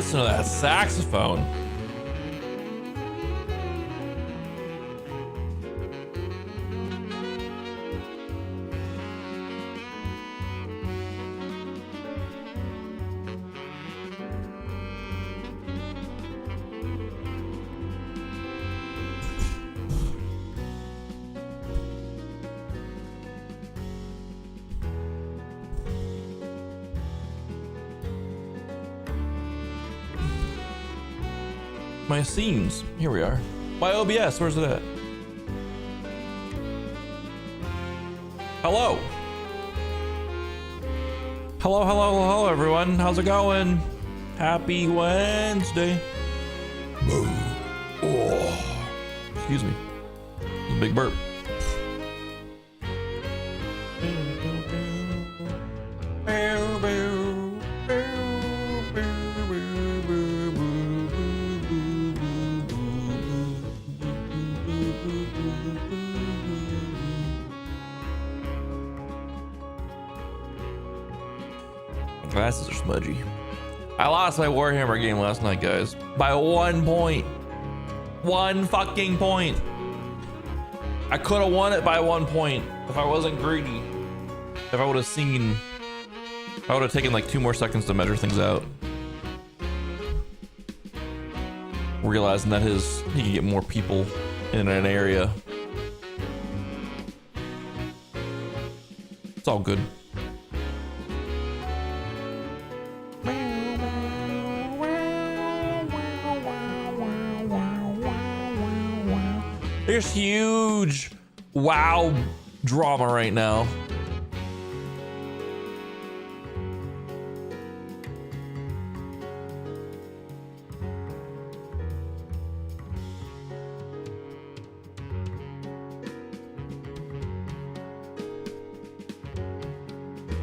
Listen to that saxophone. My scenes. Here we are. My OBS, where's it at? Hello. Hello, everyone. How's it going? Happy Wednesday. Oh. Excuse me. It's a big burp. Glasses are smudgy. I lost my Warhammer game last night, guys, by 1 point. 1 fucking point. I could have won it by 1 point if I wasn't greedy. If I would have seen, I would have taken like 2 more seconds to measure things out. Realizing that he can get more people in an area. It's all good. There's huge WoW drama right now.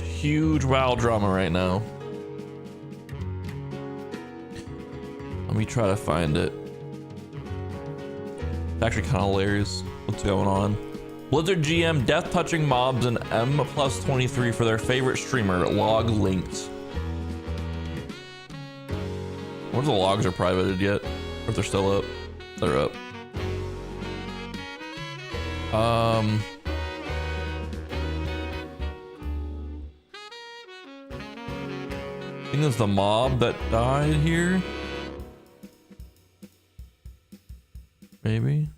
Huge WoW drama right now. Let me try to find it. It's actually kind of hilarious what's going on. Blizzard GM death touching mobs and M+23 for their favorite streamer, log linked. I wonder if the logs are privated yet, or if they're still up. They're up. I think it's the mob that died here. Maybe.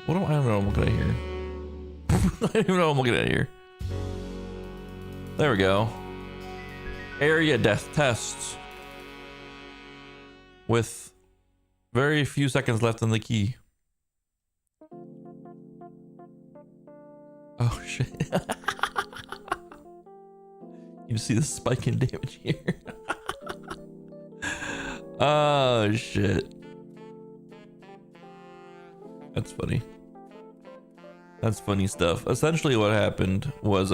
What do I don't know what I'm looking at here. I don't even know what I'm looking at here. There we go. Area death tests. With very few seconds left on the key. Oh shit. You see the spike in damage here. Oh shit. That's funny. That's funny stuff. Essentially what happened was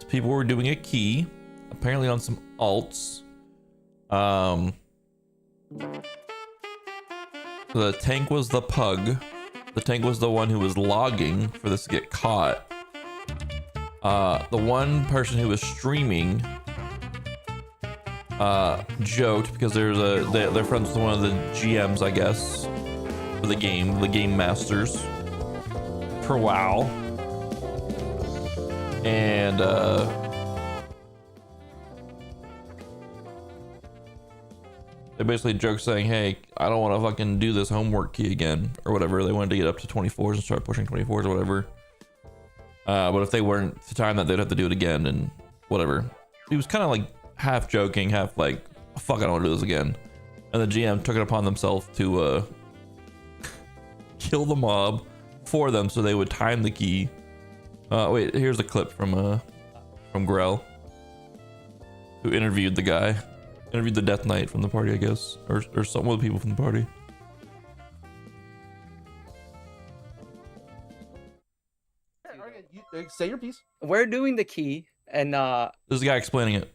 people were doing a key, apparently on some alts. The tank was the pug. The tank was the one who was logging for this to get caught. The one person who was streaming joked because there's they're friends with one of the GMs, I guess, for the game masters for WoW, and they basically joked saying, hey, I don't want to fucking do this homework key again or whatever. They wanted to get up to 24s and start pushing 24s or whatever. But if they weren't to time that, they'd have to do it again and whatever. He was kind of like half joking, half like, fuck, I don't want to do this again. And the GM took it upon themselves to kill the mob for them so they would time the key. Wait, here's a clip from Grell, who interviewed the guy. Interviewed the Death Knight from the party, I guess, or some of the people from the party. Say your piece. We're doing the key, and This is the guy explaining it.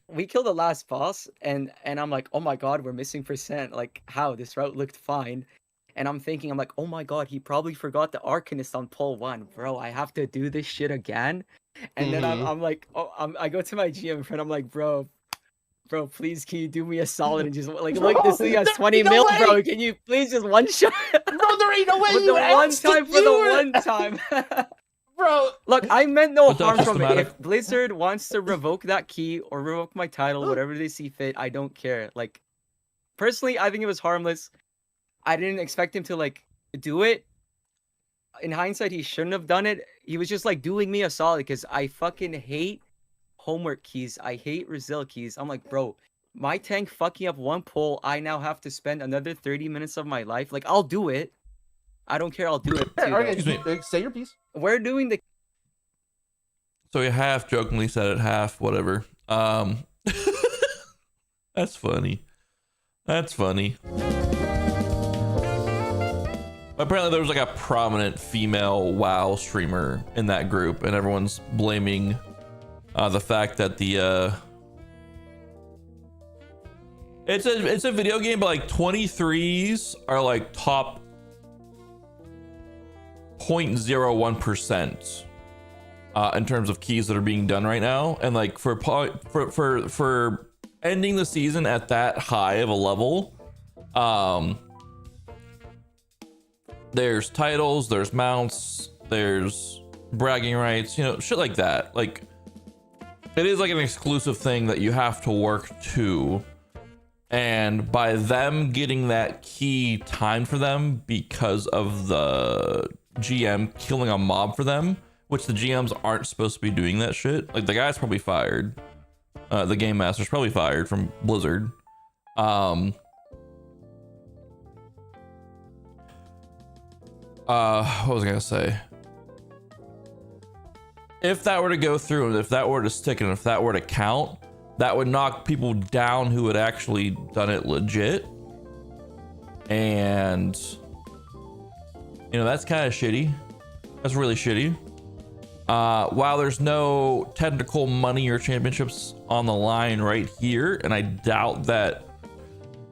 we killed the last boss, and I'm like, oh my god, we're missing percent. Like, how this route looked fine, and I'm thinking, I'm like, oh my god, he probably forgot the Arcanist on pull 1, bro. I have to do this shit again, and then I'm like, oh, I go to my GM friend, I'm like, bro, please, can you do me a solid and just like, Bro, look, this thing has 20 no mil, way. bro. Can you please just one shot? Bro, there ain't no way For you the one asked to time, for do the it. one time. Bro, Look, I meant no But that's harm from it. systematic. If Blizzard wants to revoke that key or revoke my title, whatever they see fit, I don't care. Like, personally, I think it was harmless. I didn't expect him to, like, do it. In hindsight, he shouldn't have done it. He was just, like, doing me a solid because I fucking hate homework keys. I hate Resil keys. I'm like, bro, my tank fucking up one pull, I now have to spend another 30 minutes of my life. Like, I'll do it. I don't care. I'll do it. Too, okay, Excuse me. say your piece. we're doing the So he half jokingly said it, half whatever. That's funny. That's funny. Apparently there was like a prominent female WoW streamer in that group, and everyone's blaming the fact that the it's a video game, but like 23s are like top 0.01% in terms of keys that are being done right now, and like for ending the season at that high of a level, there's titles, there's mounts, there's bragging rights, you know, shit like that. Like, it is like an exclusive thing that you have to work to, and by them getting that key timed for them because of the GM killing a mob for them, which the GMs aren't supposed to be doing that shit. Like, the guy's probably fired. The game master's probably fired from Blizzard. What was I gonna say? If that were to go through, and if that were to stick, and if that were to count, that would knock people down who had actually done it legit. And, you know, that's kind of shitty. That's really shitty. While there's no technical money or championships on the line right here, and I doubt that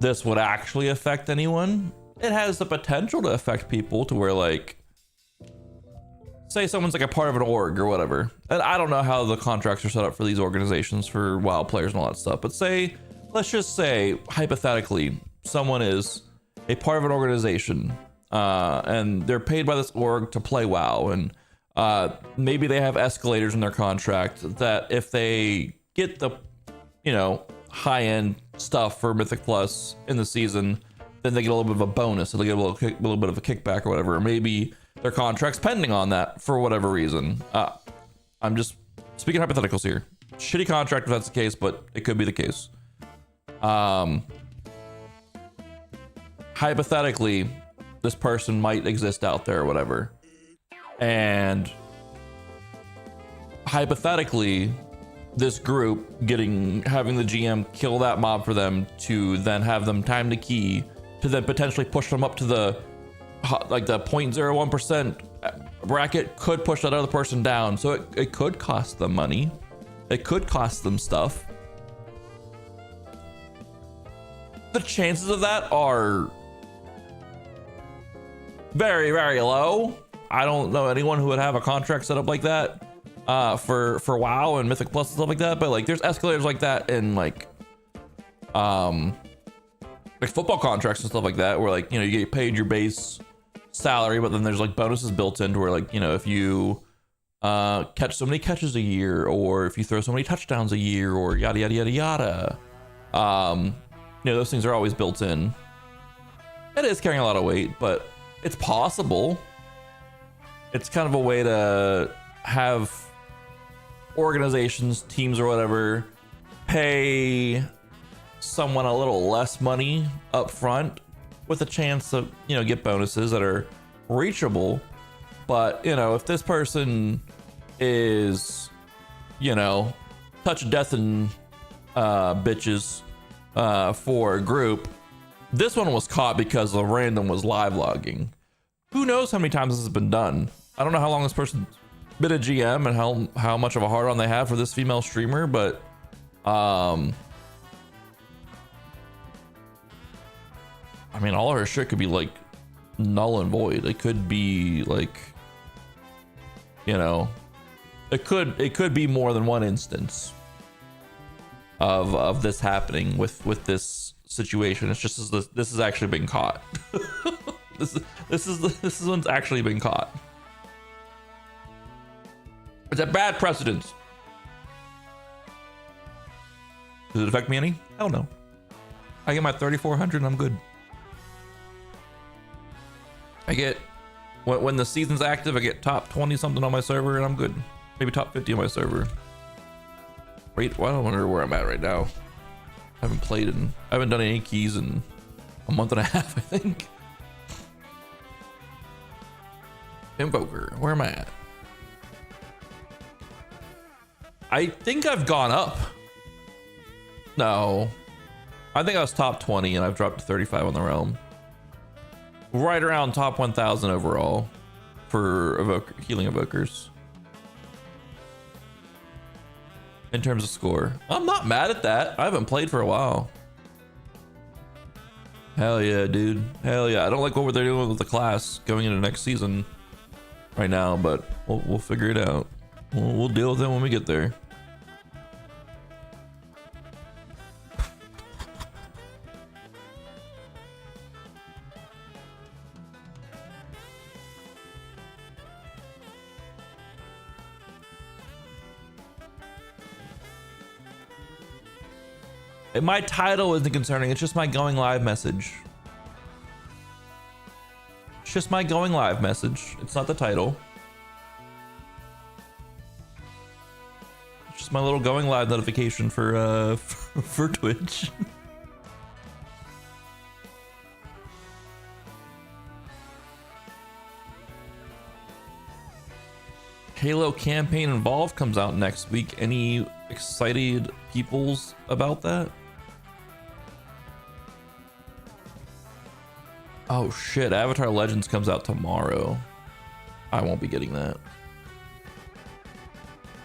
this would actually affect anyone, it has the potential to affect people to where, like, say someone's like a part of an org or whatever, and I don't know how the contracts are set up for these organizations for WoW players and all that stuff, but say, let's just say hypothetically someone is a part of an organization, and they're paid by this org to play WoW, and maybe they have escalators in their contract that if they get the, you know, high-end stuff for Mythic Plus in the season, then they get a little bit of a bonus, so they get a little bit of a kickback or whatever. Or maybe their contract's pending on that for whatever reason. I'm just speaking hypotheticals here. Shitty contract if that's the case, but it could be the case. Hypothetically, this person might exist out there or whatever. And hypothetically, this group having the GM kill that mob for them to then have them time the key to then potentially push them up to the like the 0.01% bracket could push that other person down. So it could cost them money. It could cost them stuff. The chances of that are very, very low. I don't know anyone who would have a contract set up like that for WoW and Mythic Plus and stuff like that, but like there's escalators like that in like football contracts and stuff like that, where like, you know, you get paid your base salary, but then there's like bonuses built into where, like, you know, if you catch so many catches a year, or if you throw so many touchdowns a year, or yada yada yada yada, you know, those things are always built in. It is carrying a lot of weight, but it's possible. It's kind of a way to have organizations, teams, or whatever pay someone a little less money up front with a chance to, you know, get bonuses that are reachable. But, you know, if this person is, you know, touch of death and bitches for a group, this one was caught because the random was live logging. Who knows how many times this has been done? I don't know how long this person's been a GM and how much of a hard on they have for this female streamer, but I mean, all her shit could be like null and void. It could be like, you know, it could be more than one instance of this happening with this situation. It's just this has actually been caught. this is one's actually been caught. It's a bad precedent. Does it affect me any? Hell no. I get my 3,400 and I'm good. I get, when the season's active, I get top 20 something on my server and I'm good. Maybe top 50 on my server. Wait, well, I don't wonder where I'm at right now. I haven't done any keys in a month and a half, I think. Invoker, where am I at? I think I've gone up. No, I think I was top 20 and I've dropped to 35 on the realm. Right around top 1,000 overall for healing evokers. In terms of score, I'm not mad at that. I haven't played for a while. Hell yeah, dude. Hell yeah. I don't like what they're doing with the class going into next season right now, but we'll figure it out. We'll deal with it when we get there. My title isn't concerning, it's just my going live message. It's just my going live message. It's not the title. It's just my little going live notification for for Twitch. Halo campaign involved comes out next week. Any excited peoples about that? Oh shit, Avatar Legends comes out tomorrow. I won't be getting that.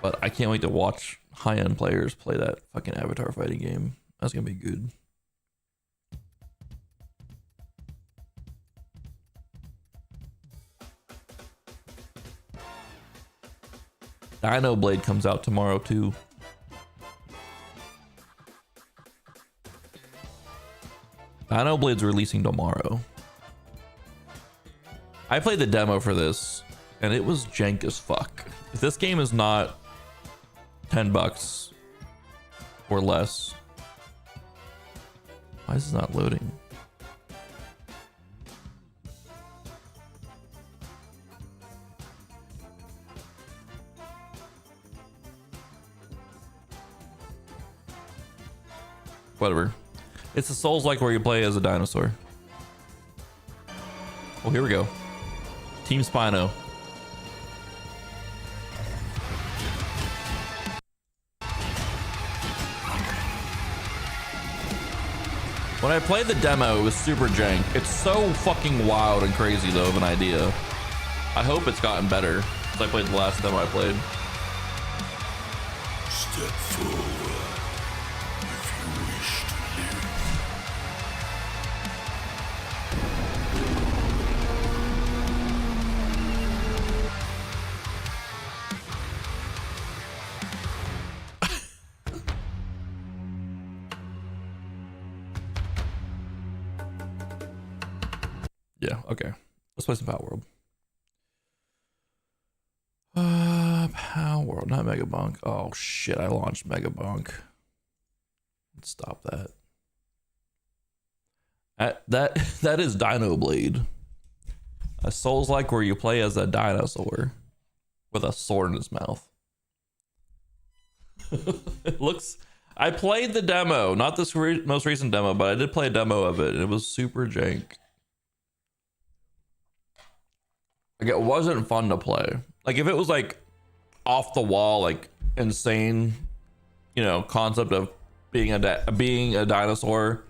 But I can't wait to watch high-end players play that fucking Avatar fighting game. That's gonna be good. Dino Blade comes out tomorrow too. Dino Blade's releasing tomorrow. I played the demo for this and it was jank as fuck. If this game is not $10 or less, why is this not loading? Whatever. It's a Souls-like where you play as a dinosaur. Oh, here we go. Team Spino. When I played the demo, it was super jank. It's so fucking wild and crazy though of an idea. I hope it's gotten better since I played the last demo I played. Step forward if you wish to live. Yeah, okay. Let's play some Palworld. Palworld, not Megabonk. Oh shit, I launched Megabonk. Let's stop that. That is Dino Blade. A Souls-like where you play as a dinosaur with a sword in his mouth. It looks... I played the demo, not this most recent demo, but I did play a demo of it and it was super jank. Like, it wasn't fun to play. Like, if it was like off the wall, like insane, you know, concept of being a dinosaur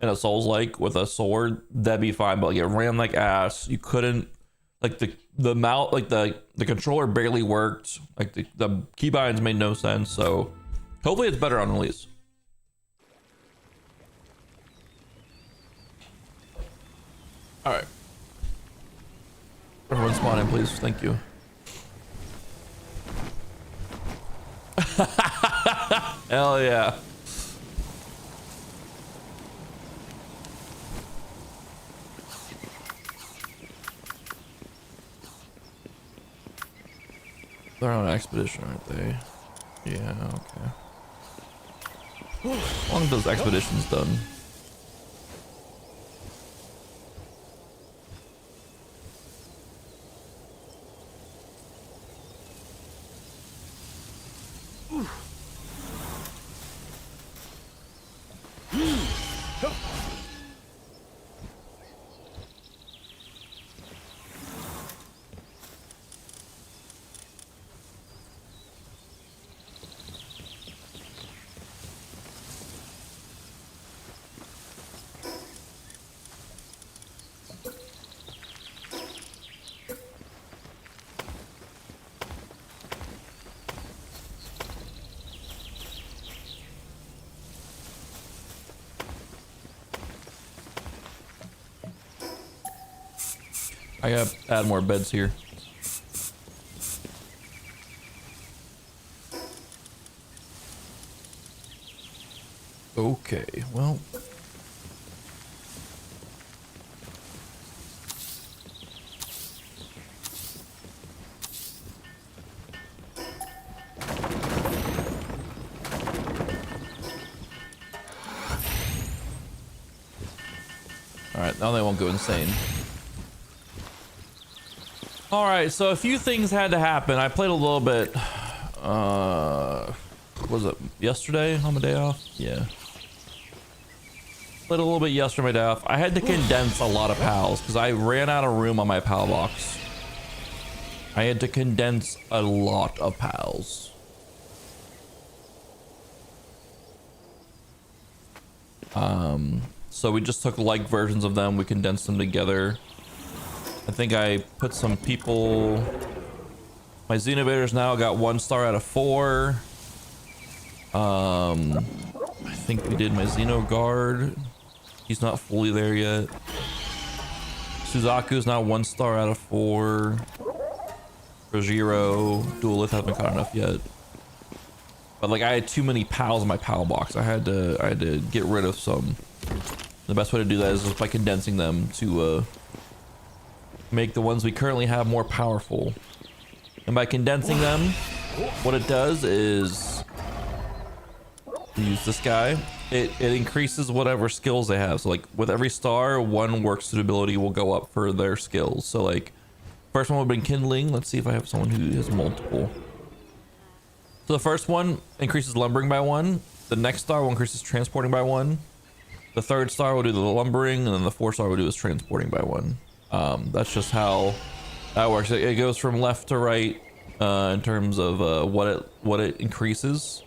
in a Souls-like with a sword, that'd be fine. But like, it ran like ass. You couldn't, like, the mount, like the controller barely worked. Like the keybinds made no sense. So hopefully it's better on release. All right. Everyone spawn in, please. Thank you. Hell yeah. They're on an expedition, aren't they? Yeah, okay. As long as those expeditions done. I gotta add more beds here. Okay, well. Alright, now they won't go insane. All right, so a few things had to happen. I played a little bit, was it yesterday on my day off? Yeah. Played a little bit yesterday on my day off. I had to condense a lot of pals because I ran out of room on my pal box. I had to condense a lot of pals. So we just took like versions of them, we condensed them together. I think I put some people. My Xenovators now got 1 star out of 4. I think we did my Xeno Guard. He's not fully there yet. Suzaku's now 1 star out of 4. Rojiro, Duelith hasn't caught enough yet. But like I had too many pals in my pal box. I had to get rid of some. The best way to do that is just by condensing them to make the ones we currently have more powerful. And by condensing them, what it does is use this guy. It increases whatever skills they have. So like with every star, 1 work suitability will go up for their skills. So like first one would have been kindling. Let's see if I have someone who has multiple. So the first one increases lumbering by 1. The next star will increase transporting by 1. The 3rd star will do the lumbering, and then the 4th star will do is transporting by 1. That's just how that works. It goes from left to right in terms of what it increases,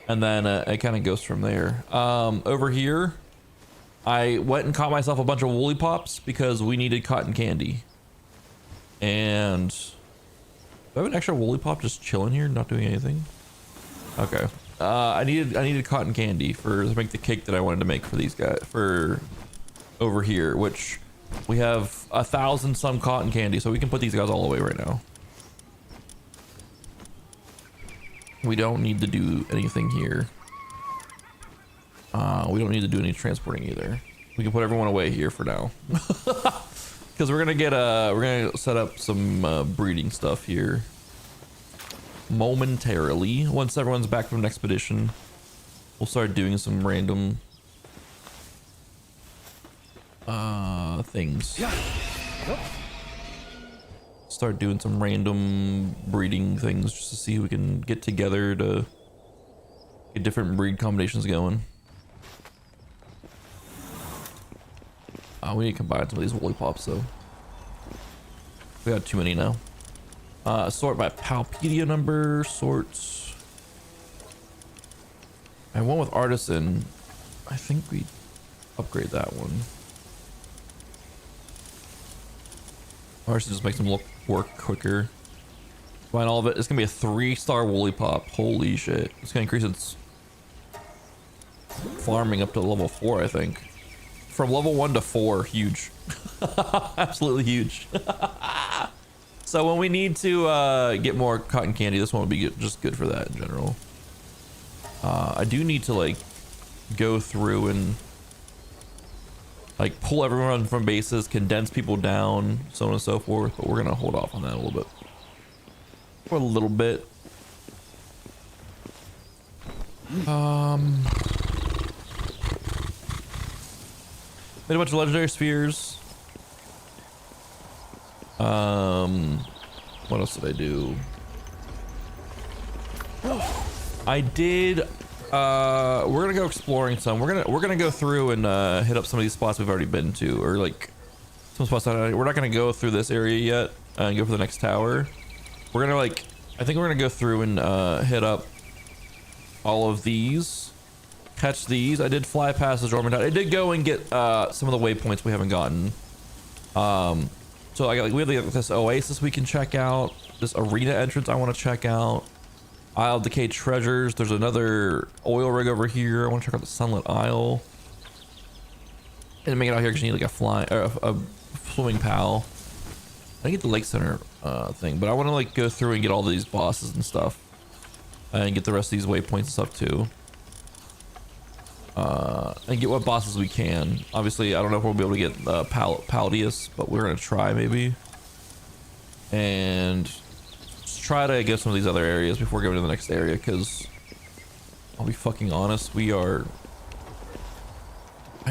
and then it kind of goes from there. Over here, I went and caught myself a bunch of woolly pops because we needed cotton candy. And do I have an extra woolly pop just chilling here, not doing anything? Okay. I needed cotton candy to make the cake that I wanted to make for these guys for over here, which we have 1,000 some cotton candy, so we can put these guys all away right now. We don't need to do anything here. We don't need to do any transporting either. We can put everyone away here for now. Because we're gonna set up some breeding stuff here momentarily. Once everyone's back from an expedition, we'll start doing some random things. Start doing some random breeding things just to see who we can get together to get different breed combinations going. We need to combine some of these woolly pops though. We got too many now. Sort by Palpedia number, sorts. And one with Artisan. I think we upgrade that one. Artisan just makes them work quicker. Combine all of it. It's gonna be a 3-star woolly pop. Holy shit. It's gonna increase its farming up to level 4, I think. from level 1 to 4, huge. Absolutely huge. So when we need to get more cotton candy, this one would be good, just good for that in general. I do need to like go through and like pull everyone from bases, condense people down, so on and so forth, but we're gonna hold off on that a little bit. For a little bit. Made a bunch of legendary spheres. What else did I do? I did we're gonna go exploring some. We're gonna go through and hit up some of these spots we've already been to, or like some spots that we're not gonna go through this area yet and go for the next tower. We're gonna like, I think we're gonna go through and hit up all of these, catch these. I did fly past the dormant. I did go and get some of the waypoints we haven't gotten. So I got like, we have like this oasis we can check out, this arena entrance I want to check out, Isle of Decayed Treasures. There's another oil rig over here. I want to check out the Sunlit Isle. And make it out here because you need like a flying or a swimming pal. I get the Lake Center thing, but I want to like go through and get all these bosses and stuff, and get the rest of these waypoints and stuff too. And get what bosses we can. Obviously, I don't know if we'll be able to get Paldius, but we're gonna try maybe. And just try to get some of these other areas before going to the next area, because I'll be fucking honest, I'm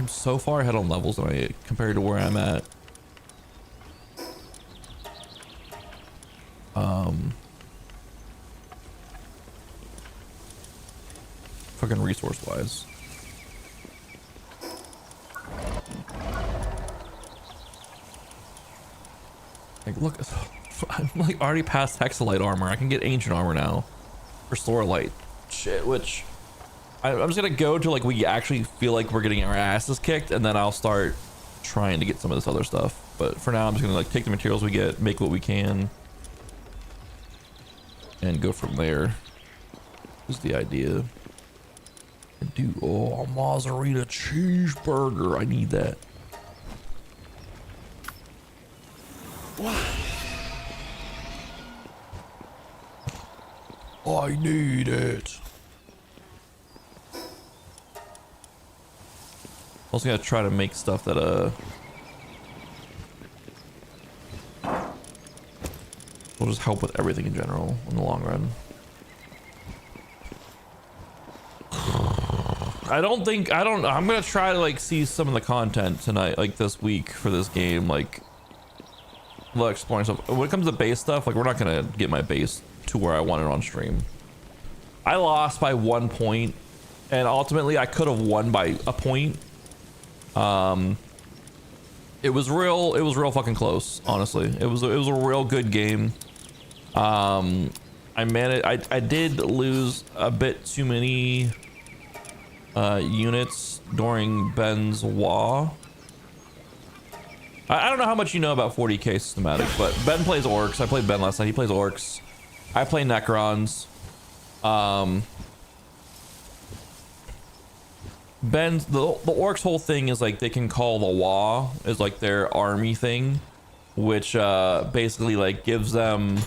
so far ahead on levels than I compared to where I'm at. Fucking resource wise. Like, look, I'm like already past Hexalite armor. I can get ancient armor now. Restore light. Shit, which I'm just gonna go to like we actually feel like we're getting our asses kicked, and then I'll start trying to get some of this other stuff. But for now, I'm just gonna like take the materials we get, make what we can, and go from there. Is the idea. And do a mozzarella cheeseburger. I need that. I need it. Also gotta try to make stuff that will just help with everything in general in the long run. I'm gonna try to like see some of the content tonight, like this week for this game, like exploring stuff. When it comes to base stuff, like we're not gonna get my base to where I want it on stream. I lost by 1 point, and ultimately I could have won by a point. It was real fucking close, honestly. It was a real good game. I managed. I did lose a bit too many units during Ben's WA. I don't know how much you know about 40k systematic, but Ben plays orcs. I played Ben last night. He plays orcs. I play Necrons. Ben's the orcs' whole thing is like they can call the WA is like their army thing, which basically like gives them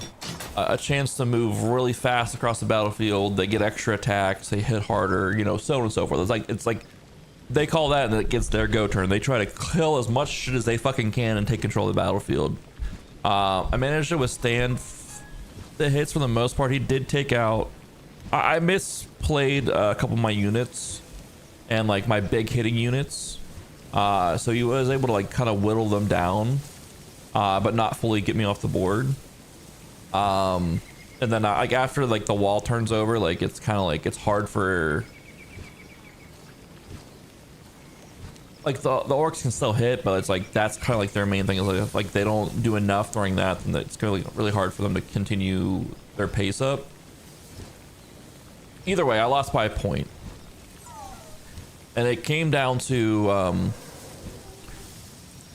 a chance to move really fast across the battlefield. They get extra attacks. They hit harder. You know, so on and so forth. It's like they call that, and it gets their go turn. They try to kill as much shit as they fucking can and take control of the battlefield. I managed to withstand the hits for the most part. He did take out. I misplayed a couple of my units and like my big hitting units. So he was able to like kind of whittle them down, but not fully get me off the board. And then like after like the wall turns over, like it's kind of like it's hard for like the orcs can still hit, but it's like that's kind of like their main thing is like if like they don't do enough during that, then it's gonna be really hard for them to continue their pace up. Either way, I lost by a point, and it came down to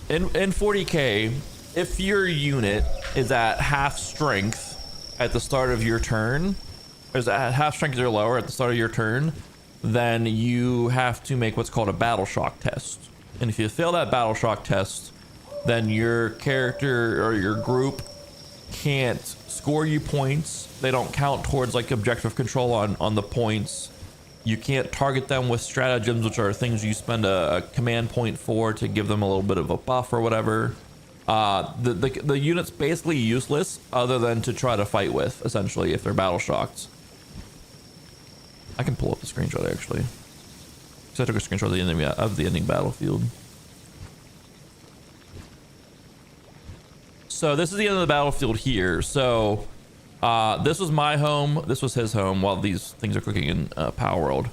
in 40k, if your unit is at half strength at the start of your turn, or is at half strength or lower at the start of your turn, then you have to make what's called a battle shock test. And if you fail that battle shock test, then your character or your group can't score you points. They don't count towards like objective control on the points. You can't target them with stratagems, which are things you spend a command point for to give them a little bit of a buff or whatever. The unit's basically useless other than to try to fight with, essentially, if they're battle shocked. I can pull up the screenshot actually, because I took a screenshot of the ending battlefield. So this is the end of the battlefield here. So this was my home. This was his home while these things are cooking in Palworld.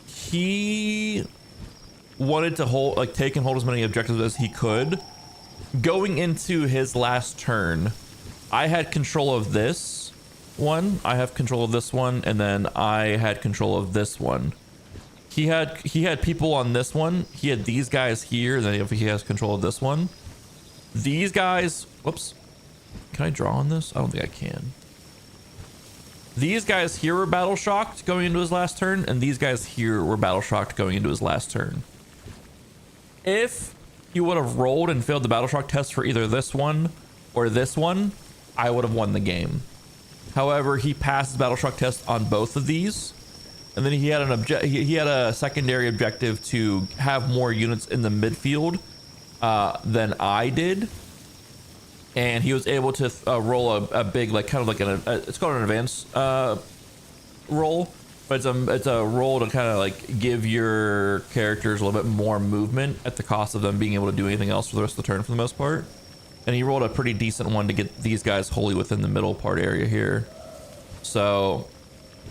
He wanted to take and hold as many objectives as he could. Going into his last turn, I had control of this one. I have control of this one, and then I had control of this one. He had people on this one. He had these guys here, and then he has control of this one. These guys, whoops. Can I draw on this? I don't think I can. These guys here were battle shocked going into his last turn, and these guys here were battle shocked going into his last turn. If he would have rolled and failed the battle shock test for either this one or this one, I would have won the game. However, he passed his battle shock test on both of these, and then he had a secondary objective to have more units in the midfield than I did. And he was able to roll a big, like, kind of like it's called an advance roll, but it's a roll to kind of like give your characters a little bit more movement at the cost of them being able to do anything else for the rest of the turn for the most part. And he rolled a pretty decent one to get these guys wholly within the middle part area here. So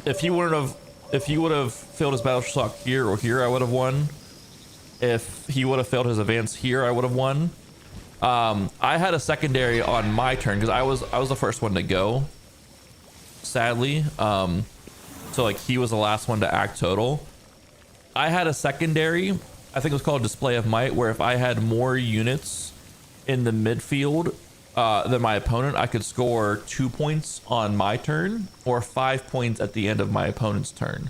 if he would have failed his battle shock here or here, I would have won. If he would have failed his advance here, I would have won. I had a secondary on my turn because I was the first one to go, sadly. So like he was the last one to act total. I had a secondary, I think it was called Display of Might, where if I had more units in the midfield than my opponent, I could score 2 points on my turn or 5 points at the end of my opponent's turn.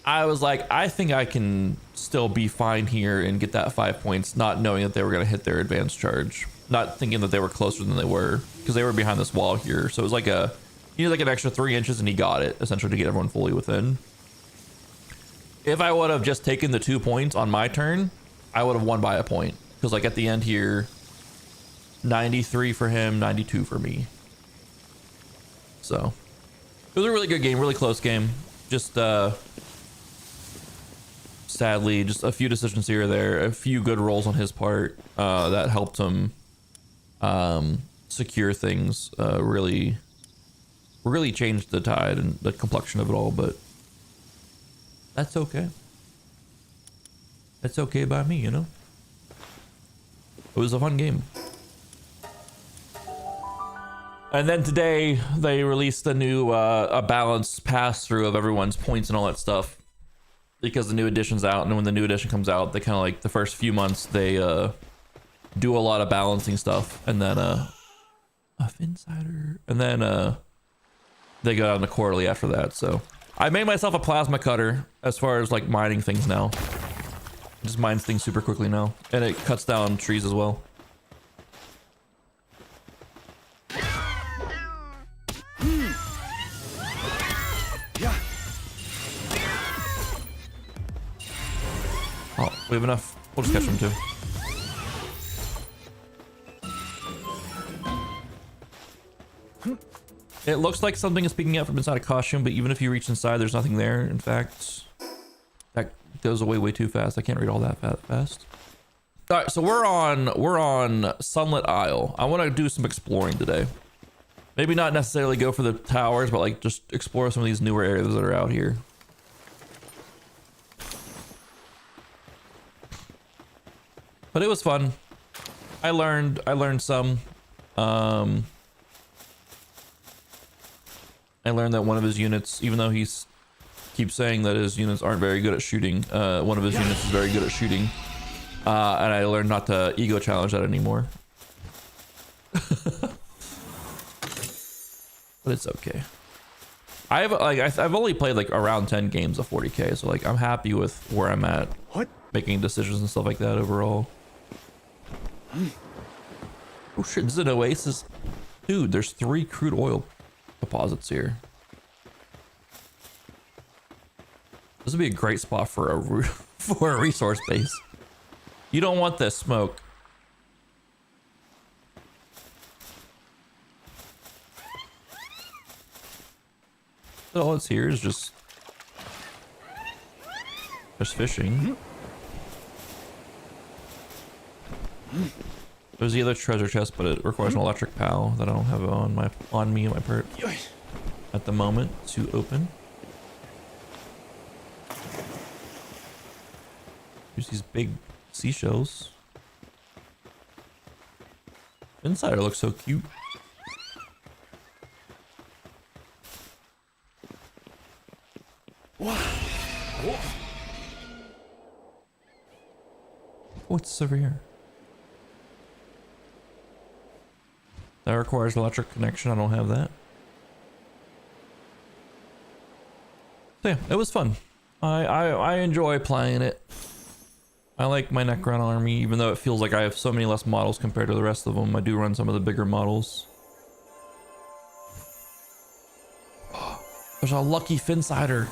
I was like, I think I can still be fine here and get that 5 points, not knowing that they were going to hit their advance charge, not thinking that they were closer than they were, because they were behind this wall here. So it was like he needed like an extra 3 inches, and he got it essentially to get everyone fully within. If I would have just taken the 2 points on my turn, I would have won by a point, because like at the end here, 93 for him, 92 for me. So it was a really good game, really close game. Just sadly, just a few decisions here or there, a few good rolls on his part that helped him secure things. Really changed the tide and the complexion of it all, but that's okay. That's okay by me, you know? It was a fun game. And then today they released a new a balanced pass through of everyone's points and all that stuff, because the new edition's out. And when the new edition comes out, they kind of like the first few months they do a lot of balancing stuff, and then insider, and then they go on the quarterly after that. So I made myself a plasma cutter as far as like mining things now. It just mines things super quickly now, and it cuts down trees as well. Oh, we have enough. We'll just catch them too. It looks like something is peeking out from inside a costume, but even if you reach inside, there's nothing there. In fact, that goes away way too fast. I can't read all that fast. All right, so we're on Sunlit Isle. I want to do some exploring today. Maybe not necessarily go for the towers, but like just explore some of these newer areas that are out here. But it was fun. I learned some. I learned that one of his units, even though he's keeps saying that his units aren't very good at shooting, one of his units is very good at shooting. And I learned not to ego challenge that anymore. But it's okay. I've only played like around 10 games of 40k, so like I'm happy with where I'm at. What? Making decisions and stuff like that overall. Oh shit, this is an oasis. Dude, there's 3 crude oil deposits here. This would be a great spot for a for a resource base. You don't want this smoke. All it's here is just fishing. There's the other treasure chest, but it requires an electric pal that I don't have on me in my perk at the moment to open. There's these big seashells. Insider looks so cute. What's this over here? That requires electric connection. I don't have that. So yeah, it was fun. I enjoy playing it. I like my Necron army, even though it feels like I have so many less models compared to the rest of them. I do run some of the bigger models. There's a lucky Finsider.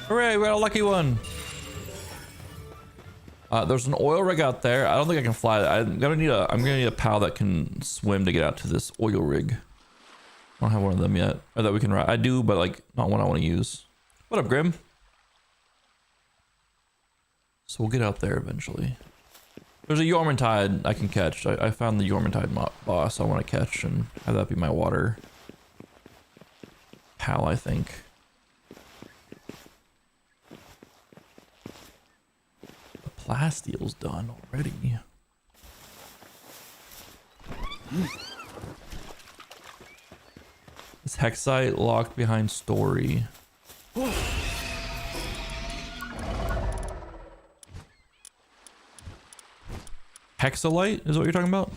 Hooray, we got a lucky one. There's an oil rig out there. I don't think I can fly that. I'm gonna need a pal that can swim to get out to this oil rig. I don't have one of them yet, or that we can ride. I do, but like not one I want to use. What up, Grim? So we'll get out there eventually. There's a Yormantide I can catch. I found the Yormantide boss I want to catch and have that be my water pal, I think. The plastiel's done already. This hexite locked behind story. Hexalite is what you're talking about?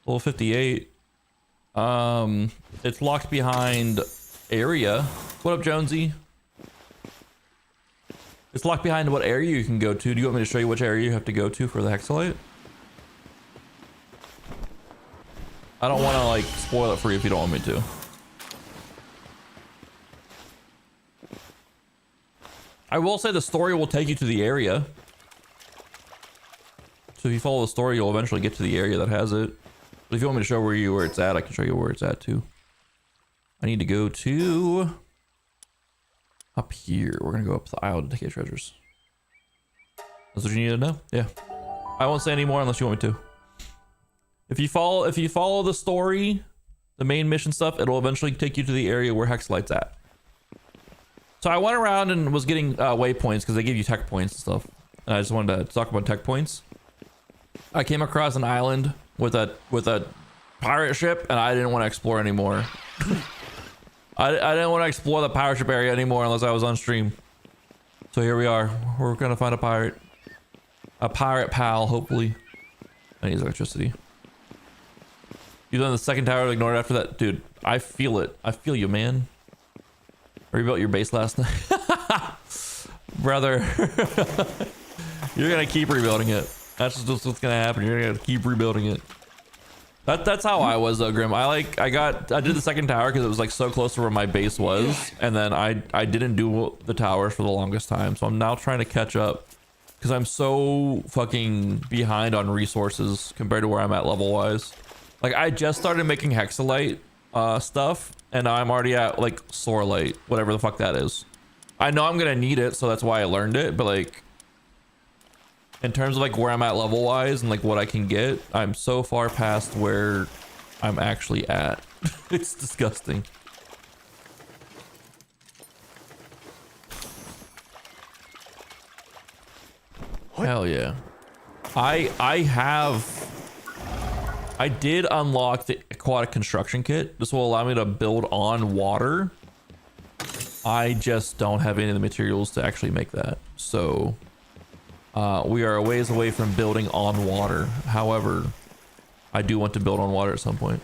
Level 58. It's locked behind area. What up, Jonesy? It's locked behind what area you can go to. Do you want me to show you which area you have to go to for the hexalite? I don't want to like spoil it for you if you don't want me to. I will say the story will take you to the area. So if you follow the story, you'll eventually get to the area that has it. But if you want me to show where it's at, I can show you where it's at too. I need to go to up here. We're gonna go up the aisle to take treasures. That's what you need to know? Yeah. I won't say any more unless you want me to. If you follow the story, the main mission stuff, it'll eventually take you to the area where Hexalite's at. So I went around and was getting waypoints because they give you tech points and stuff. And I just wanted to talk about tech points. I came across an island with a pirate ship, and I didn't want to explore anymore. I didn't want to explore the pirate ship area anymore unless I was on stream. So here we are. We're gonna find a pirate pal, hopefully. I need electricity. You done the second tower to ignore it after that, dude? I feel it. I feel you, man. Rebuilt your base last night, brother. You're gonna keep rebuilding it. That's just what's gonna happen. You're gonna keep rebuilding it. That's how I was though, Grim. I did the second tower because it was like so close to where my base was, and then I didn't do the towers for the longest time. So I'm now trying to catch up because I'm so fucking behind on resources compared to where I'm at level wise. Like I just started making hexalite stuff, and I'm already at like sorelite, whatever the fuck that is. I know I'm gonna need it, so that's why I learned it. But like, in terms of like where I'm at level wise and like what I can get, I'm so far past where I'm actually at. It's disgusting. What? Hell yeah. I did unlock the aquatic construction kit. This will allow me to build on water. I just don't have any of the materials to actually make that. So we are a ways away from building on water. However, I do want to build on water at some point.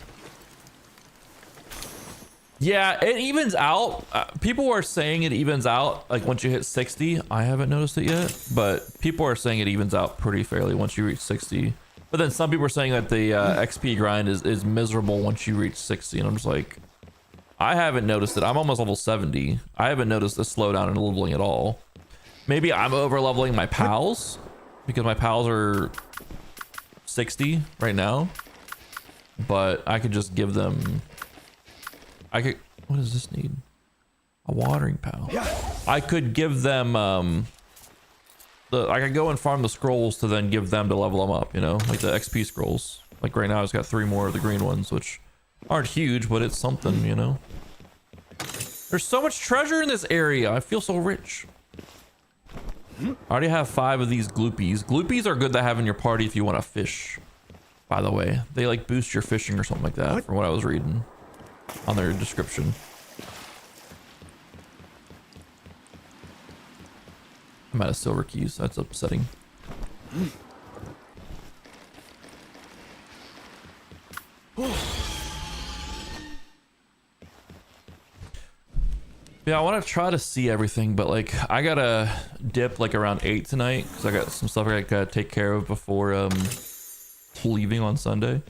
Yeah, it evens out. People are saying it evens out like once you hit 60. I haven't noticed it yet, but people are saying it evens out pretty fairly once you reach 60. But then some people are saying that the XP grind is miserable once you reach 60. And I'm just like, I haven't noticed it. I'm almost level 70. I haven't noticed a slowdown in leveling at all. Maybe I'm over leveling my pals because my pals are 60 right now, but I could just give them, what does this need? A watering pal. I could give them, I could go and farm the scrolls to then give them to level them up, you know, like the XP scrolls. Like right now, I've got 3 more of the green ones, which aren't huge, but it's something, you know. There's so much treasure in this area. I feel so rich. I already have 5 of these gloopies. Gloopies are good to have in your party if you want to fish, by the way. They like boost your fishing or something like that, from what I was reading on their description. I'm out of silver keys. That's upsetting. Yeah, I want to try to see everything, but like I gotta dip like around 8 tonight because I got some stuff I gotta take care of before leaving on Sunday.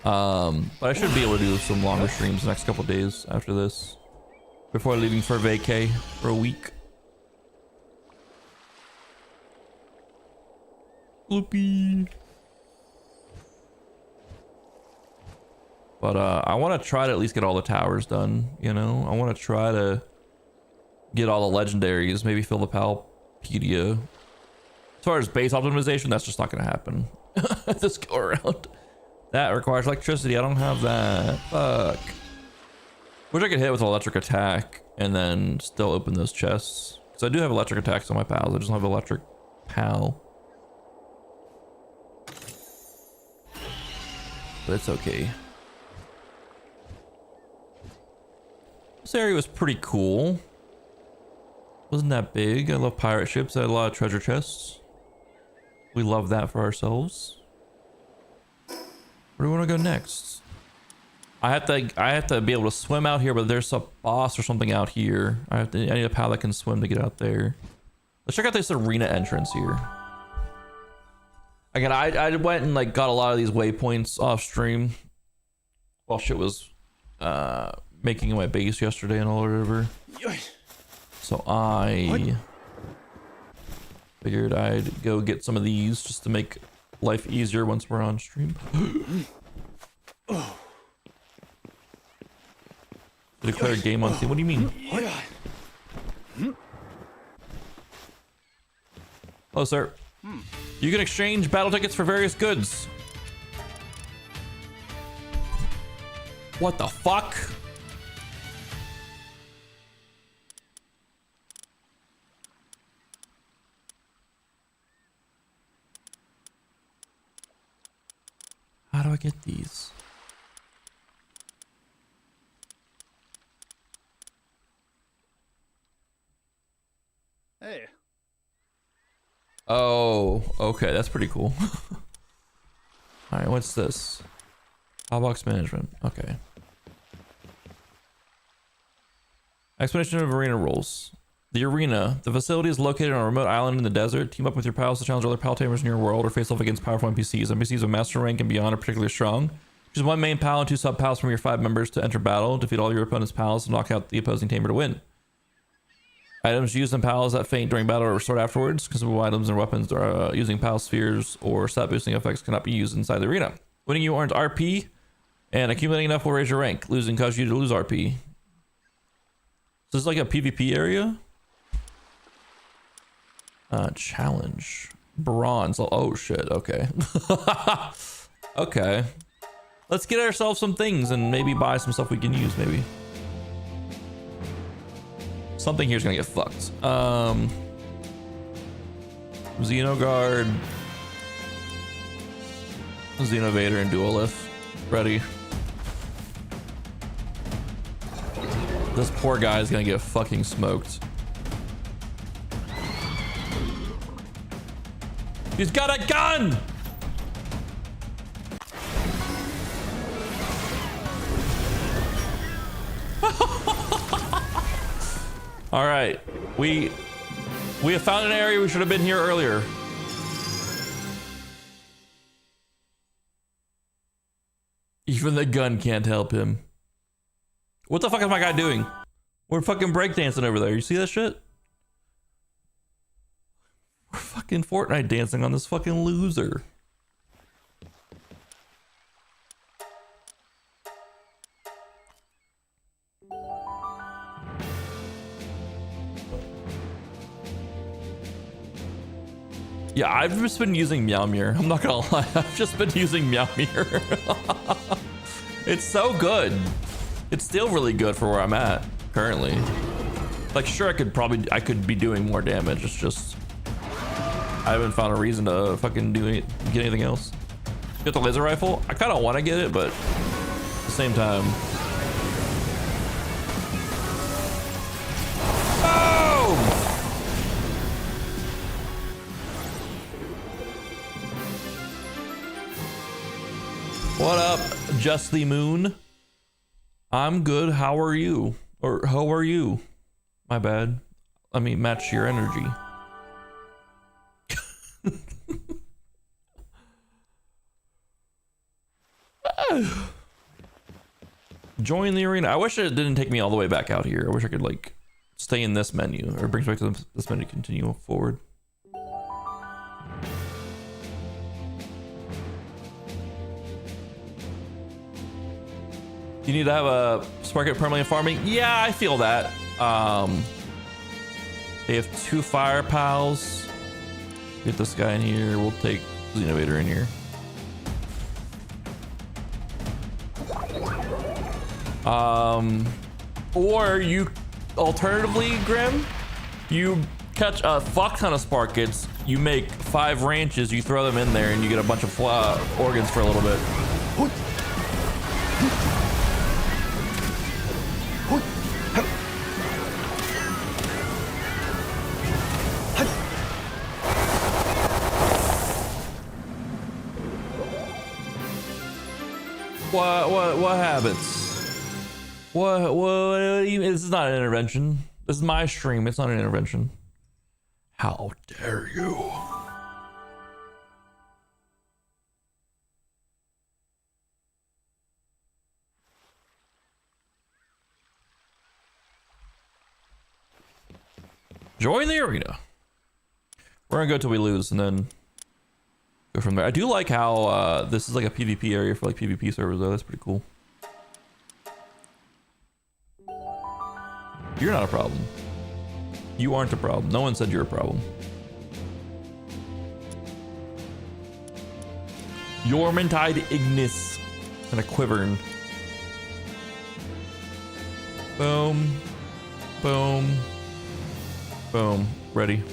But I should be able to do some longer streams the next couple days after this before leaving for vacay for a week. Bloopy. But I want to try to at least get all the towers done, you know. I want to try to get all the legendaries, maybe fill the Palpedia. As far as base optimization, that's just not going to happen this go around. That requires electricity. I don't have that. Fuck. Wish I could hit with electric attack and then still open those chests. Because I do have electric attacks on my pals. I just don't have electric pal. But it's okay. This area was pretty cool. Wasn't that big. I love pirate ships. I had a lot of treasure chests. We love that for ourselves. Where do we want to go next? I have to be able to swim out here, but there's a boss or something out here. I need a pal that can swim to get out there. Let's check out this arena entrance here. Again, I went and like got a lot of these waypoints off stream while shit was making my base yesterday and all whatever. So I figured I'd go get some of these just to make life easier once we're on stream. Declare game on Steam. What do you mean? Hello, sir. You can exchange battle tickets for various goods. What the fuck? How do I get these? Hey. Oh, okay, that's pretty cool. All right, what's this? Box management. Okay. Explanation of arena rules. The arena. The facility is located on a remote island in the desert. Team up with your pals to challenge other pal tamers in your world or face off against powerful NPCs. NPCs of master rank and beyond are particularly strong. Choose one main pal and 2 sub pals from your 5 members to enter battle. Defeat all your opponent's pals and knock out the opposing tamer to win. Items used in pals that faint during battle are restored afterwards. Consumable items and weapons are using pal spheres or stat boosting effects cannot be used inside the arena. Winning you earns RP, and accumulating enough will raise your rank. Losing causes you to lose RP. So this is like a PvP area. Challenge. Bronze. Oh shit. Okay. Okay. Let's get ourselves some things and maybe buy some stuff we can use. Maybe. Something here's gonna get fucked. Xenogard. Xenovator and Duelist. Ready. This poor guy is gonna get fucking smoked. He's got a gun! All right, we have found an area. We should have been here earlier. Even the gun can't help him. What the fuck is my guy doing? We're fucking breakdancing over there. You see that shit? We're fucking Fortnite dancing on this fucking loser. Yeah, I've just been using Meowmere. I'm not gonna lie, I've just been using Meowmere. It's so good. It's still really good for where I'm at currently. Like, sure, I could be doing more damage. It's just I haven't found a reason to fucking get anything else. Get the laser rifle. I kind of want to get it, but at the same time. Boom! What up, Just the Moon? I'm good. How are you? Or how are you? My bad. Let me match your energy. Join the arena. I wish it didn't take me all the way back out here. I wish I could like stay in this menu, or it brings me back to this menu. Continue forward. You need to have a spark it permanently farming. Yeah, I feel that. They have 2 fire pals. Get this guy in here. We'll take Xenovator in here. Or you, alternatively, Grim, you catch a fuck ton of sparkets. You make 5 ranches. You throw them in there, and you get a bunch of organs for a little bit. What happens? What this is not an intervention. This is my stream. It's not an intervention. How dare you? Join the arena. We're gonna go till we lose and then go from there. I do like how this is like a PvP area for like PvP servers though. That's pretty cool. You're not a problem. You aren't a problem. No one said you're a problem. Yormintide Ignis and a Quivern. Boom. Boom. Boom. Ready.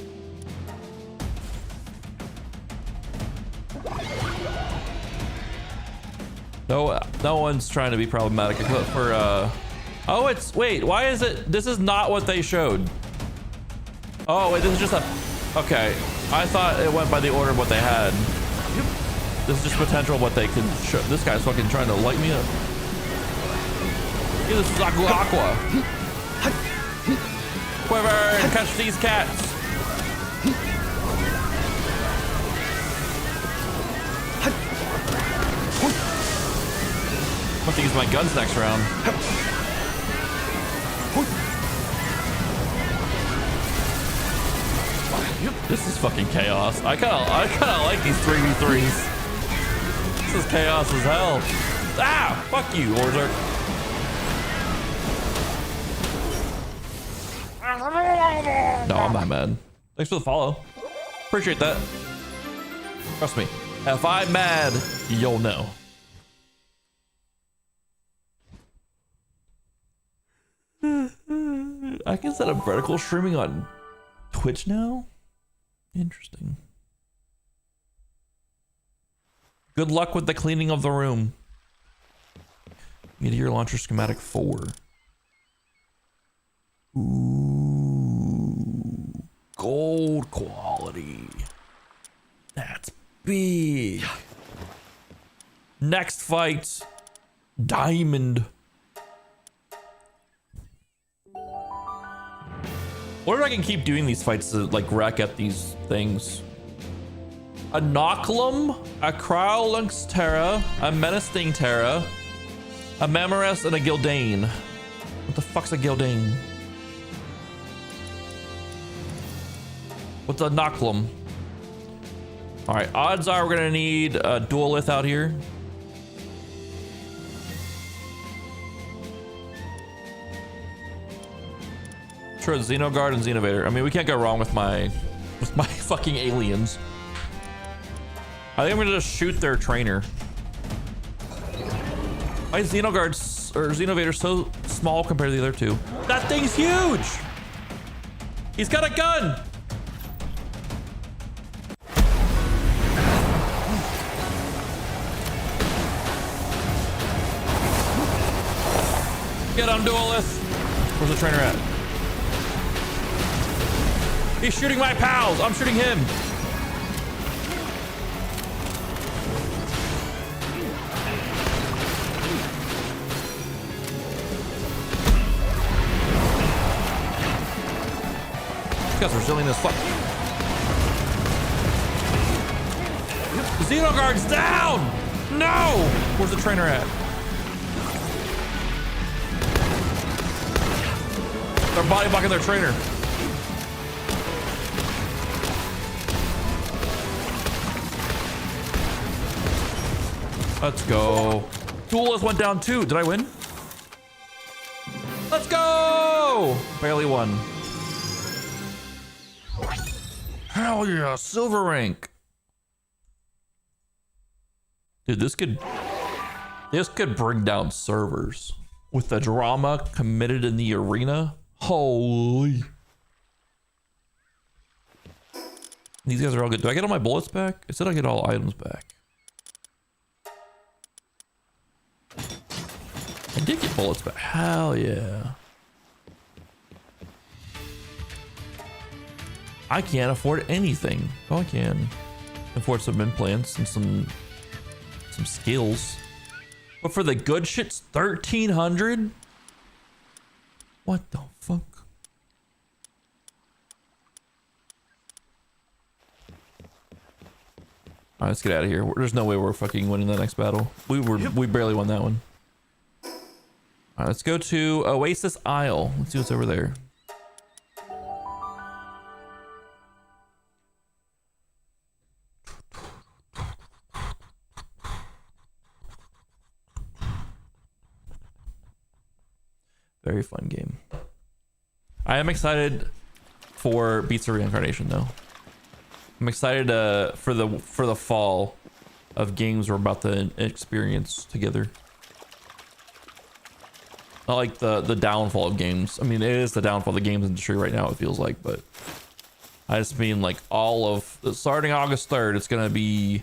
No one's trying to be problematic except for oh, it's wait, why is it this is not what they showed? Oh wait, this is just a okay. I thought it went by the order of what they had. This is just potential what they can show. This guy's fucking trying to light me up. This is Aqua. Quiver and catch these cats. I'm about to use my guns next round. This is fucking chaos. I kinda like these 3v3s. This is chaos as hell. Ah! Fuck you, Orzark. No, I'm not mad. Thanks for the follow. Appreciate that. Trust me. If I'm mad, you'll know. I can set up vertical streaming on Twitch now? Interesting. Good luck with the cleaning of the room. Meteor launcher schematic 4. Ooh, gold quality. That's big. Next fight, diamond. What if I can keep doing these fights to like rack up these things? A Noculum, a Crowlunx Terra, a Menacing Terra, a Memorest, and a Gildane. What the fuck's a Gildane? What's a Noculum? All right, odds are we're gonna need a Duelith out here. Sure, Xenoguard and Xenovator. I mean, we can't go wrong with my fucking aliens. I think I'm gonna just shoot their trainer. Why is Xenoguard or Xenovator so small compared to the other two? That thing's huge! He's got a gun! Get on, Duelist! Where's the trainer at? He's shooting my pals! I'm shooting him! These guys are resilient as fuck. Xenoguard's down! No! Where's the trainer at? They're body blocking their trainer. Let's go. Duelist went down too. Did I win? Let's go! Barely won. Hell yeah, silver rank. Dude, this could bring down servers. With the drama committed in the arena. Holy. These guys are all good. Do I get all my bullets back? It said I get all items back. I did get bullets back. Hell yeah. I can't afford anything. Oh, I can afford some implants and some skills. But for the good shit's 1,300? What the fuck? All right, let's get out of here. There's no way we're fucking winning the next battle. We barely won that one. All right, let's go to Oasis Isle. Let's see what's over there. Very fun game. I am excited for Beats of Reincarnation though. I'm excited for the fall of games we're about to experience together. Not like the downfall of games. I mean, it is the downfall of the games industry right now, it feels like, but I just mean like all of starting August 3rd, it's gonna be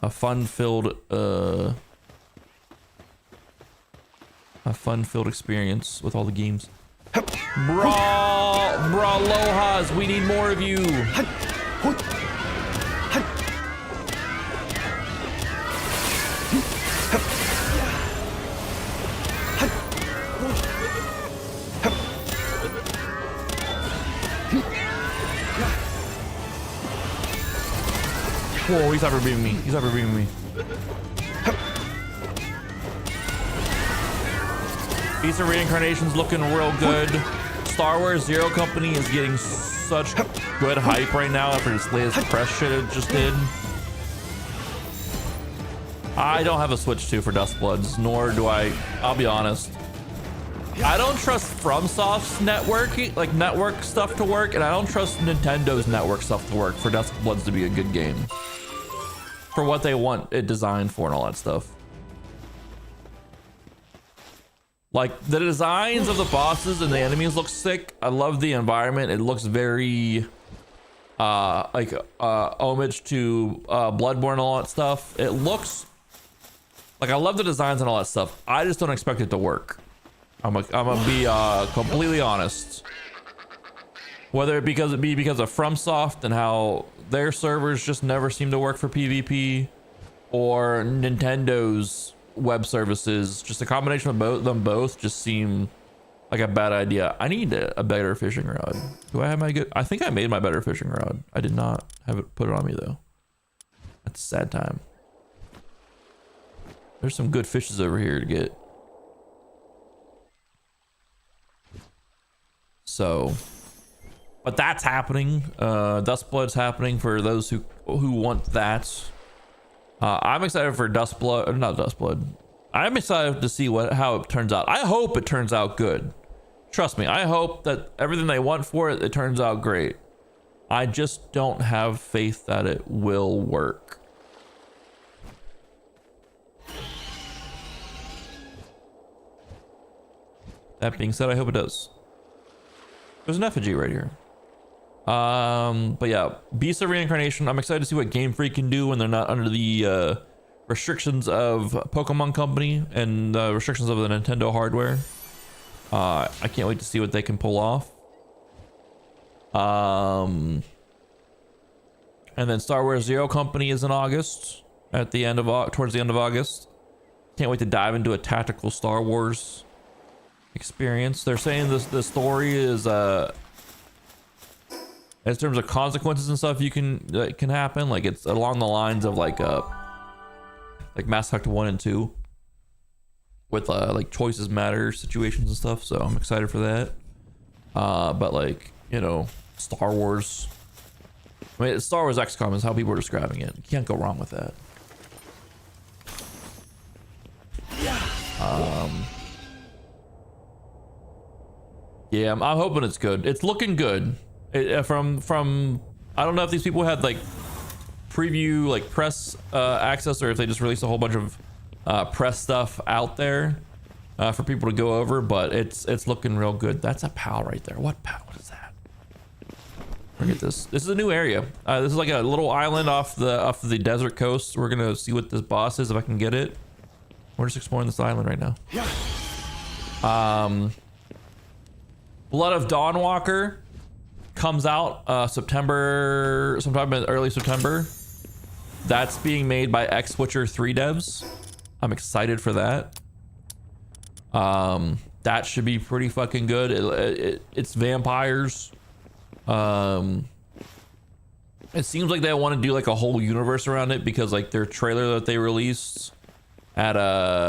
a fun-filled experience with all the games. Lohas, we need more of you. Whoa, he's hyper beaming me. He's hyper beaming me. Beast of Reincarnation's looking real good. Star Wars Zero Company is getting such good hype right now after this latest press shit it just did. I don't have a Switch 2 for Dustbloods, nor do I'll be honest. I don't trust FromSoft's network stuff to work, and I don't trust Nintendo's network stuff to work for Dustbloods to be a good game. For what they want it designed for and all that stuff. Like, the designs of the bosses and the enemies look sick. I love the environment. It looks very homage to Bloodborne and all that stuff. It looks like, I love the designs and all that stuff. I just don't expect it to work. I'm gonna be completely honest. Whether it be because of FromSoft and how their servers just never seem to work for PvP, or Nintendo's web services, just a combination of both just seem like a bad idea. I need a better fishing rod. Do I have my good? I think I made my better fishing rod. I did not have it put it on me though. That's a sad time. There's some good fishes over here to get. So, but that's happening. Dustblood's happening for those who want that. I'm excited for Dustblood, not Dustblood. I'm excited to see how it turns out. I hope it turns out good. Trust me, I hope that everything they want for it, it turns out great. I just don't have faith that it will work. That being said, I hope it does. There's an effigy right here. But yeah, Beast of Reincarnation. I'm excited to see what Game Freak can do when they're not under the restrictions of Pokemon Company and the restrictions of the Nintendo hardware. I can't wait to see what they can pull off. And then Star Wars Zero Company is in August, at the end of towards the end of August. Can't wait to dive into a tactical Star Wars experience. They're saying the story is in terms of consequences and stuff that can happen, like it's along the lines of like Mass Effect 1 and 2 with like choices matter situations and stuff. So I'm excited for that. But like, you know, Star Wars, I mean, Star Wars XCOM is how people are describing it. You can't go wrong with that. Yeah, I'm hoping it's good. It's looking good. From I don't know if these people had like preview, like press access, or if they just released a whole bunch of press stuff out there for people to go over, but it's looking real good. That's a PAL right there. What PAL? What is that? Look at this. This is a new area. This is like a little island off the desert coast. We're gonna see what this boss is if I can get it. We're just exploring this island right now. Blood of Dawnwalker comes out sometime in early September. That's being made by X-Witcher 3 devs. I'm excited for that. That should be pretty fucking good. It's vampires. It seems like they want to do like a whole universe around it, because like their trailer that they released at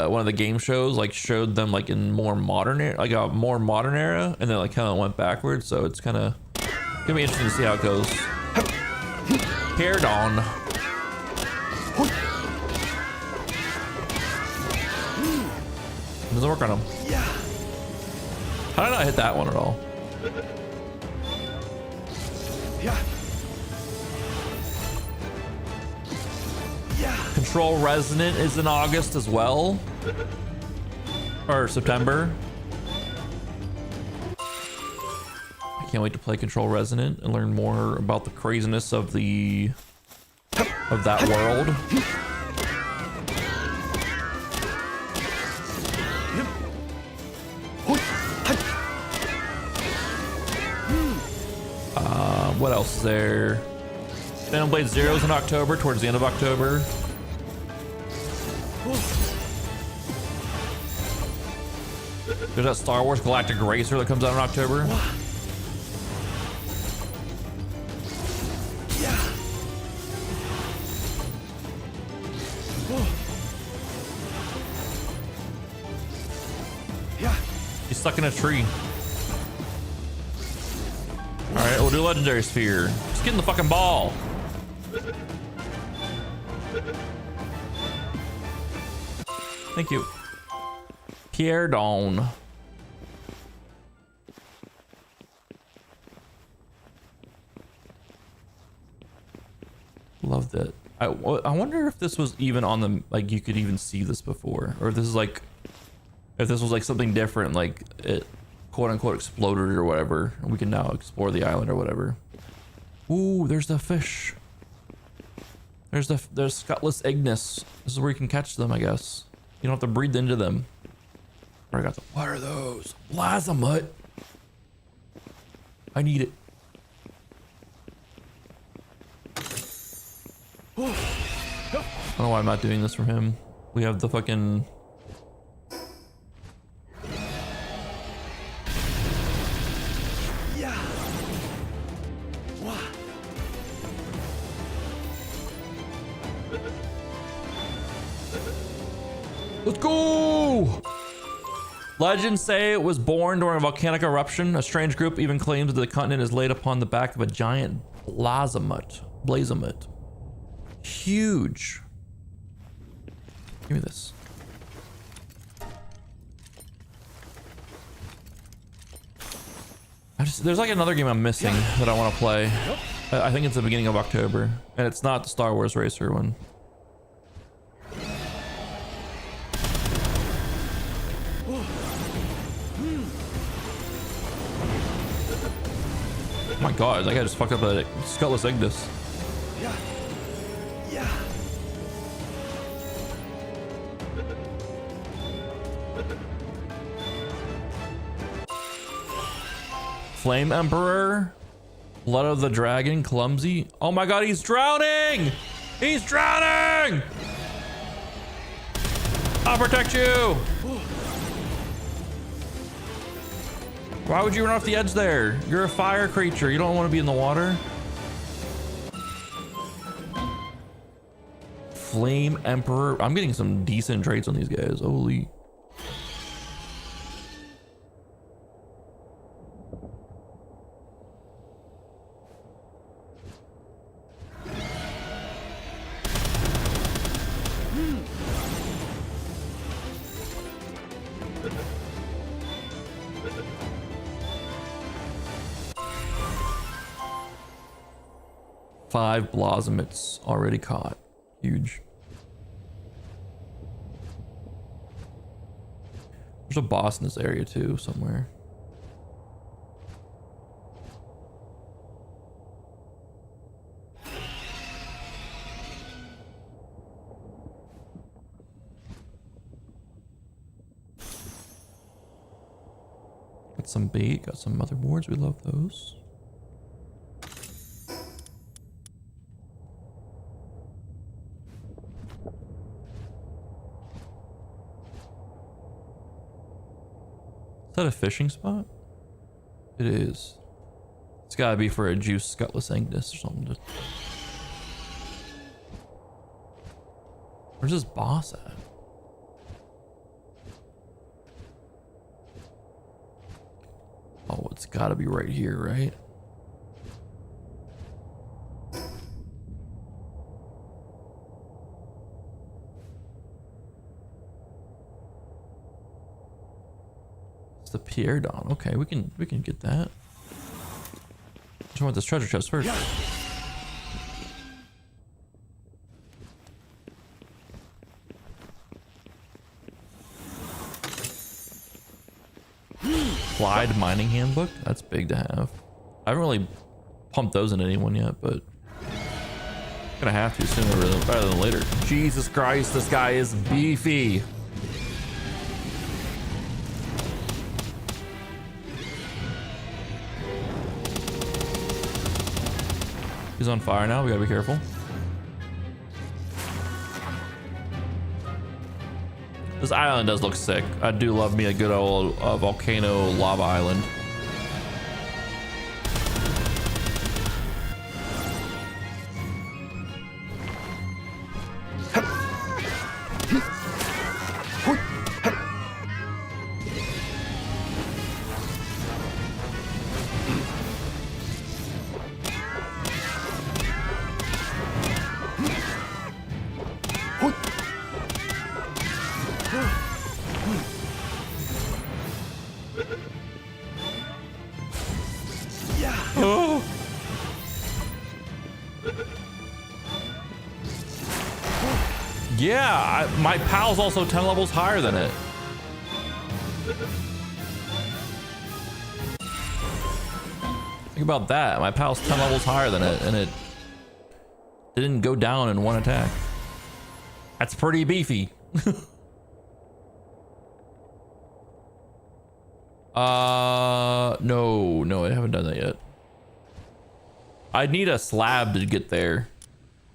one of the game shows like showed them like in more modern era, like a more modern era, and then like kind of went backwards. So it's kind of gonna be interesting to see how it goes. Hair Dawn. It doesn't work on him. How did I not hit that one at all? Control Resonant is in August as well, or September. I can't wait to play Control Resonant and learn more about the craziness of that world. What else is there? Xenoblade Zero's in October, towards the end of October. There's that Star Wars Galactic Racer that comes out in October. He's stuck in a tree. Alright, we'll do Legendary Sphere. Just get in the fucking ball. Thank you. Pierre Dawn. Love that. I wonder if this was even on the, like, you could even see this before, or if this is like, if this was like something different, like it quote unquote exploded or whatever, and we can now explore the island or whatever. Ooh, there's the fish. There's Scutless Ignis. This is where you can catch them, I guess. You don't have to breathe into them. I got them. What are those? Blazamut. I need it. I don't know why I'm not doing this for him. We have the fucking... Let's go! Legends say it was born during a volcanic eruption. A strange group even claims that the continent is laid upon the back of a giant blazamut. Huge. Give me this. There's like another game I'm missing that I want to play. I think it's the beginning of October, and it's not the Star Wars Racer one. Oh my god, that guy just fucked up a Scutless Ignis. Flame Emperor, Blood of the Dragon, Clumsy. Oh my god, he's drowning! He's drowning! I'll protect you! Why would you run off the edge there? You're a fire creature. You don't want to be in the water. Flame Emperor. I'm getting some decent traits on these guys. Holy. Five Blazamits already caught. Huge. There's a boss in this area too, somewhere. Got some bait, got some motherboards. We love those. Is that a fishing spot? It is. It's gotta be for a juice Scutless Ignis or something. Where's this boss at? Oh, it's gotta be right here, right? The Pierre Don. Okay, we can get that. Just want this treasure chest first. Applied mining handbook. That's big to have. I haven't really pumped those in anyone yet, but I'm gonna have to sooner rather than later. Jesus Christ, this guy is beefy. He's on fire now. We gotta be careful. This island does look sick. I do love me a good old volcano lava island. Oh. Yeah, my pal's also 10 levels higher than it. Think about that. My pal's 10 levels higher than it, and it didn't go down in one attack. That's pretty beefy. No, I haven't done that yet. I'd need a slab to get there.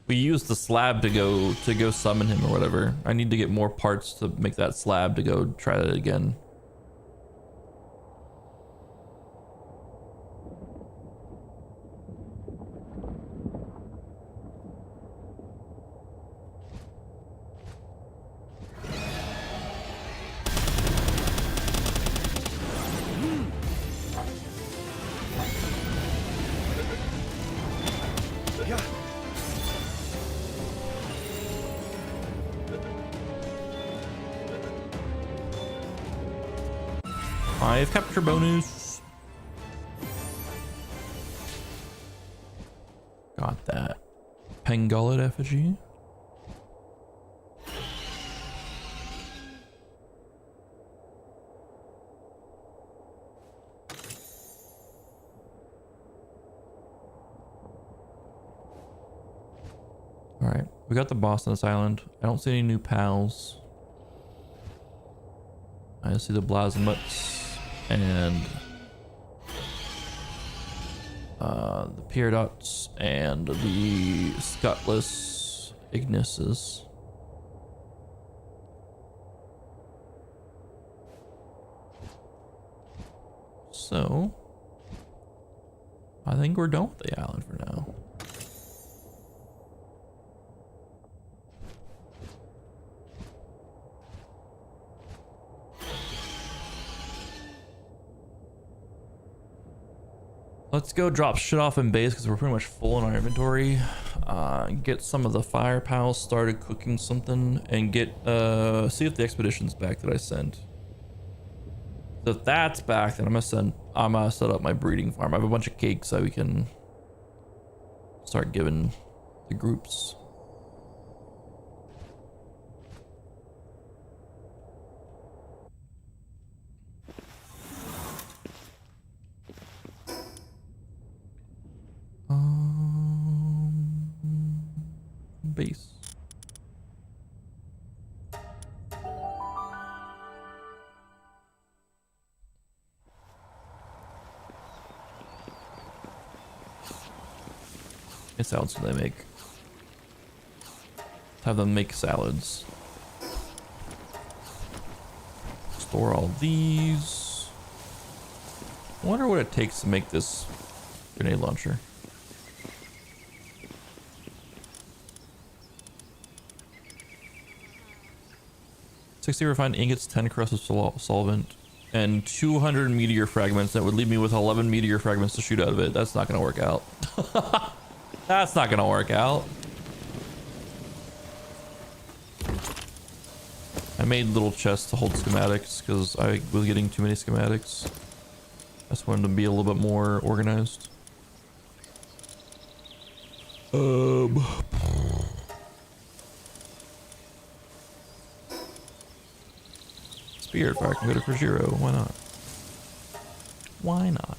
We used the slab to go summon him or whatever. I need to get more parts to make that slab to go try that again. Five capture bonus. Got that. Pangolid effigy. All right, we got the boss on this island. I don't see any new pals. I see the Blasmuts and the Peardots and the Scutless Ignises. So I think we're done with the island for now. Let's go drop shit off in base because we're pretty much full in our inventory. Get some of the fire pals started cooking something and get see if the expedition's back that I sent. So if that's back, then I'm gonna set up my breeding farm. I have a bunch of cakes so we can start giving the groups. Base. What salads do they make? Let's have them make salads. Store all these. I wonder what it takes to make this grenade launcher. 60 refined ingots, 10 corrosive solvent, and 200 meteor fragments. That would leave me with 11 meteor fragments to shoot out of it. That's not gonna work out. That's not gonna work out. I made little chests to hold schematics because I was getting too many schematics. I just wanted to be a little bit more organized. Spirit fire can go to for 0. Why not? Why not?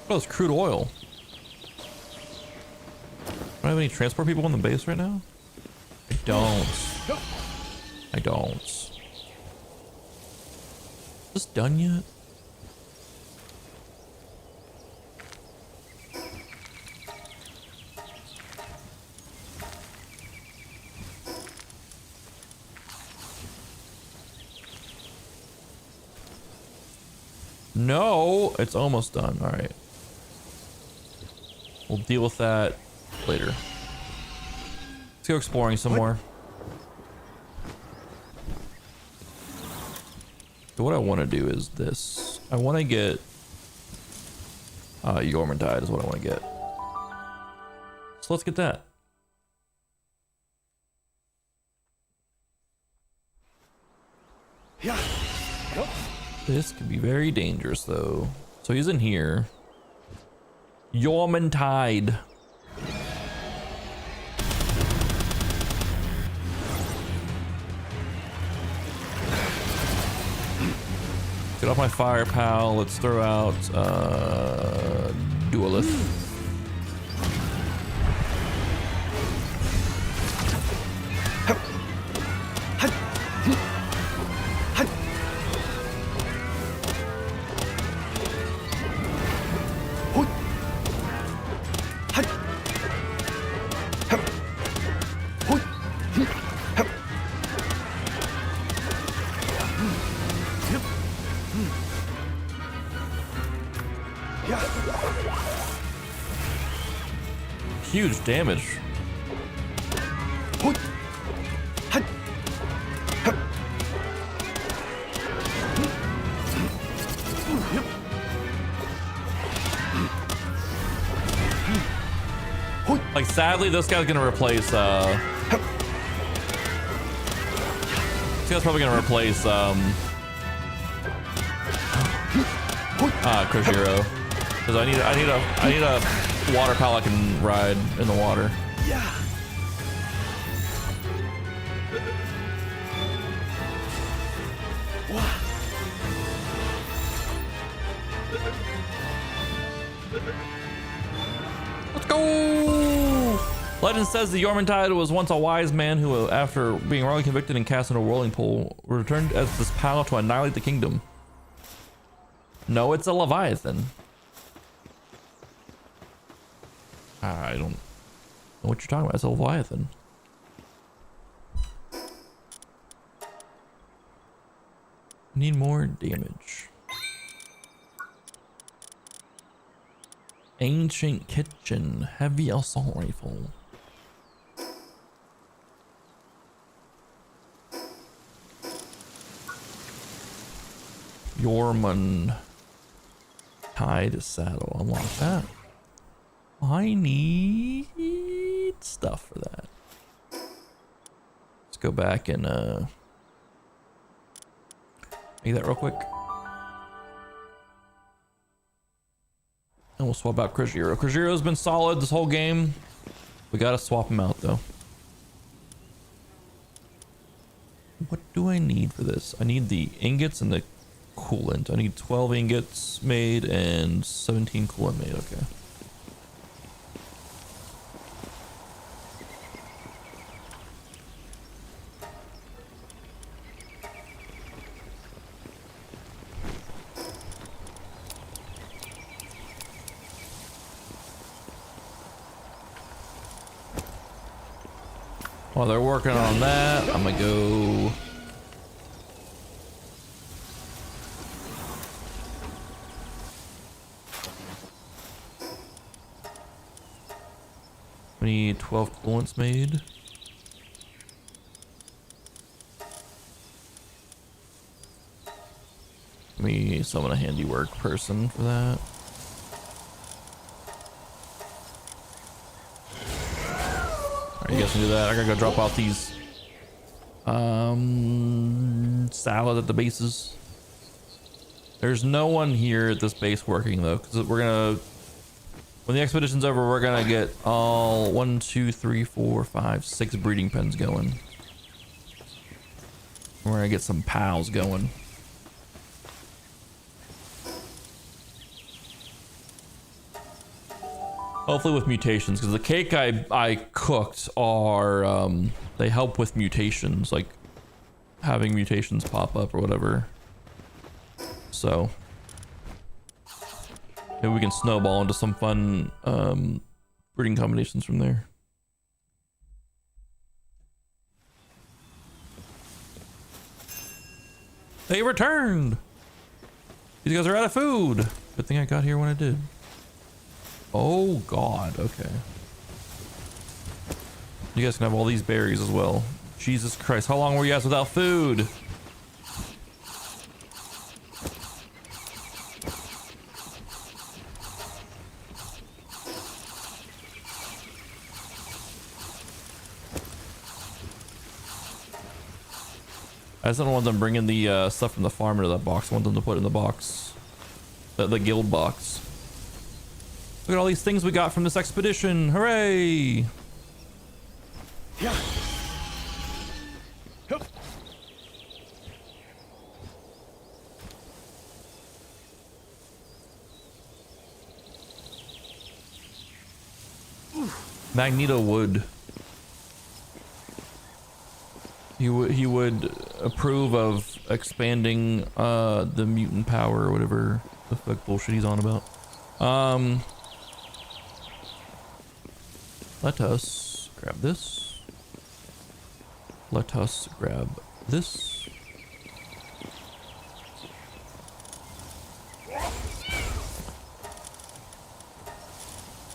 Oh, it's crude oil. Do I have any transport people on the base right now? I don't. I don't. Is this done yet? No, it's almost done. All right. We'll deal with that later. Let's go exploring some more. So what I want to do is this. I want to get Yormantide is what I want to get. So let's get that. Yeah. Yep. This could be very dangerous though. So he's in here. Yormantide. Get off my fire, pal. Let's throw out Duelith. Huge damage. Like, sadly, this guy's gonna replace this guy's probably gonna replace Koshiro, because I need a water pal I can ride in the water. Yeah. Let's go! Legend says the Yormantide was once a wise man who, after being wrongly convicted and cast in a whirling pool, returned as this pal to annihilate the kingdom. No, it's a Leviathan. I don't know what you're talking about. It's a Leviathan. Need more damage. Ancient Kitchen. Heavy assault rifle. Yorman. Tide saddle. Unlock that. I need stuff for that. Let's go back and make that real quick. And we'll swap out Koshiro. Koshiro's been solid this whole game. We gotta swap him out though. What do I need for this? I need the ingots and the coolant. I need 12 ingots made and 17 coolant made. Okay. While they're working on that, I'm gonna go. We need 12 coolants made. Let me summon a handiwork person for that. Alright, you guys can do that. I gotta go drop off these salad at the bases. There's no one here at this base working though, because we're gonna, when the expedition's over, we're gonna get all 1, 2, 3, 4, 5, 6 breeding pens going. We're gonna get some pals going. Hopefully with mutations, because the cake I cooked are they help with mutations, like having mutations pop up or whatever. So maybe we can snowball into some fun breeding combinations from there. They returned. These guys are out of food. Good thing I got here when I did. Oh God, okay. You guys can have all these berries as well. Jesus Christ, how long were you guys without food? I just don't want them bringing the stuff from the farm into that box. I want them to put it in the box. The guild box. Look at all these things we got from this expedition. Hooray! Yeah. Hup. Magneto would. He would approve of expanding the mutant power or whatever the fuck bullshit he's on about. Let us grab this. Let us grab this.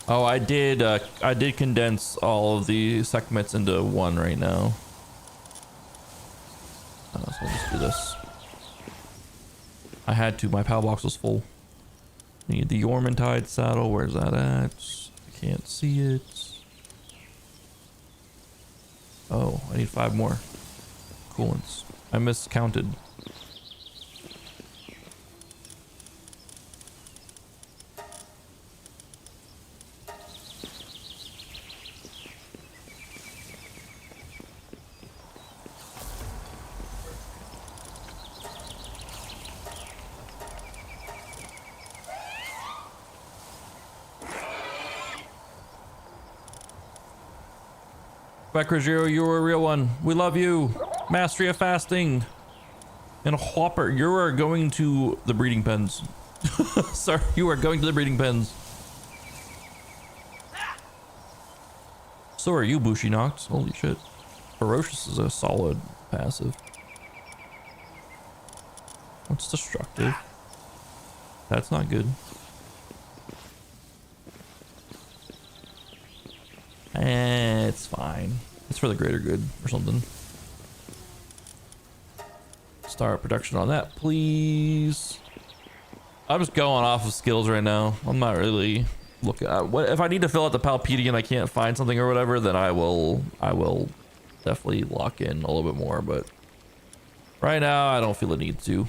Oh, I did condense all of the segments into one right now. So I'll just do this. I had to, my PAL box was full. Need the Yormantide saddle, where's that at? I can't see it. Oh, I need 5 more coolants. I miscounted. Beckrajiro, you're a real one. We love you. Mastery of fasting. And a whopper. You are going to the breeding pens. Sorry, you are going to the breeding pens. So are you, Bushi Nox. Holy shit. Ferocious is a solid passive. What's destructive? That's not good. It's fine. It's for the greater good or something. Start production on that, please. I'm just going off of skills right now. I'm not really looking at what if I need to fill out the Palpedi and I can't find something or whatever, then I will definitely lock in a little bit more, but right now I don't feel the need to.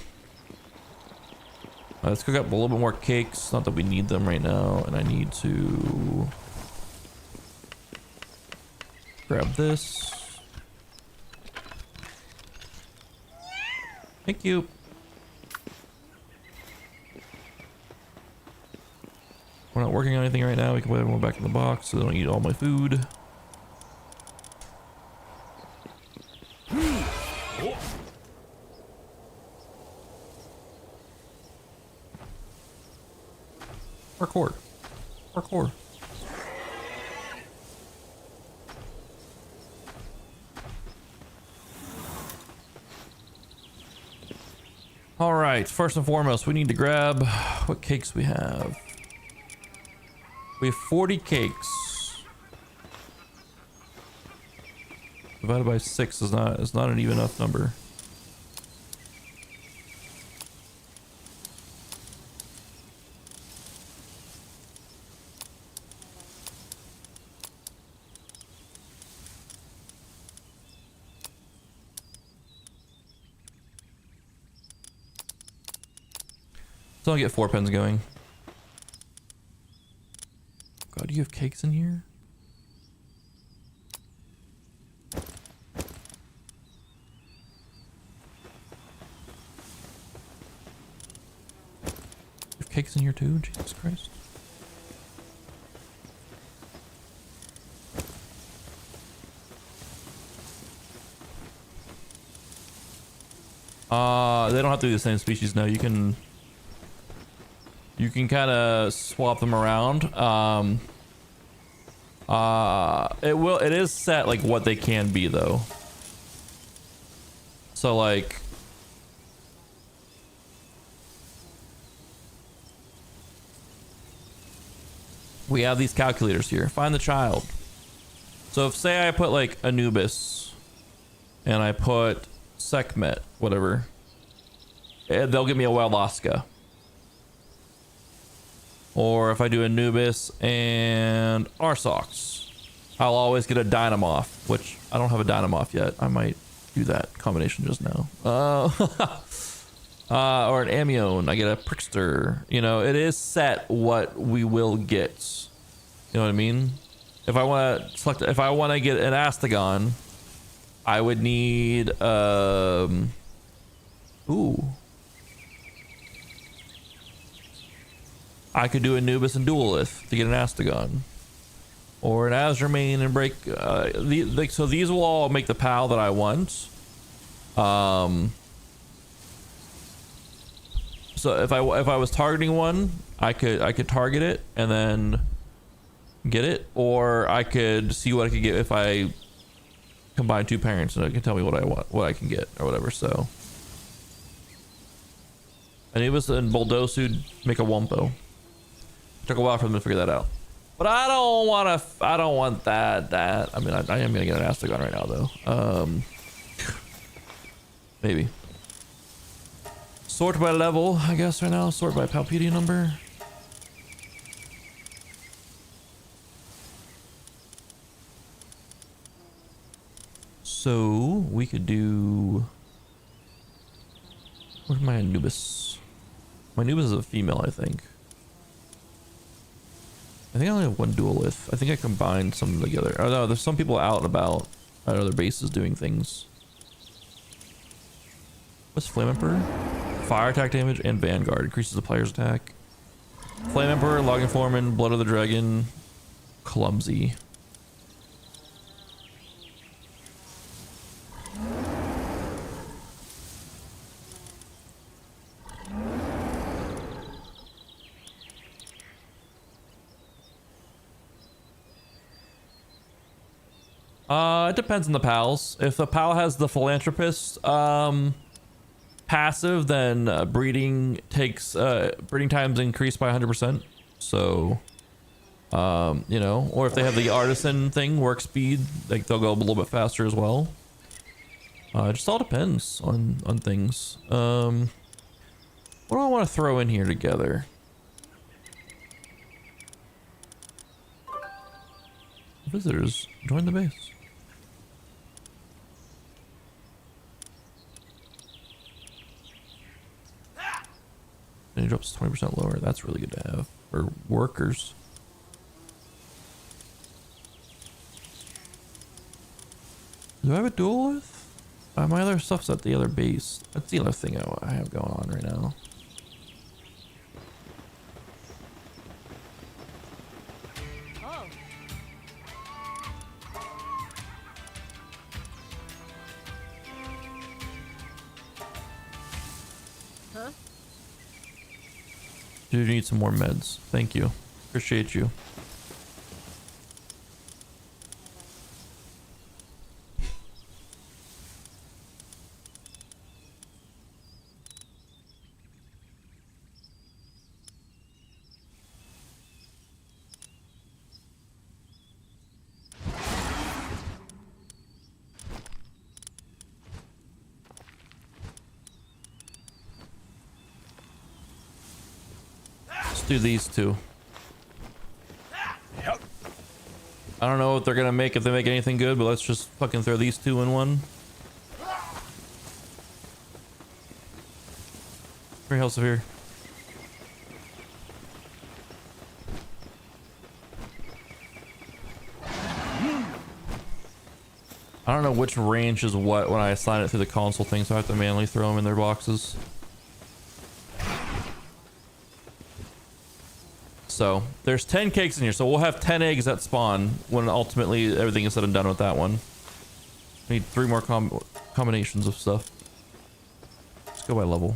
Let's cook up a little bit more cakes. Not that we need them right now, and I need to grab this. Thank you. We're not working on anything right now. We can put everyone back in the box so they don't eat all my food. Parkour. Parkour. All right, first and foremost, we need to grab what cakes we have. We have 40 cakes. Divided by 6 is not an even enough number. So I'll get 4 pens going. God, do you have cakes in here? You have cakes in here too? Jesus Christ. They don't have to be the same species now. You can kind of swap them around. It is set like what they can be though. So like we have these calculators here. Find the child. So if say I put like Anubis and I put Sekhmet, whatever, they'll give me a wild Oscar. Or if I do Anubis and Arsox, I'll always get a Dynamoth, which I don't have a Dynamoth yet. I might do that combination just now. Or an Amione, I get a Prickster. You know, it is set what we will get. You know what I mean? If I want to select, if I want to get an Astagon, I would need ooh. I could do Anubis and Duelith to get an Astagon. or an Azurmane and break so these will all make the PAL that I want. So if I was targeting one, I could target it and then get it, or I could see what I could get if I combine 2 parents, and it can tell me what I want, what I can get or whatever. So and it was in Boldosu'd make a Wumpo. Took a while for them to figure that out, but I don't want that. I mean, I am gonna get an Astagon right now though. Maybe sort by level, I guess right now. Sort by Palpedia number. So we could do. Where's my Anubis? My Anubis is a female, I think. I think I only have one duelith. I think I combined some together. Oh no, there's some people out and about at other bases doing things. What's Flame Emperor? Fire attack damage and Vanguard. Increases the player's attack. Flame Emperor, Logging Foreman, Blood of the Dragon, Clumsy. It depends on the pals. If the pal has the Philanthropist passive, then breeding times increase by 100%. So, you know, or if they have the Artisan thing, work speed, like they'll go a little bit faster as well. It just all depends on things. What do I want to throw in here together? Visitors, join the base. And it drops 20% lower. That's really good to have for workers. Do I have a duel with? My other stuff's at the other base. That's the other thing I have going on right now. Do need some more meds. Thank you. Appreciate you. Do these two. Yep. I don't know what they're gonna make, if they make anything good, but let's just fucking throw these two in one. Very health severe. I don't know which range is what when I assign it through the console thing, so I have to manually throw them in their boxes. So there's 10 cakes in here, so we'll have 10 eggs that spawn when ultimately everything is said and done with that one. We need 3 more combinations of stuff. Let's go by level.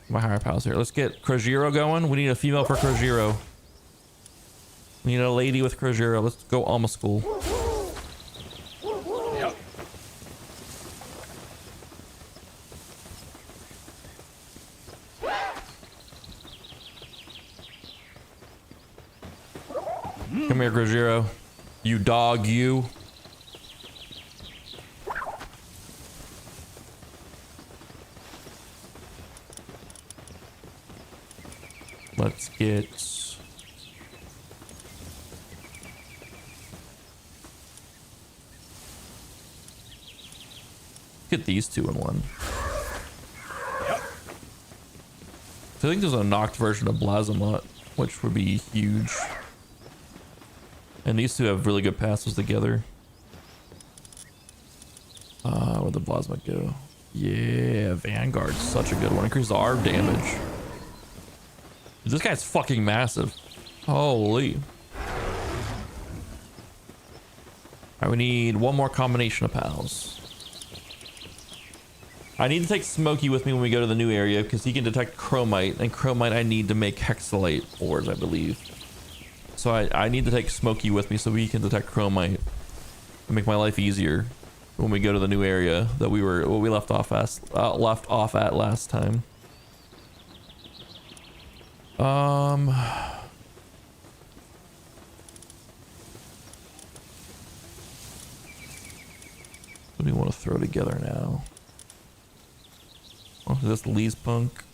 My higher pals here. Let's get Krojiro going. We need a female for Krojiro. We need a lady with Krojiro. Let's go Alma School. Yep. Come here, Krojiro. You dog, you. Let's get these two in one. Yep. I think there's a knocked version of Blazamot, which would be huge. And these two have really good passes together. Where'd the Plasma go? Yeah, Vanguard's such a good one. Increases our damage. This guy's fucking massive. Holy. All right, we need one more combination of pals. I need to take Smokey with me when we go to the new area because he can detect chromite, and chromite I need to make hexalite ores, I believe. So I need to take Smokey with me so we can detect chromite and make my life easier when we go to the new area that we left off at last time. What do we want to throw together now? Oh, is this Lee's punk?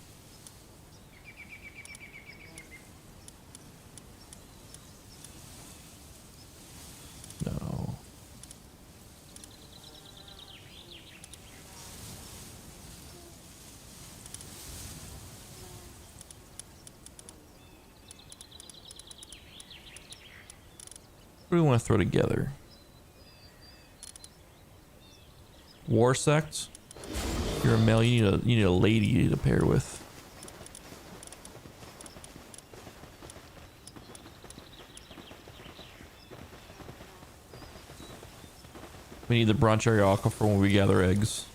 No. What do we want to throw together? War sect? You're a male, you need a lady to pair with. We need the brunch area aquifer when we gather eggs.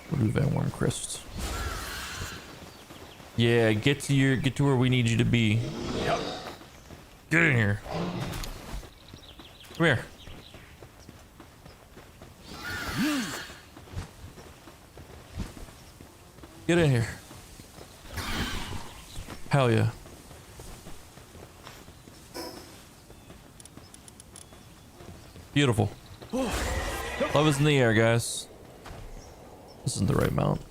What do Van Warren crisps? Yeah, get to where we need you to be. Yep. Get in here. Come here. Get in here. Hell yeah. Beautiful. Love is in the air, guys. This isn't the right mount.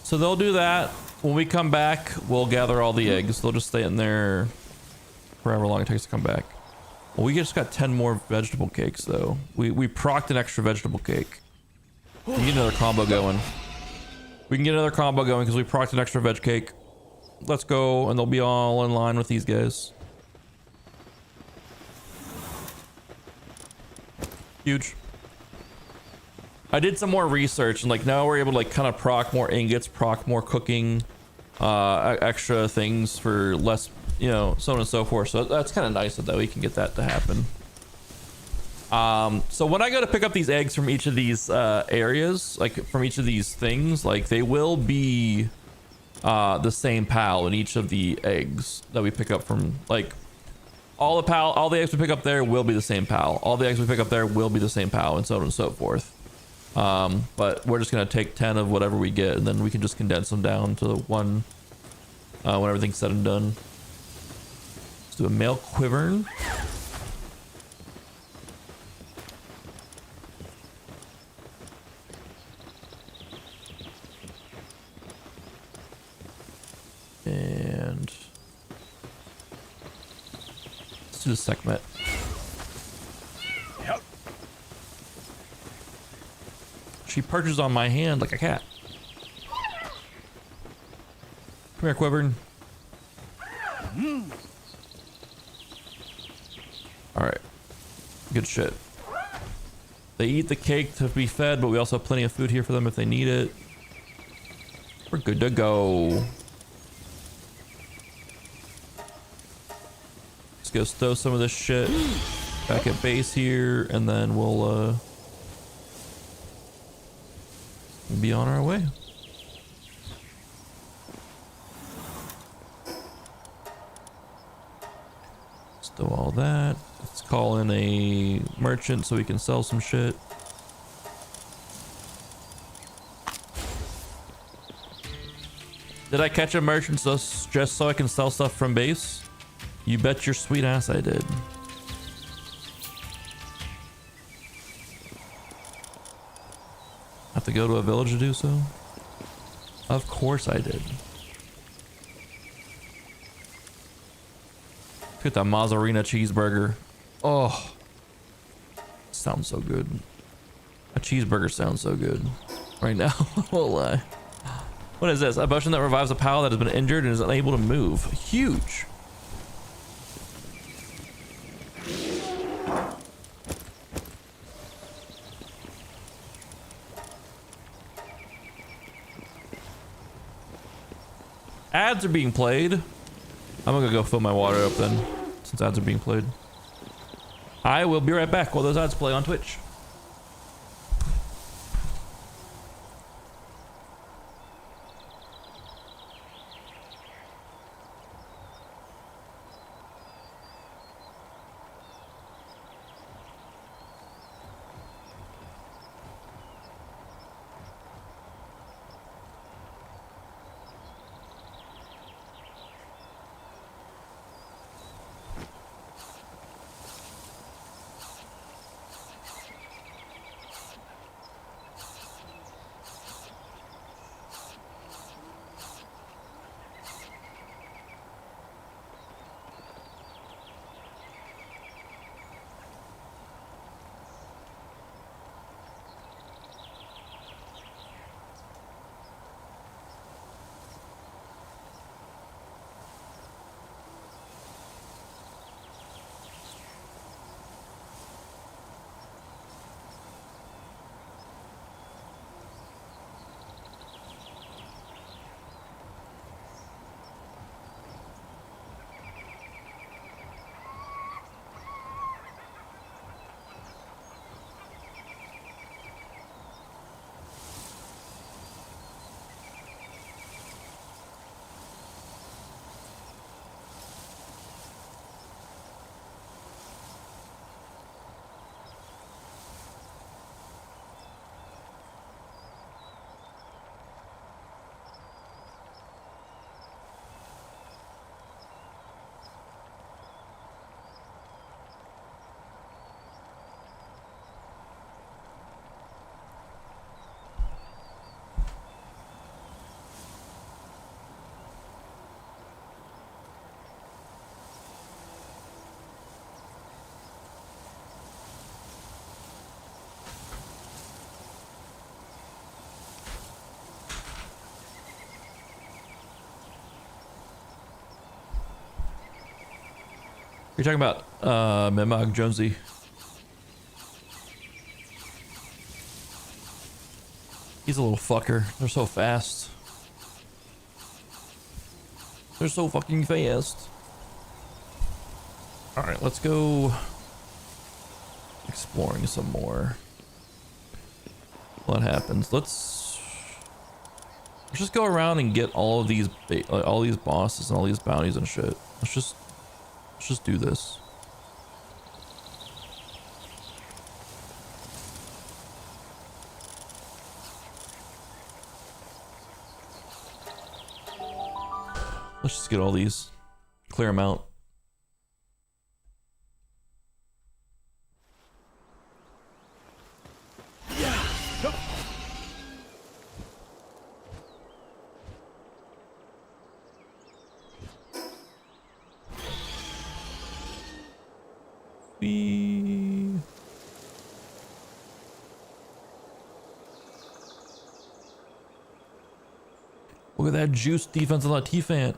So they'll do that. When we come back, we'll gather all the eggs. They'll just stay in there for however long it takes to come back. Well, we just got 10 more vegetable cakes, though. We procced an extra vegetable cake. We can get another combo going. We can get another combo going because we procced an extra veg cake. Let's go, and they'll be all in line with these guys. Huge. I did some more research, and like now we're able to like kind of proc more ingots, proc more cooking, extra things for less, you know, so on and so forth. So that's kind of nice that we can get that to happen. So when I go to pick up these eggs from each of these areas, like from each of these things, like they will be the same pal in each of the eggs that we pick up from, like all the eggs we pick up there will be the same pal. All the eggs we pick up there will be the same pal, and so on and so forth. But we're just gonna take 10 of whatever we get, and then we can just condense them down to one when everything's said and done. Let's do a male quivern. And let's do the segment. Yep. She perches on my hand like a cat. Come here, Quivern. Alright. Good shit. They eat the cake to be fed, but we also have plenty of food here for them if they need it. We're good to go. Let's go stow some of this shit back at base here, and then we'll be on our way. Stow all that. Let's call in a merchant so we can sell some shit. Did I catch a merchant just so I can sell stuff from base? You bet your sweet ass I did. Have to go to a village to do so? Of course I did. Look at that Mazzarina cheeseburger. Oh, sounds so good. A cheeseburger sounds so good right now. I won't lie. What is this? A potion that revives a pal that has been injured and is unable to move. Huge. Ads are being played. I'm gonna go fill my water up then, since ads are being played. I will be right back while those ads play on Twitch. You're talking about Memog Jonesy. He's a little fucker. They're so fast. They're so fucking fast. Alright, let's go exploring some more. What happens? Let's just go around and get all of these bosses and all these bounties and shit. Let's just do this. Let's just get all these. Clear them out. Look at that juice defense on that T-Fant.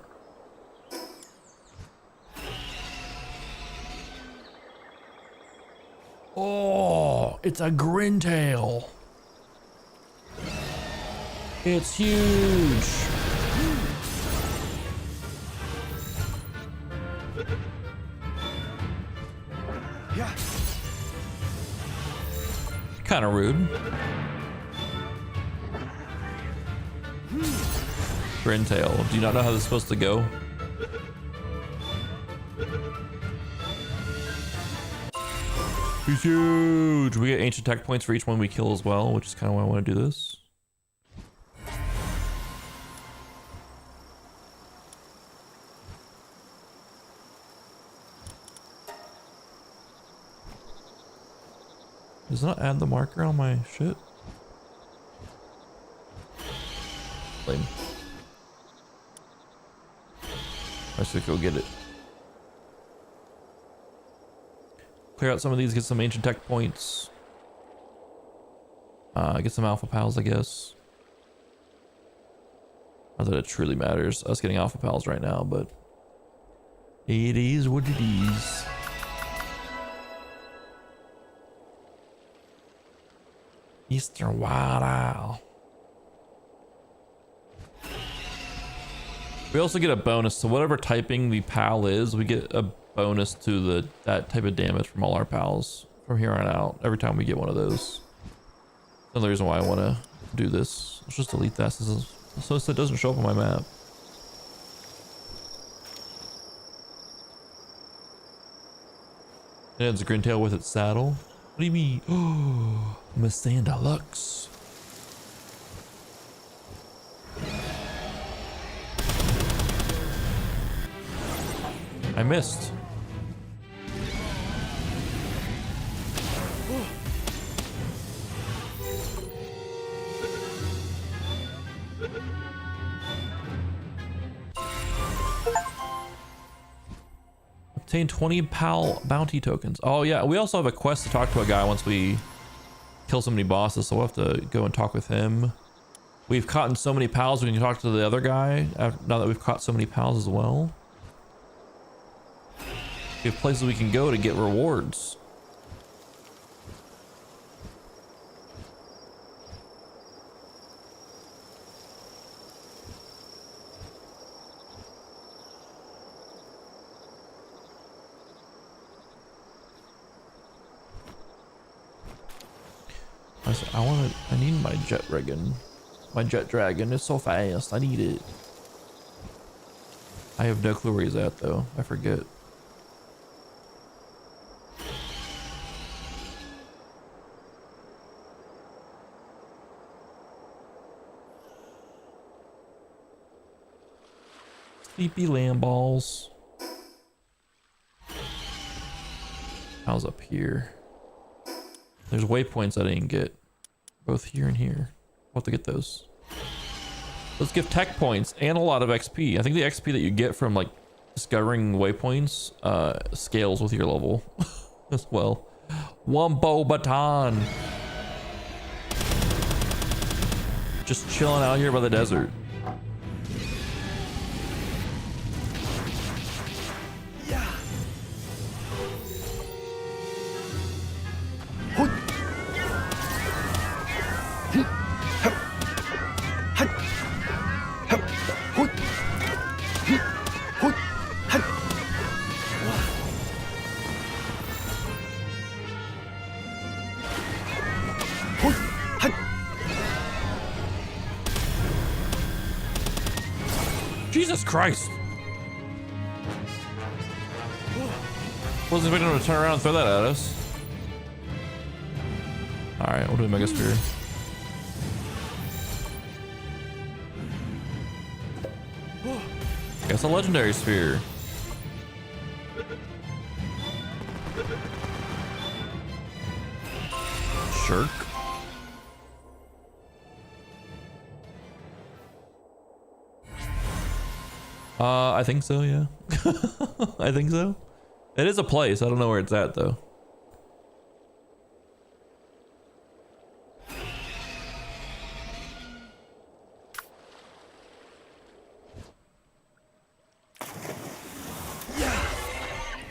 Oh, it's a Grintail. It's huge. Yeah. Kind of rude. Grintail. Do you not know how this is supposed to go? He's huge. We get ancient tech points for each one we kill as well, which is kind of why I want to do this. Does it not add the marker on my shit? Lame. I should go get it. Clear out some of these, get some ancient tech points. Get some alpha pals, I guess. Not that it truly matters, us getting alpha pals right now, but it is what it is. Eastern Wild Owl. We also get a bonus to whatever typing the pal is. We get a bonus to that type of damage from all our pals from here on out. Every time we get one of those. Another reason why I want to do this. Let's just delete that so it doesn't show up on my map. And it's a Grintail with its saddle. What do you mean? Oh, Mistanda Lux. I missed. Obtain 20 PAL bounty tokens. Oh yeah, we also have a quest to talk to a guy once we kill so many bosses, so we'll have to go and talk with him. We've caught so many pals, we can talk to the other guy now that we've caught so many pals as well. We have places we can go to get rewards. I need my jet dragon. My jet dragon is so fast. I need it. I have no clue where he's at though. I forget. Sleepy lamb balls. How's up here? There's waypoints I didn't get. Both here and here. We'll have to get those. Let's give tech points and a lot of XP. I think the XP that you get from like discovering waypoints scales with your level as well. Wumbo baton. Just chilling out here by the desert. Jesus Christ! Wasn't expecting him to turn around and throw that at us. Alright, we'll do a Mega Sphere. Guess a Legendary Sphere. Shirk. I think so, yeah. I think so. It is a place. I don't know where it's at though.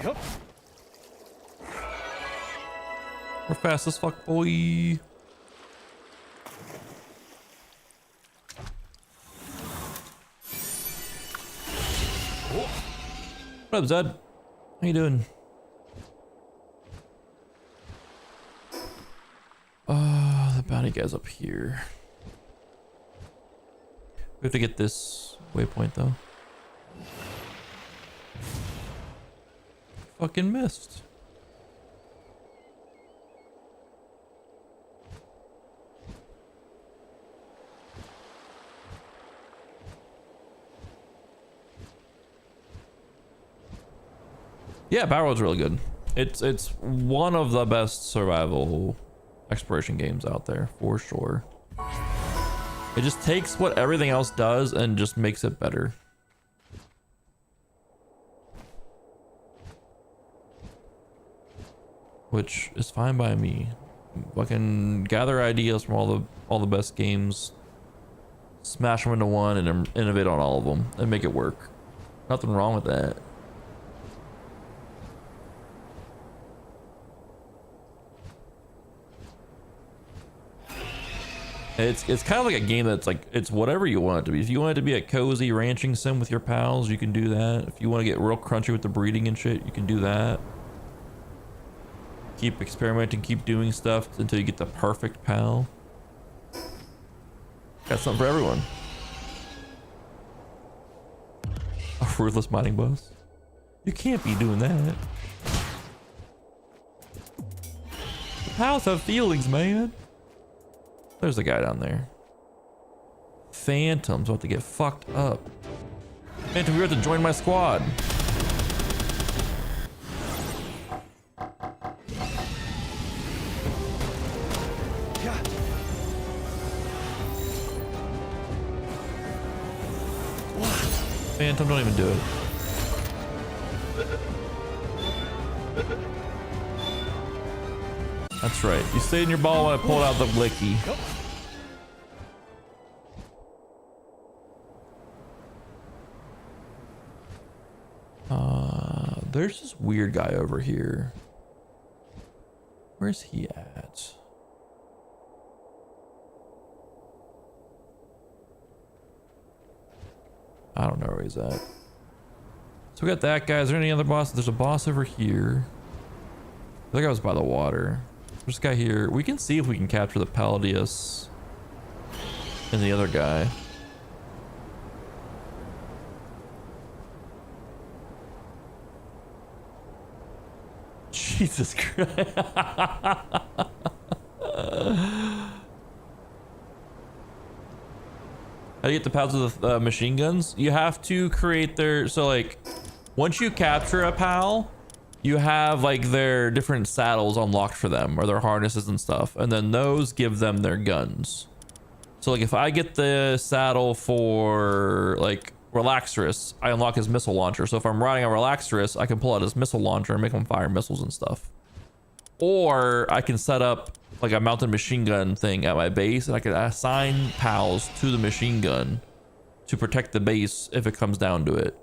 Yep. We're fast as fuck, boy. What up, Zed? How you doing? The bounty guy's up here. We have to get this waypoint though. Fucking missed. Yeah, Palworld's really good. It's one of the best survival exploration games out there for sure. It just takes what everything else does and just makes it better. Which is fine by me. Fucking gather ideas from all the best games Smash them into one and innovate on all of them and make it work. Nothing wrong with that. It's kind of like a game that's like, it's whatever you want it to be. If you want it to be a cozy ranching sim with your pals, you can do that. If you want to get real crunchy with the breeding and shit, you can do that. Keep experimenting, keep doing stuff until you get the perfect pal. Got something for everyone. A ruthless mining boss. You can't be doing that. The pals have feelings, man. There's a guy down there. Phantom's about to get fucked up. Phantom, you have to join my squad. Yeah. Phantom, don't even do it. That's right. You stayed in your ball when I pulled out the blicky. There's this weird guy over here. Where's he at? I don't know where he's at. So we got that guy. Is there any other boss? There's a boss over here. I think I was by the water. There's a guy here. We can see if we can capture the Paldius and the other guy. Jesus Christ. How do you get the pals with the machine guns? You have to create their, so like, once you capture a pal, you have like their different saddles unlocked for them, or their harnesses and stuff, and then those give them their guns. So like if I get the saddle for like Relaxorus, I unlock his missile launcher. So if I'm riding a Relaxorus, I can pull out his missile launcher and make him fire missiles and stuff. Or I can set up like a mounted machine gun thing at my base, and I can assign pals to the machine gun to protect the base if it comes down to it.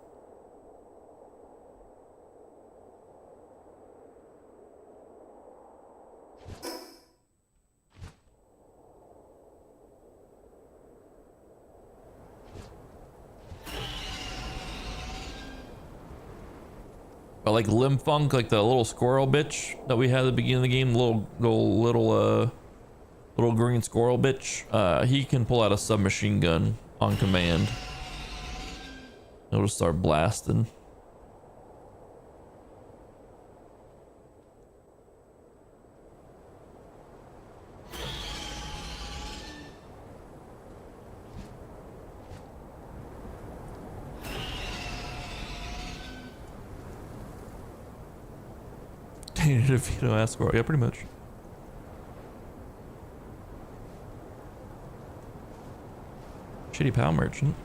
But like Limfunk, like the little squirrel bitch that we had at the beginning of the game, little green squirrel bitch, he can pull out a submachine gun on command. It'll just start blasting. Defeat ass squirrel. Yeah, pretty much. Shitty pal merchant.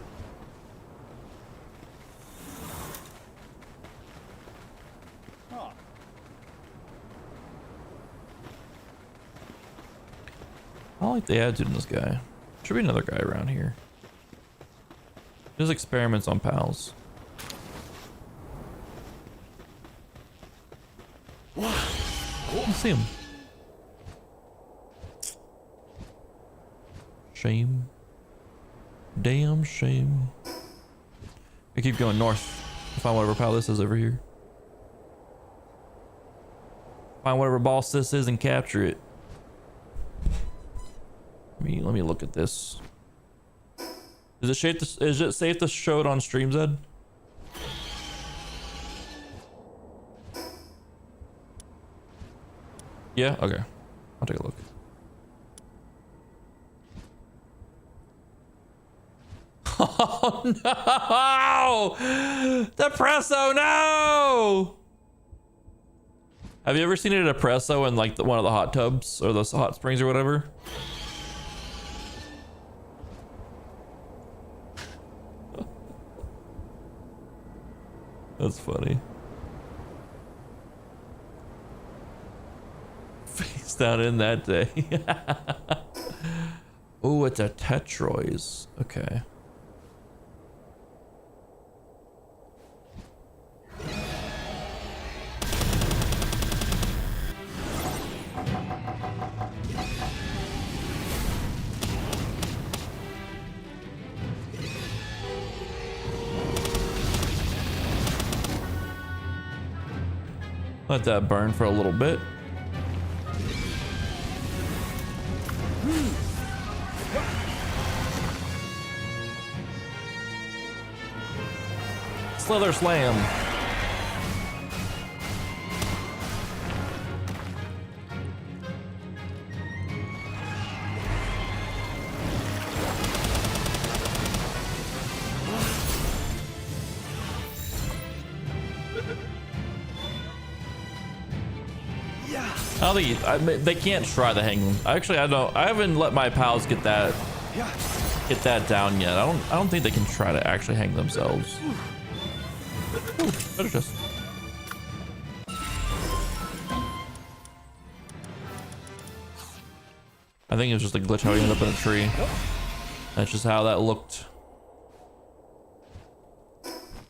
I like the attitude in this guy. Should be another guy around here. Does experiments on pals. I see him. Shame. Damn shame. I keep going north to find whatever pal this is over here. Find whatever boss this is and capture it. Let me look at this. Is it safe to show it on stream, Zed? Yeah? Okay. I'll take a look. Oh no! Depresso, no! Have you ever seen a Depresso in like one of the hot tubs or those hot springs or whatever? That's funny. Face down in that day. Oh, it's a Tetroys. Okay. Let that burn for a little bit. Slither slam. I don't think they can't try to hang them. Actually, I haven't let my pals get that down yet. I don't think they can try to actually hang themselves. Ooh, better just. I think it was just a glitch how he ended up in a tree. That's just how that looked.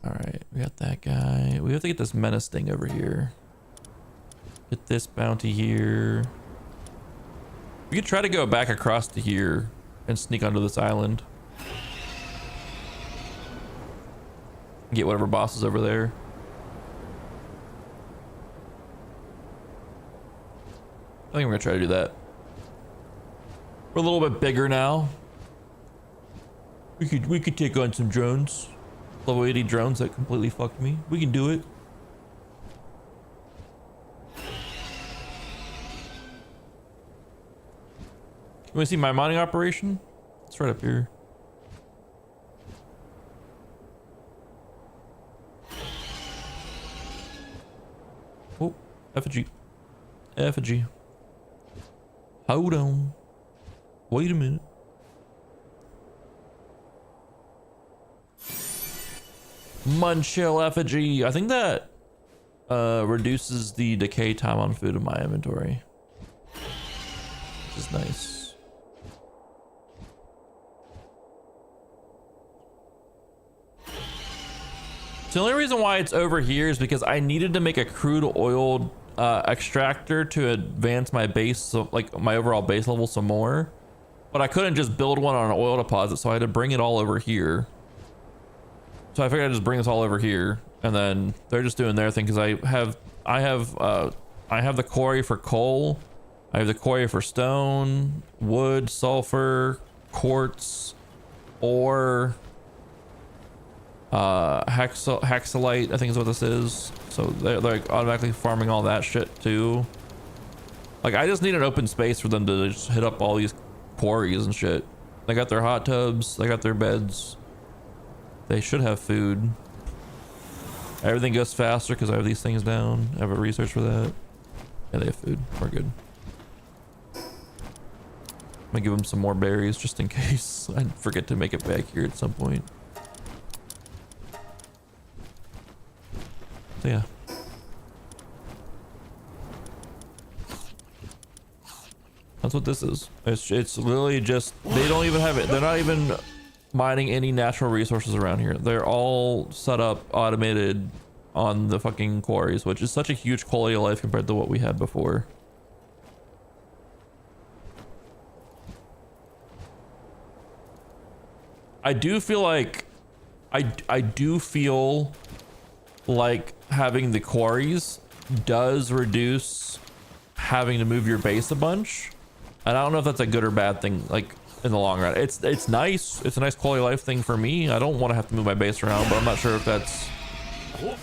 All right, we got that guy. We have to get this menace thing over here. Get this bounty here. We could try to go back across to here and sneak onto this island. Get whatever boss is over there. I think we're gonna try to do that. We're a little bit bigger now. We could take on some drones. Level 80 drones that completely fucked me. We can do it. You want to see my mining operation? It's right up here. Oh, effigy. Effigy. Hold on. Wait a minute. Munchill effigy. I think that reduces the decay time on food in my inventory, which is nice. So the only reason why it's over here is because I needed to make a crude oil extractor to advance my base, so like my overall base level some more, but I couldn't just build one on an oil deposit, so I had to bring it all over here. So I figured I'd just bring this all over here, and then they're just doing their thing because I have the quarry for coal, I have the quarry for stone, wood, sulfur, quartz, ore, hexalite, I think is what this is. So they're like automatically farming all that shit too. Like I just need an open space for them to just hit up all these quarries and shit. They got their hot tubs, they got their beds. They should have food. Everything goes faster because I have these things down. I have a research for that. Yeah, they have food. We're good. I'm gonna give them some more berries just in case I forget to make it back here at some point. So yeah. That's what this is. It's literally just, they don't even have it. They're not even mining any natural resources around here. They're all set up automated on the fucking quarries, which is such a huge quality of life compared to what we had before. I do feel like I do feel like having the quarries does reduce having to move your base a bunch, and I don't know if that's a good or bad thing. Like in the long run, it's nice. It's a nice quality of life thing for me. I don't want to have to move my base around, but I'm not sure if that's.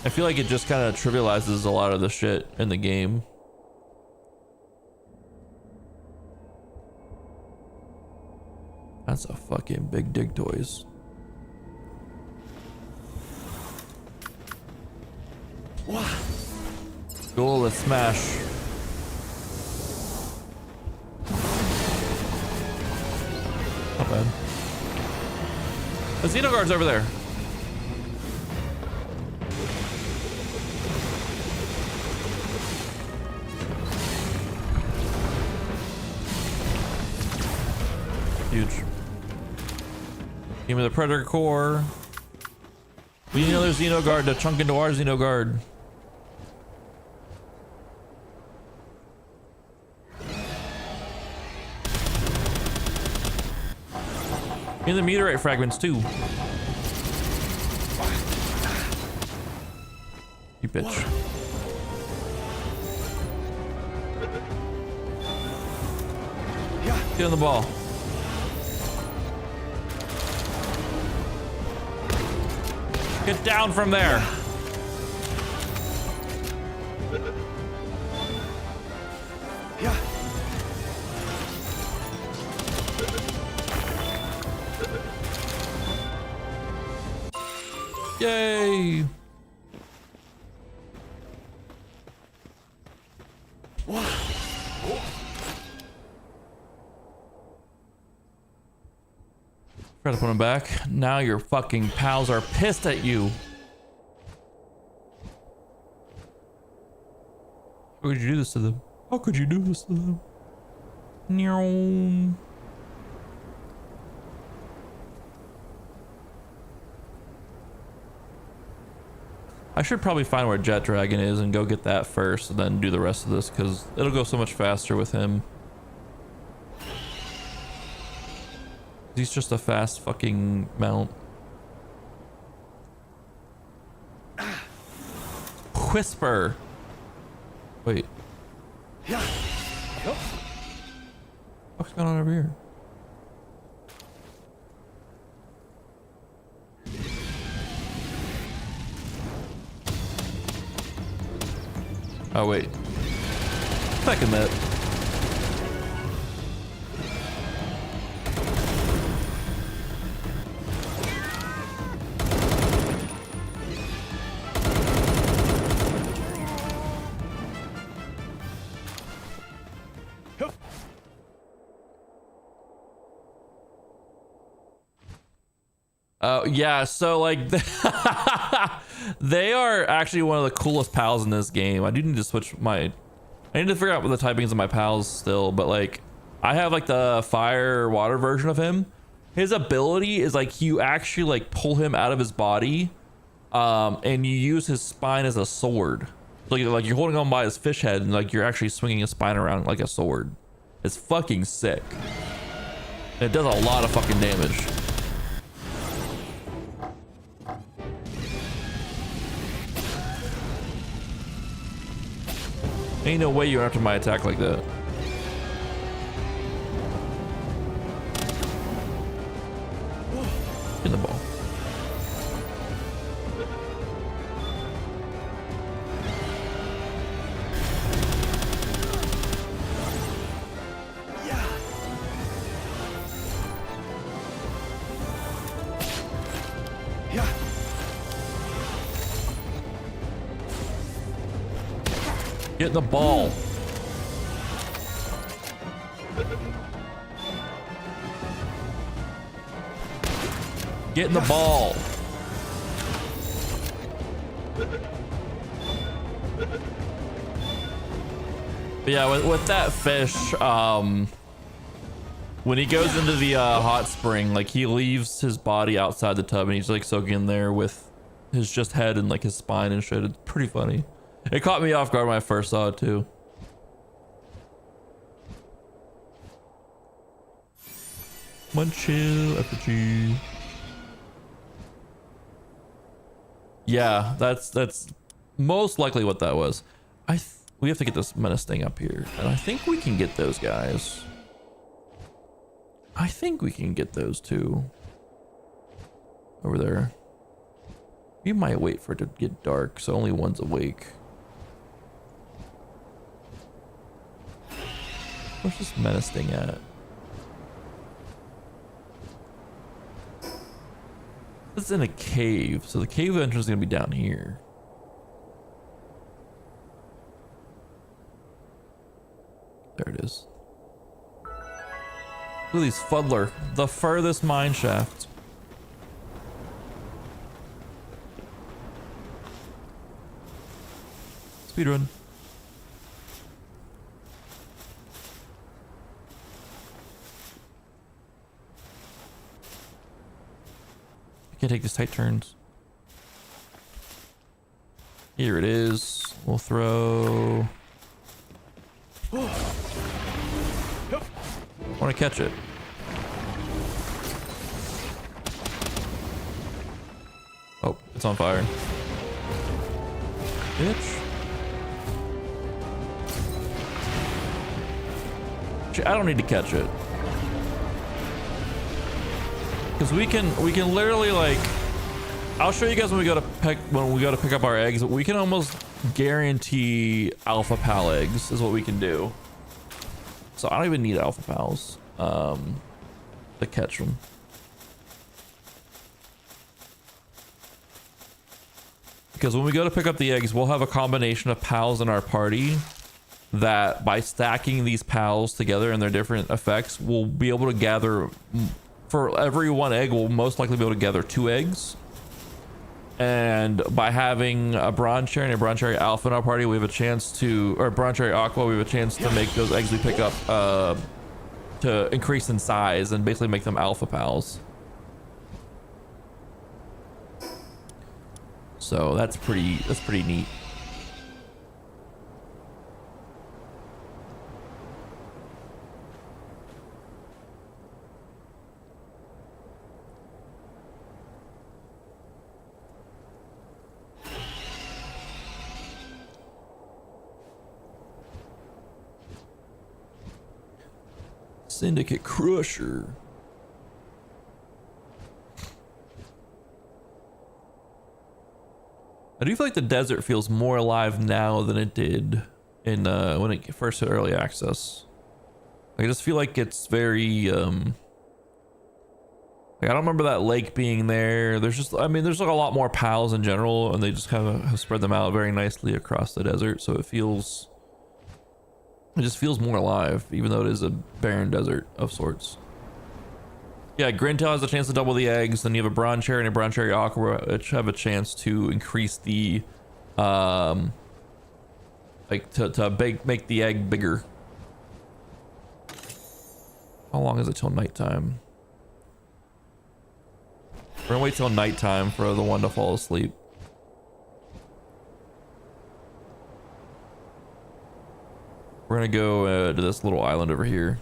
I feel like it just kind of trivializes a lot of the shit in the game. That's a fucking big dig toys. Cool, let's smash. Not bad. The Xenoguard's over there. Huge. Give me the Predator core. We need another Xenoguard to chunk into our Xenoguard. Give me the meteorite fragments too. You bitch. Get on the ball. Get down from there. Yeah. Yay. Try to put him back. Now your fucking pals are pissed at you. How could you do this to them? How could you do this to them? Meow. I should probably find where Jet Dragon is and go get that first and then do the rest of this because it'll go so much faster with him. He's just a fast fucking mount. Whisper. Wait. Yeah. What's going on over here? Oh wait. Second that. Yeah, so like they are actually one of the coolest pals in this game. I do need to switch my I need to figure out what the typings of my pals still, but like I have like the fire water version of him. His ability is like you actually like pull him out of his body and you use his spine as a sword. Like you're holding on by his fish head and like you're actually swinging his spine around like a sword. It's fucking sick. It does a lot of fucking damage. Ain't no way you're after my attack like that. In the ball. Get the ball. Get in the ball. But yeah, with that fish, when he goes into the hot spring, like he leaves his body outside the tub and he's like soaking in there with his just head and like his spine and shit. It's pretty funny. It caught me off guard when I first saw it too. One chill effigy. Yeah, that's most likely what that was. We have to get this menace thing up here, and I think we can get those guys. I think we can get those two over there. We might wait for it to get dark, so only one's awake. Where's this menace thing at? It's in a cave, so the cave entrance is gonna be down here. There it is. Look at these Fuddler, the furthest mine shaft. Speedrun. Can't take these tight turns. Here it is. We'll throw. Want to catch it. Oh, it's on fire. Bitch. I don't need to catch it. Because we can literally like, I'll show you guys when we go to pick up our eggs. We can almost guarantee alpha pal eggs is what we can do. So I don't even need alpha pals to catch them. Because when we go to pick up the eggs, we'll have a combination of pals in our party that by stacking these pals together and their different effects, we'll be able to gather, for every one egg, we'll most likely be able to gather 2 eggs. And by having a bronze cherry and a bronze cherry alpha in our party, we have a chance to, or bronze cherry aqua, we have a chance to make those eggs we pick up to increase in size and basically make them alpha pals. So that's pretty neat. Syndicate Crusher. I do feel like the desert feels more alive now than it did in when it first hit early access. I just feel like it's very like I don't remember that lake being there. There's just, I mean, there's like a lot more pals in general, and they just kind of have spread them out very nicely across the desert, so it just feels more alive, even though it is a barren desert of sorts. Yeah, Grintail has a chance to double the eggs. Then you have a bronze cherry and a bronze cherry aqua, which have a chance to increase the, like make the egg bigger. How long is it till nighttime? We're gonna wait till nighttime for the one to fall asleep. We're gonna go to this little island over here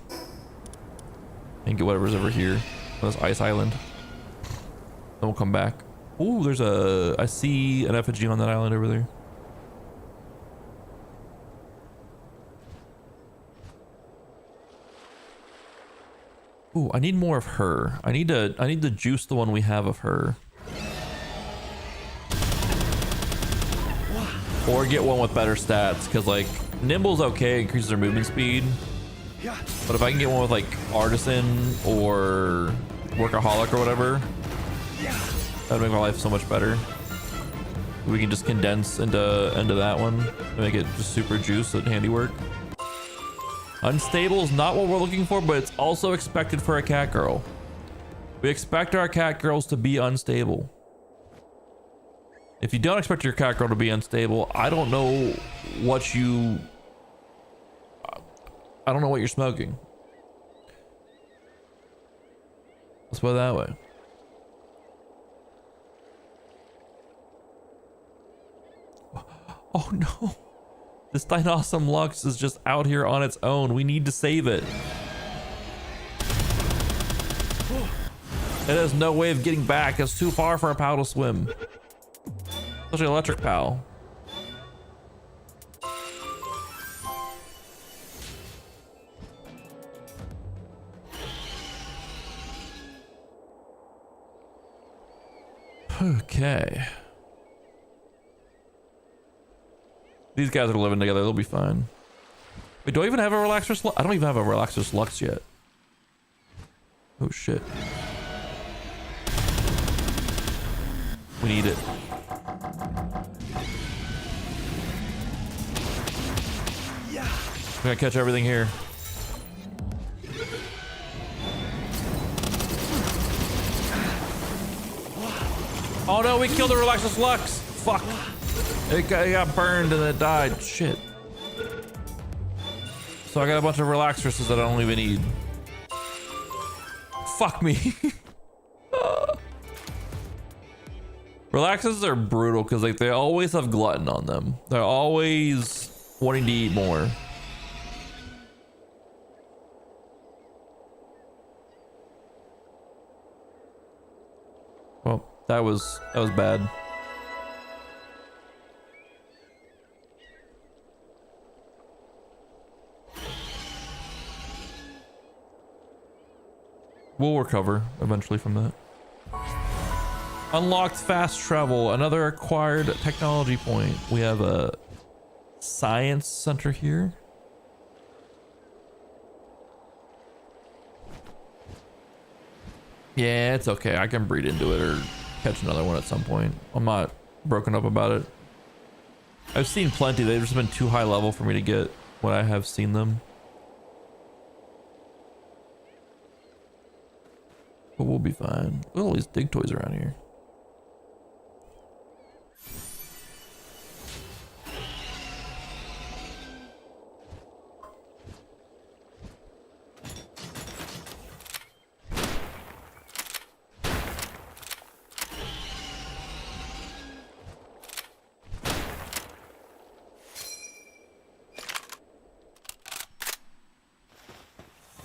and get whatever's over here. This ice island. Then we'll come back. Ooh, there's I see an effigy on that island over there. Ooh, I need more of her. I need to juice the one we have of her. Or get one with better stats, because like Nimble's okay, increases her movement speed. But if I can get one with like Artisan or Workaholic or whatever, that would make my life so much better. We can just condense into that one and make it just super juice and handiwork. Unstable is not what we're looking for, but it's also expected for a cat girl. We expect our cat girls to be unstable. If you don't expect your cat girl to be unstable, I don't know what you're smoking. Let's put it that way. Oh no. This Dinosaur Lux is just out here on its own. We need to save it. It has no way of getting back. It's too far for a pal to swim. Especially electric pal. Okay. These guys are living together. They'll be fine. Wait, do I even have a relaxer slux? I don't even have a relaxer slux yet. Oh shit. We need it. We're gonna catch everything here. Oh no, we killed the relaxer slux. Fuck. It got burned and it died. Shit. So I got a bunch of relaxers that I don't even need. Fuck me. Relaxes are brutal because like they always have glutton on them. They're always wanting to eat more. Well, that was bad. We'll recover eventually from that. Unlocked fast travel, another acquired technology point. We have a science center here. Yeah, it's okay. I can breed into it or catch another one at some point. I'm not broken up about it. I've seen plenty. They've just been too high level for me to get when I have seen them. But we'll be fine. Look at all these dig toys around here.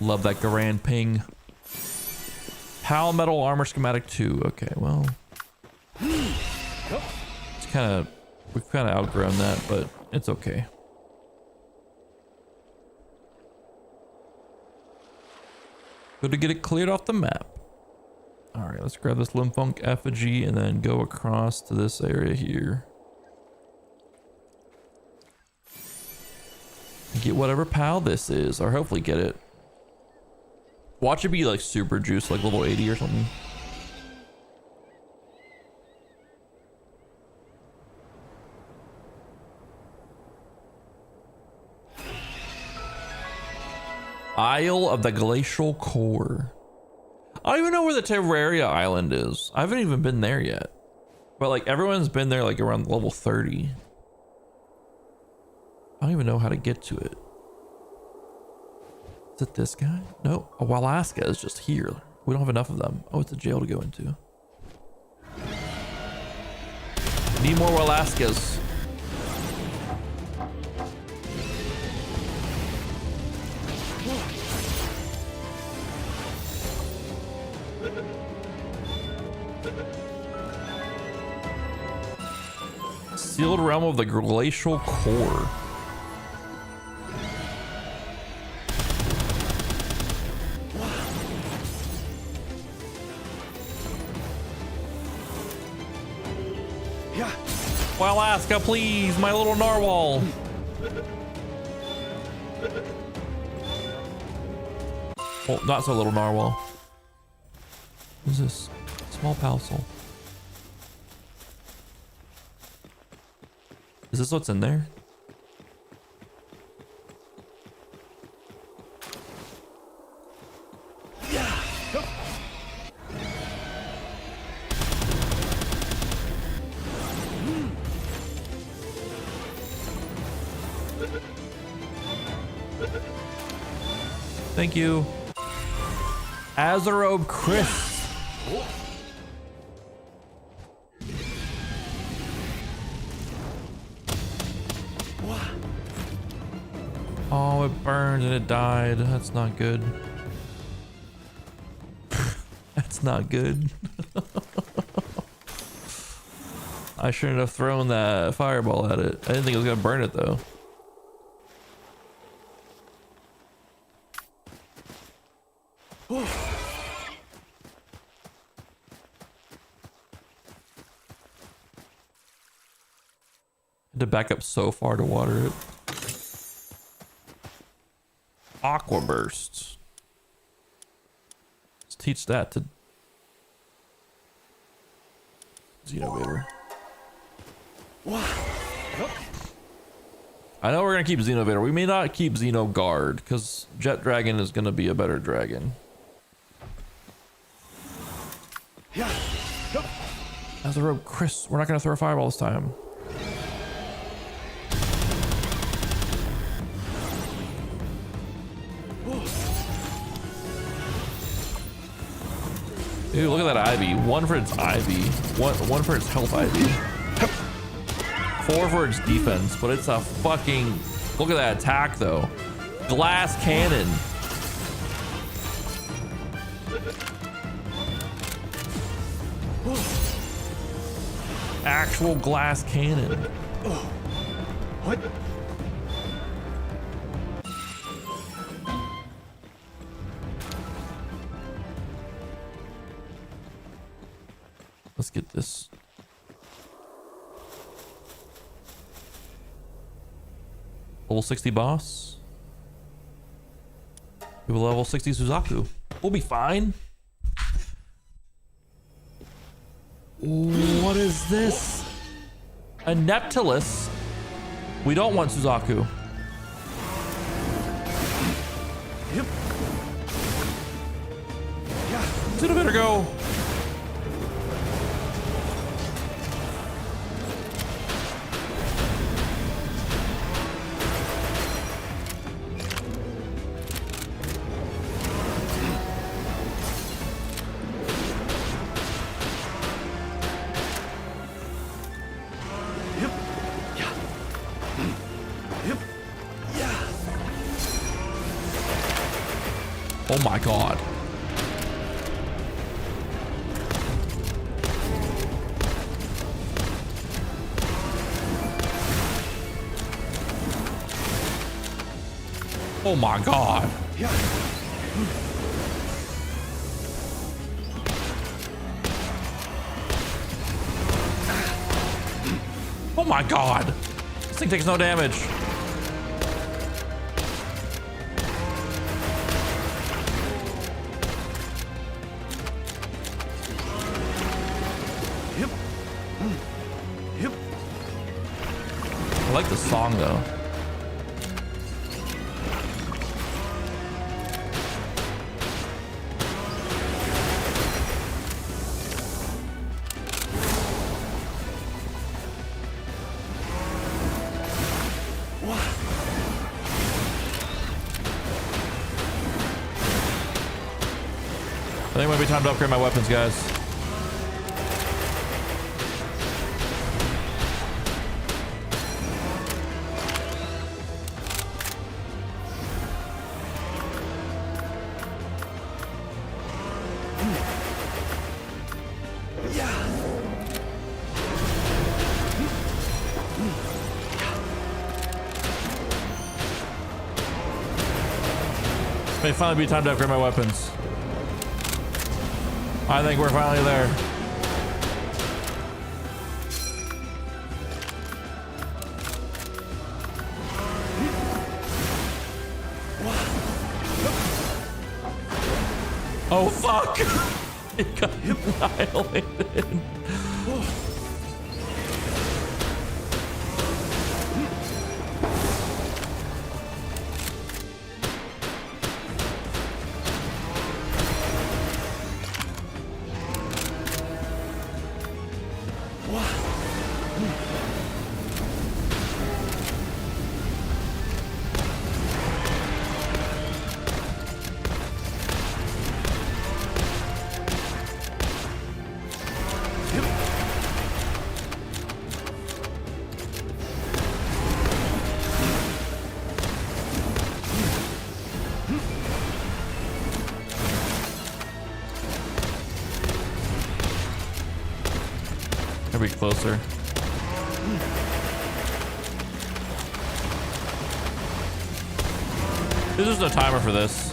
Love that Garand ping. Pal metal armor schematic 2. Okay, well. It's kind of, we've kind of outgrown that, but it's okay. Good to get it cleared off the map. All right, let's grab this Limfunk effigy and then go across to this area here. Get whatever pal this is, or hopefully get it. Watch it be like super juice, like level 80 or something. Isle of the Glacial Core. I don't even know where the Terraria Island is. I haven't even been there yet. But like everyone's been there like around level 30. I don't even know how to get to it. Is it this guy? No, a Walaska is just here. We don't have enough of them. Oh, it's a jail to go into. Need more Walaskas. Sealed realm of the Glacial Core. Alaska, please, my little narwhal. Oh, not so little narwhal. Who's this? Small palsel. Is this what's in there? Thank you. Azerobe Chris. Oh, it burned and it died. That's not good. That's not good. I shouldn't have thrown that fireball at it. I didn't think it was gonna burn it though. Had to back up so far to water it. Aqua bursts. Let's teach that to Xenovator. I know we're gonna keep Xenovator. We may not keep Xenoguard because Jet Dragon is gonna be a better dragon. As a rope, Chris, we're not gonna throw a fireball this time. Dude, look at that Ivy. 1 for its Ivy. One for its health Ivy. 4 for its defense, but it's a fucking... Look at that attack, though. Glass cannon. Actual glass cannon. What? Let's get this. Level 60 boss. We have a level 60 Suzaku. We'll be fine. What is this? A Neptilus? We don't want Suzaku. Yep. Yeah. Should better go. Yep. Yeah. Yep. Yeah. Oh my god. Oh my god. Yeah. Oh my god. This thing takes no damage. Yep. Yep. I like the song though. I think it might be time to upgrade my weapons, guys. May finally be time to upgrade my weapons. I think we're finally there. Oh fuck! It got annihilated. Gotta be closer. There's just no timer for this.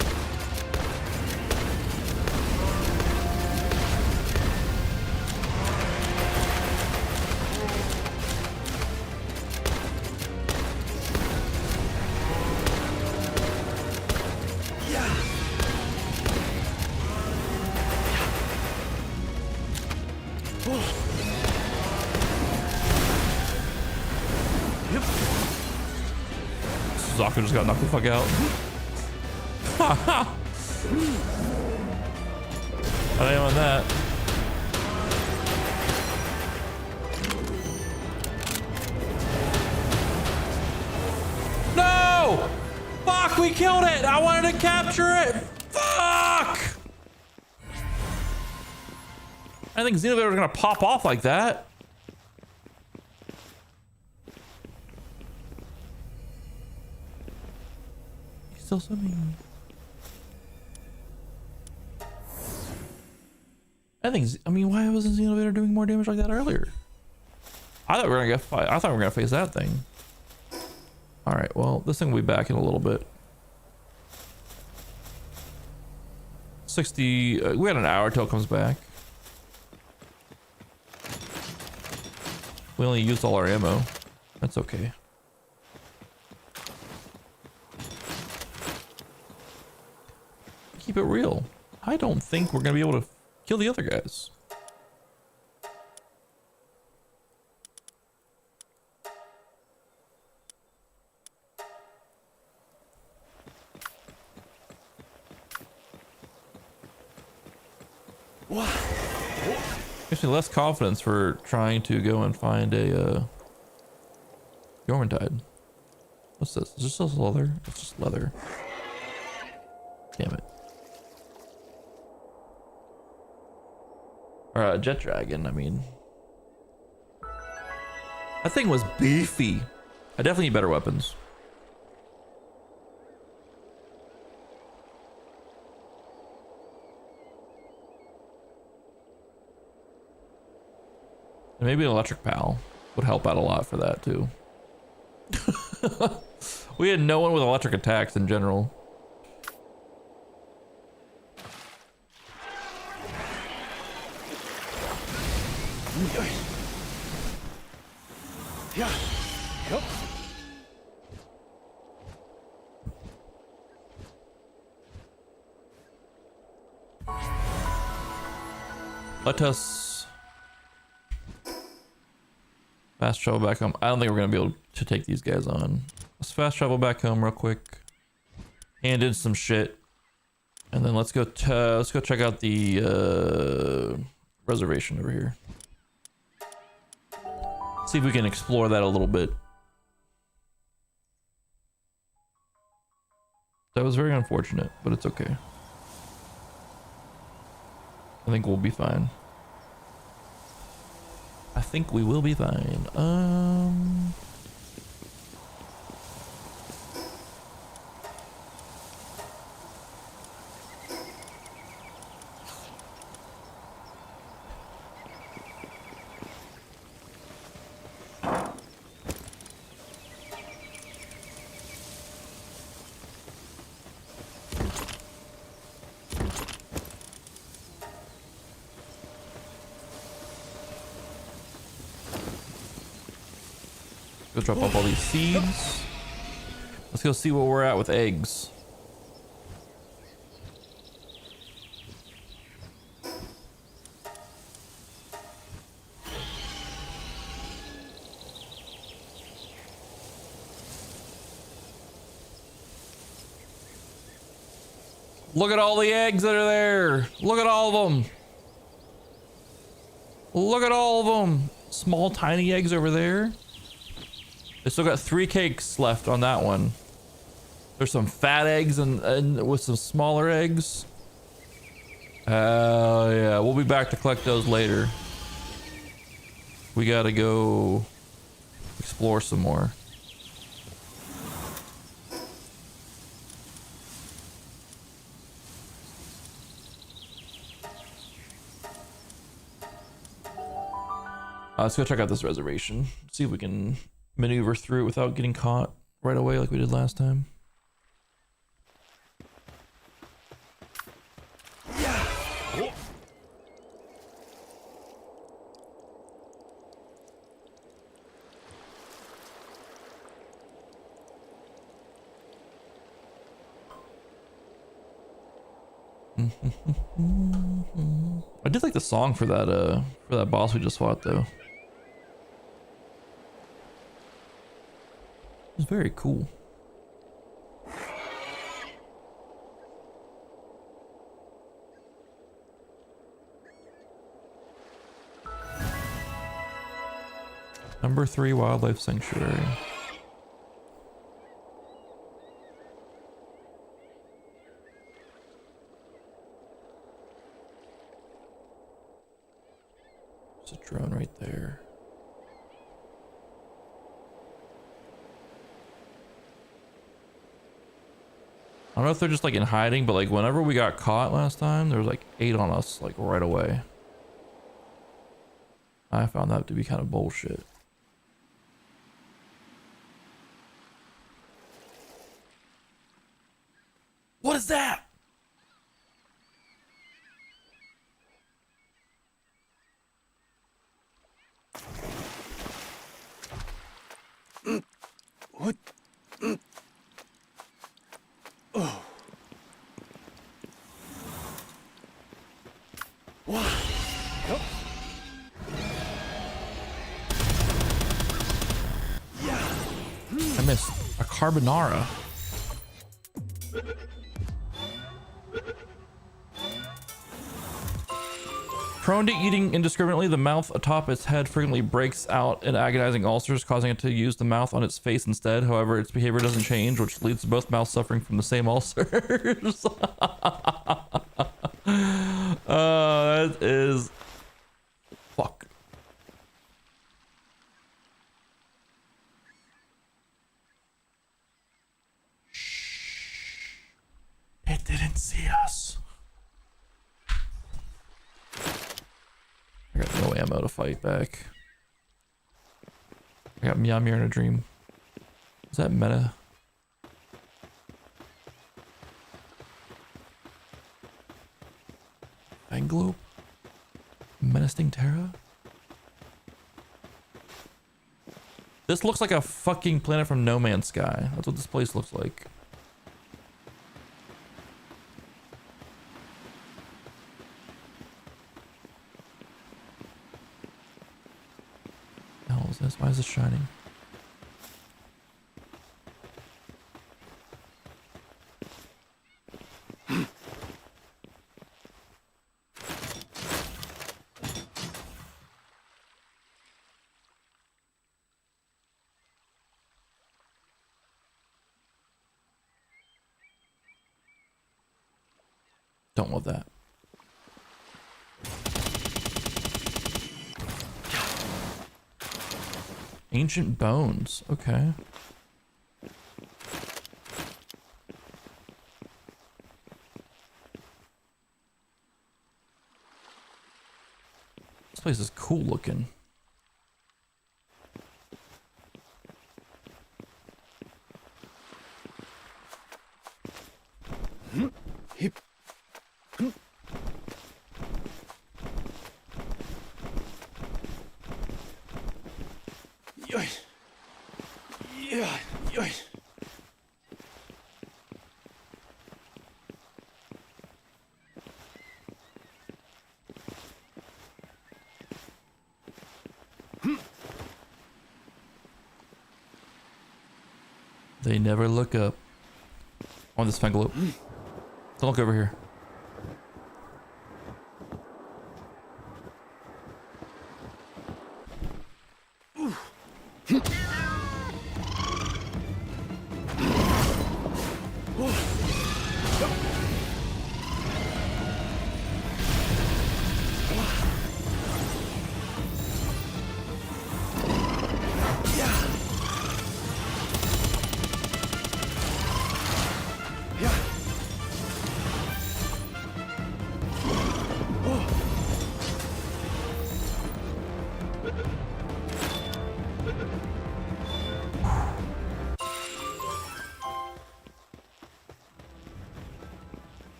Suzaku just got knocked the fuck out. I am on that. No! Fuck, we killed it! I wanted to capture it! Fuck! I think Xenovator was gonna pop off like that. He's still swimming. I mean, why wasn't Xenovator doing more damage like that earlier? I thought we were gonna face that thing. All right, well, this thing will be back in a little bit. 60. We had an hour till it comes back. We only used all our ammo. That's okay. Keep it real. I don't think we're gonna be able to kill the other guys. Gives me less confidence for trying to go and find a Yormantide. What's this? Is this just leather? It's just leather. Damn it. Or a jet dragon, I mean. That thing was beefy. I definitely need better weapons. And maybe an electric pal would help out a lot for that too. We had no one with electric attacks in general. Yeah. Yep. Let us fast travel back home. I don't think we're gonna be able to take these guys on. Let's fast travel back home real quick. Hand in some shit, and then let's go check out the reservation over here. See if we can explore that a little bit. That was very unfortunate, but it's okay. I think we'll be fine. I think we will be fine. Go drop off all these seeds. Let's go see where we're at with eggs. Look at all the eggs that are there. Look at all of them. Look at all of them. Small, tiny eggs over there. They still got 3 cakes left on that one. There's some fat eggs and with some smaller eggs. Yeah, we'll be back to collect those later. We gotta go explore some more. Let's go check out this reservation. See if we can maneuver through it without getting caught right away like we did last time. I did like the song for that boss we just fought though. It was very cool. Number 3 Wildlife Sanctuary. There's a drone right there. I don't know if they're just like in hiding, but like whenever we got caught last time, there was like 8 on us like right away. I found that to be kind of bullshit. What is that? What? Oh. Wow. Yep. Yeah. I missed a carbonara. Prone to eating indiscriminately, the mouth atop its head frequently breaks out in agonizing ulcers, causing it to use the mouth on its face instead. However, its behavior doesn't change, which leads to both mouths suffering from the same ulcers. That is... Fuck. It didn't see us. I got no ammo to fight back. I got Mjolnir in a dream. Is that meta? Anglo? Menacing Terra? This looks like a fucking planet from No Man's Sky. That's what this place looks like. What the hell is this? Why is this shining? Don't want that. Ancient bones. Okay. This place is cool looking. Hip. Yoy. Yeah, yoy. They never look up. On this Fengalope. Don't look over here.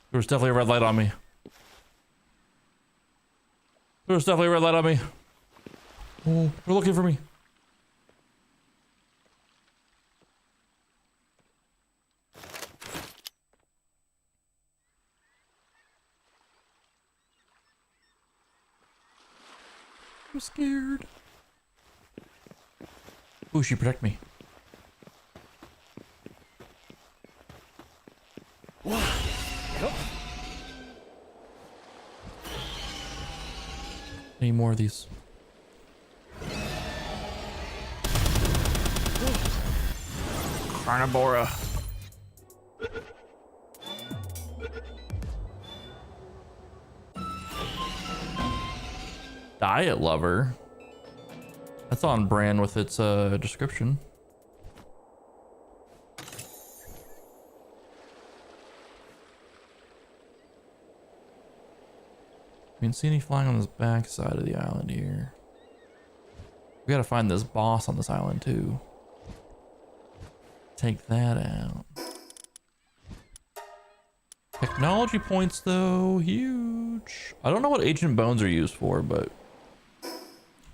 There was definitely a red light on me. There was definitely a red light on me. Oh, they're looking for me. I'm scared. Ooh, she protect me. Any more of these? Carnivora. Diet lover. That's on brand with its description. We can see any flying on this back side of the island here. We gotta find this boss on this island too. Take that out. Technology points though, huge. I don't know what ancient bones are used for, but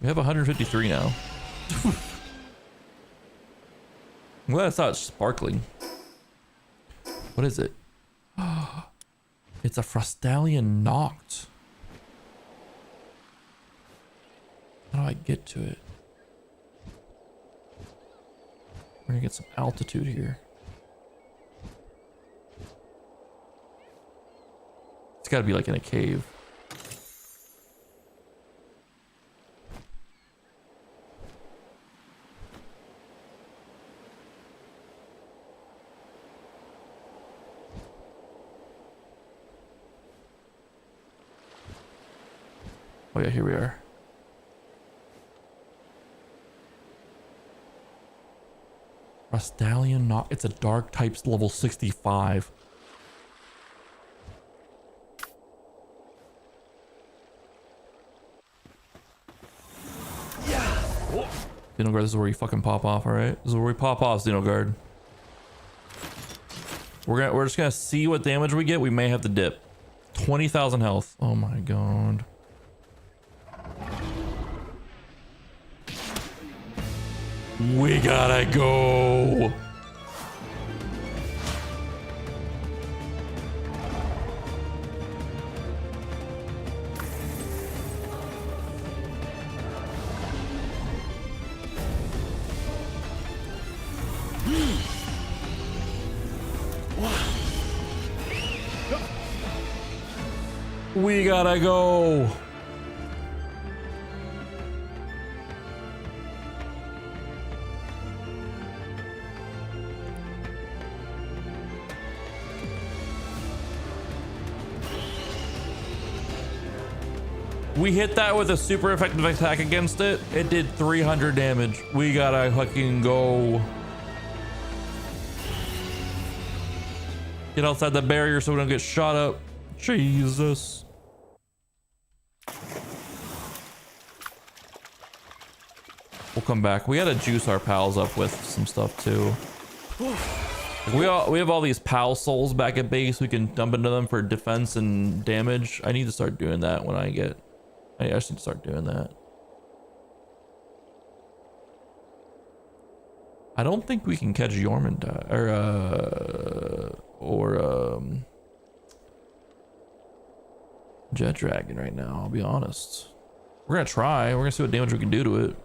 we have 153 now. I'm glad it's not sparkling. What is it? It's a Frostalian Noct. How do I get to it? We're gonna get some altitude here. It's gotta be like in a cave. Oh yeah, here we are. Frostalian Noct. It's a dark types level 65. Xenogard, this is where you fucking pop off, alright? This is where we pop off, Xenogard. We're just gonna see what damage we get. We may have to dip. 20,000 health. Oh my god. We gotta go. We gotta go. We hit that with a super effective attack against it. It did 300 damage. We gotta fucking go. Get outside the barrier so we don't get shot up. Jesus. We'll come back. We gotta juice our pals up with some stuff too. We have all these pal souls back at base. We can dump into them for defense and damage. I need to start doing that when I get. I just need to start doing that. I don't think we can catch Yorman or Jet Dragon right now. I'll be honest. We're gonna try. We're gonna see what damage we can do to it.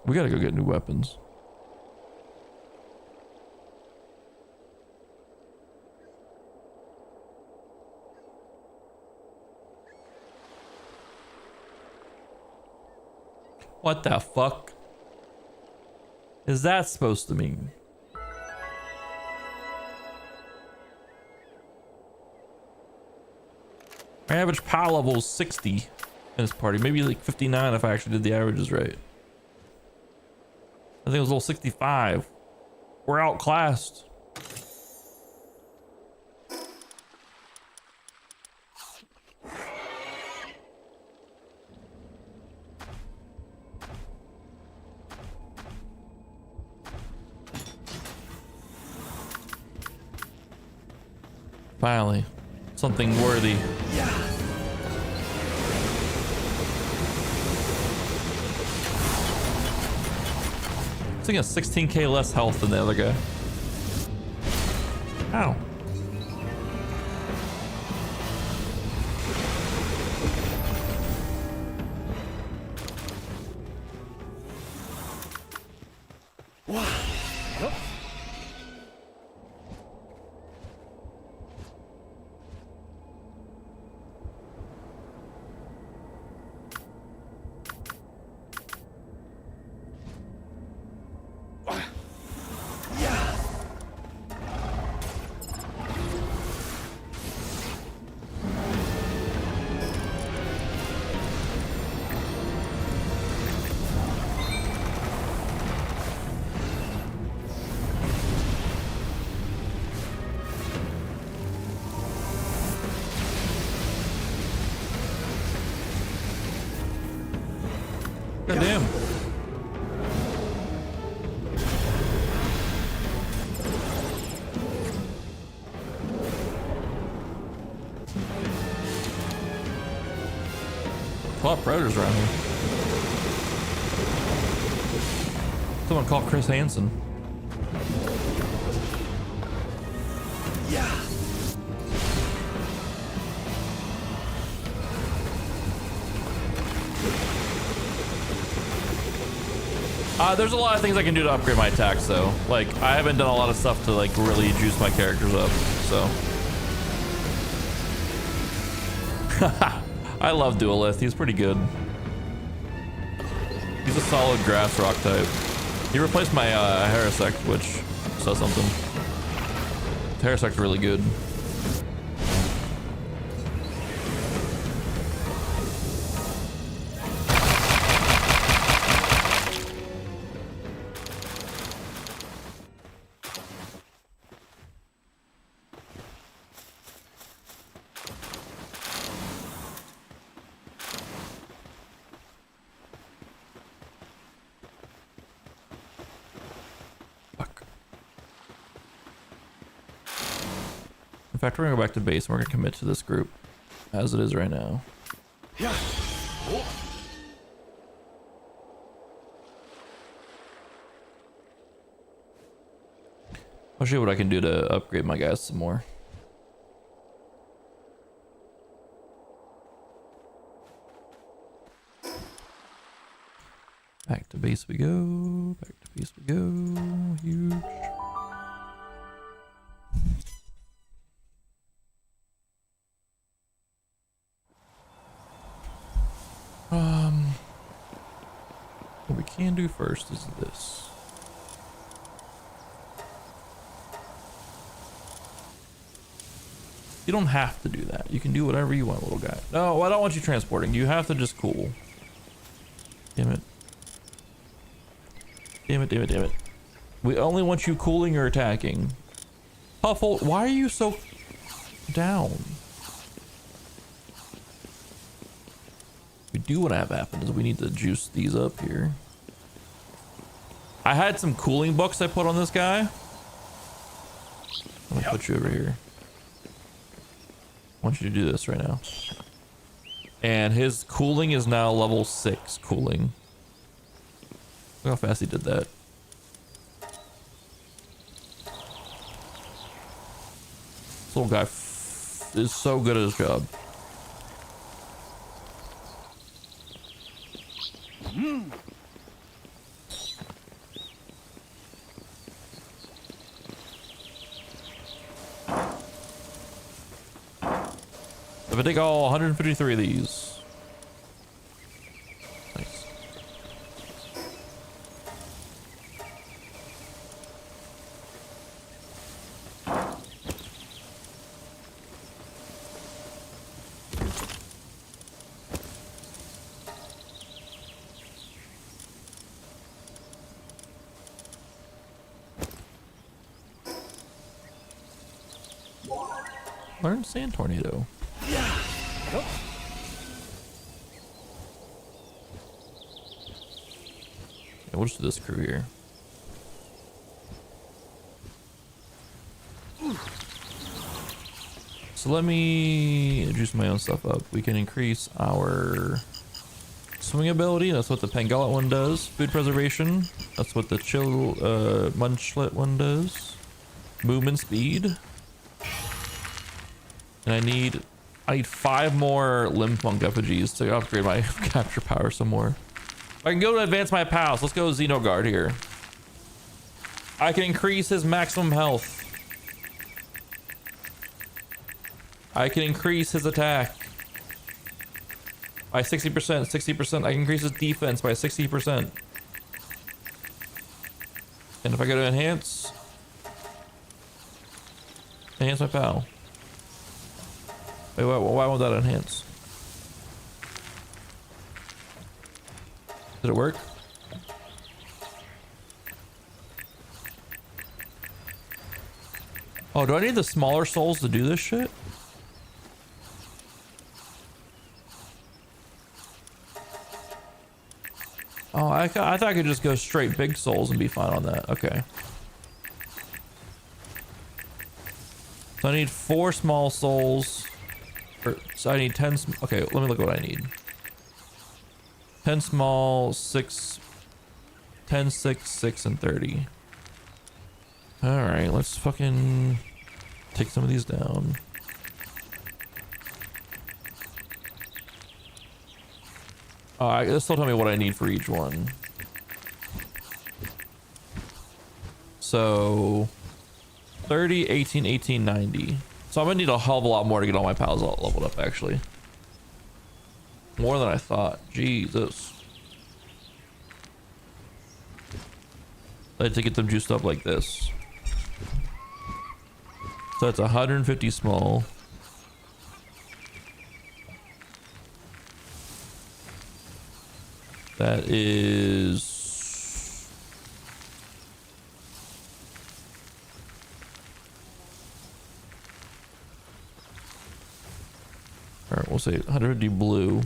We gotta go get new weapons. What the fuck is that supposed to mean? My average power level is 60 in this party. Maybe like 59 if I actually did the averages right. I think it was level 65. We're outclassed. Finally, something worthy. I think it's 16k less health than the other guy. Ow. God damn. A lot of predators around here. Someone call Chris Hansen. Yeah. There's a lot of things I can do to upgrade my attacks though. Like, I haven't done a lot of stuff to like really juice my characters up, so. I love Duelith, he's pretty good. He's a solid grass rock type. He replaced my Harasect, which says something. Harasect's really good. In fact, we're gonna go back to base and we're gonna commit to this group as it is right now. Yeah. Oh. I'll show you what I can do to upgrade my guys some more. Back to base we go. Back to base we go. Huge. What we can do first is this. You don't have to do that. You can do whatever you want, little guy. No, I don't want you transporting. You have to just cool. Damn it. Damn it, damn it, damn it. We only want you cooling or attacking. Puffle, why are you so down? We do want to have happen is we need to juice these up here. I had some cooling books I put on this guy. I'm gonna put you over here. I want you to do this right now. And his cooling is now level 6 cooling. Look how fast he did that. This little guy is so good at his job. If I take all 153 of these. Nice. Learn Sand Tornado. Oh. Yeah, we'll just do this crew here. So let me juice my own stuff up. We can increase our swing ability. That's what the Pangolin one does. Food preservation. That's what the Chill Munchlet one does. Movement speed. And I need 5 more Lymph Monk effigies to upgrade my capture power some more. I can go to advance my pals. Let's go Xenoguard here. I can increase his maximum health. I can increase his attack by 60%, 60%. I can increase his defense by 60%. And if I go to enhance my pal. Wait, why won't that enhance? Did it work? Oh, do I need the smaller souls to do this shit? Oh, I thought I could just go straight big souls and be fine on that. Okay. So I need 4 small souls. So I need 10. Okay, let me look at what I need. 10 small, 6, 10, 6, 6, and 30. All right, let's fucking take some of these down. This will tell me what I need for each one. So 30, 18, 18, 90. So I'm gonna need a hell of a lot more to get all my pals all leveled up, actually. More than I thought. Jesus. I had to get them juiced up like this. So that's 150 small. That is... Alright, we'll say 150 blue.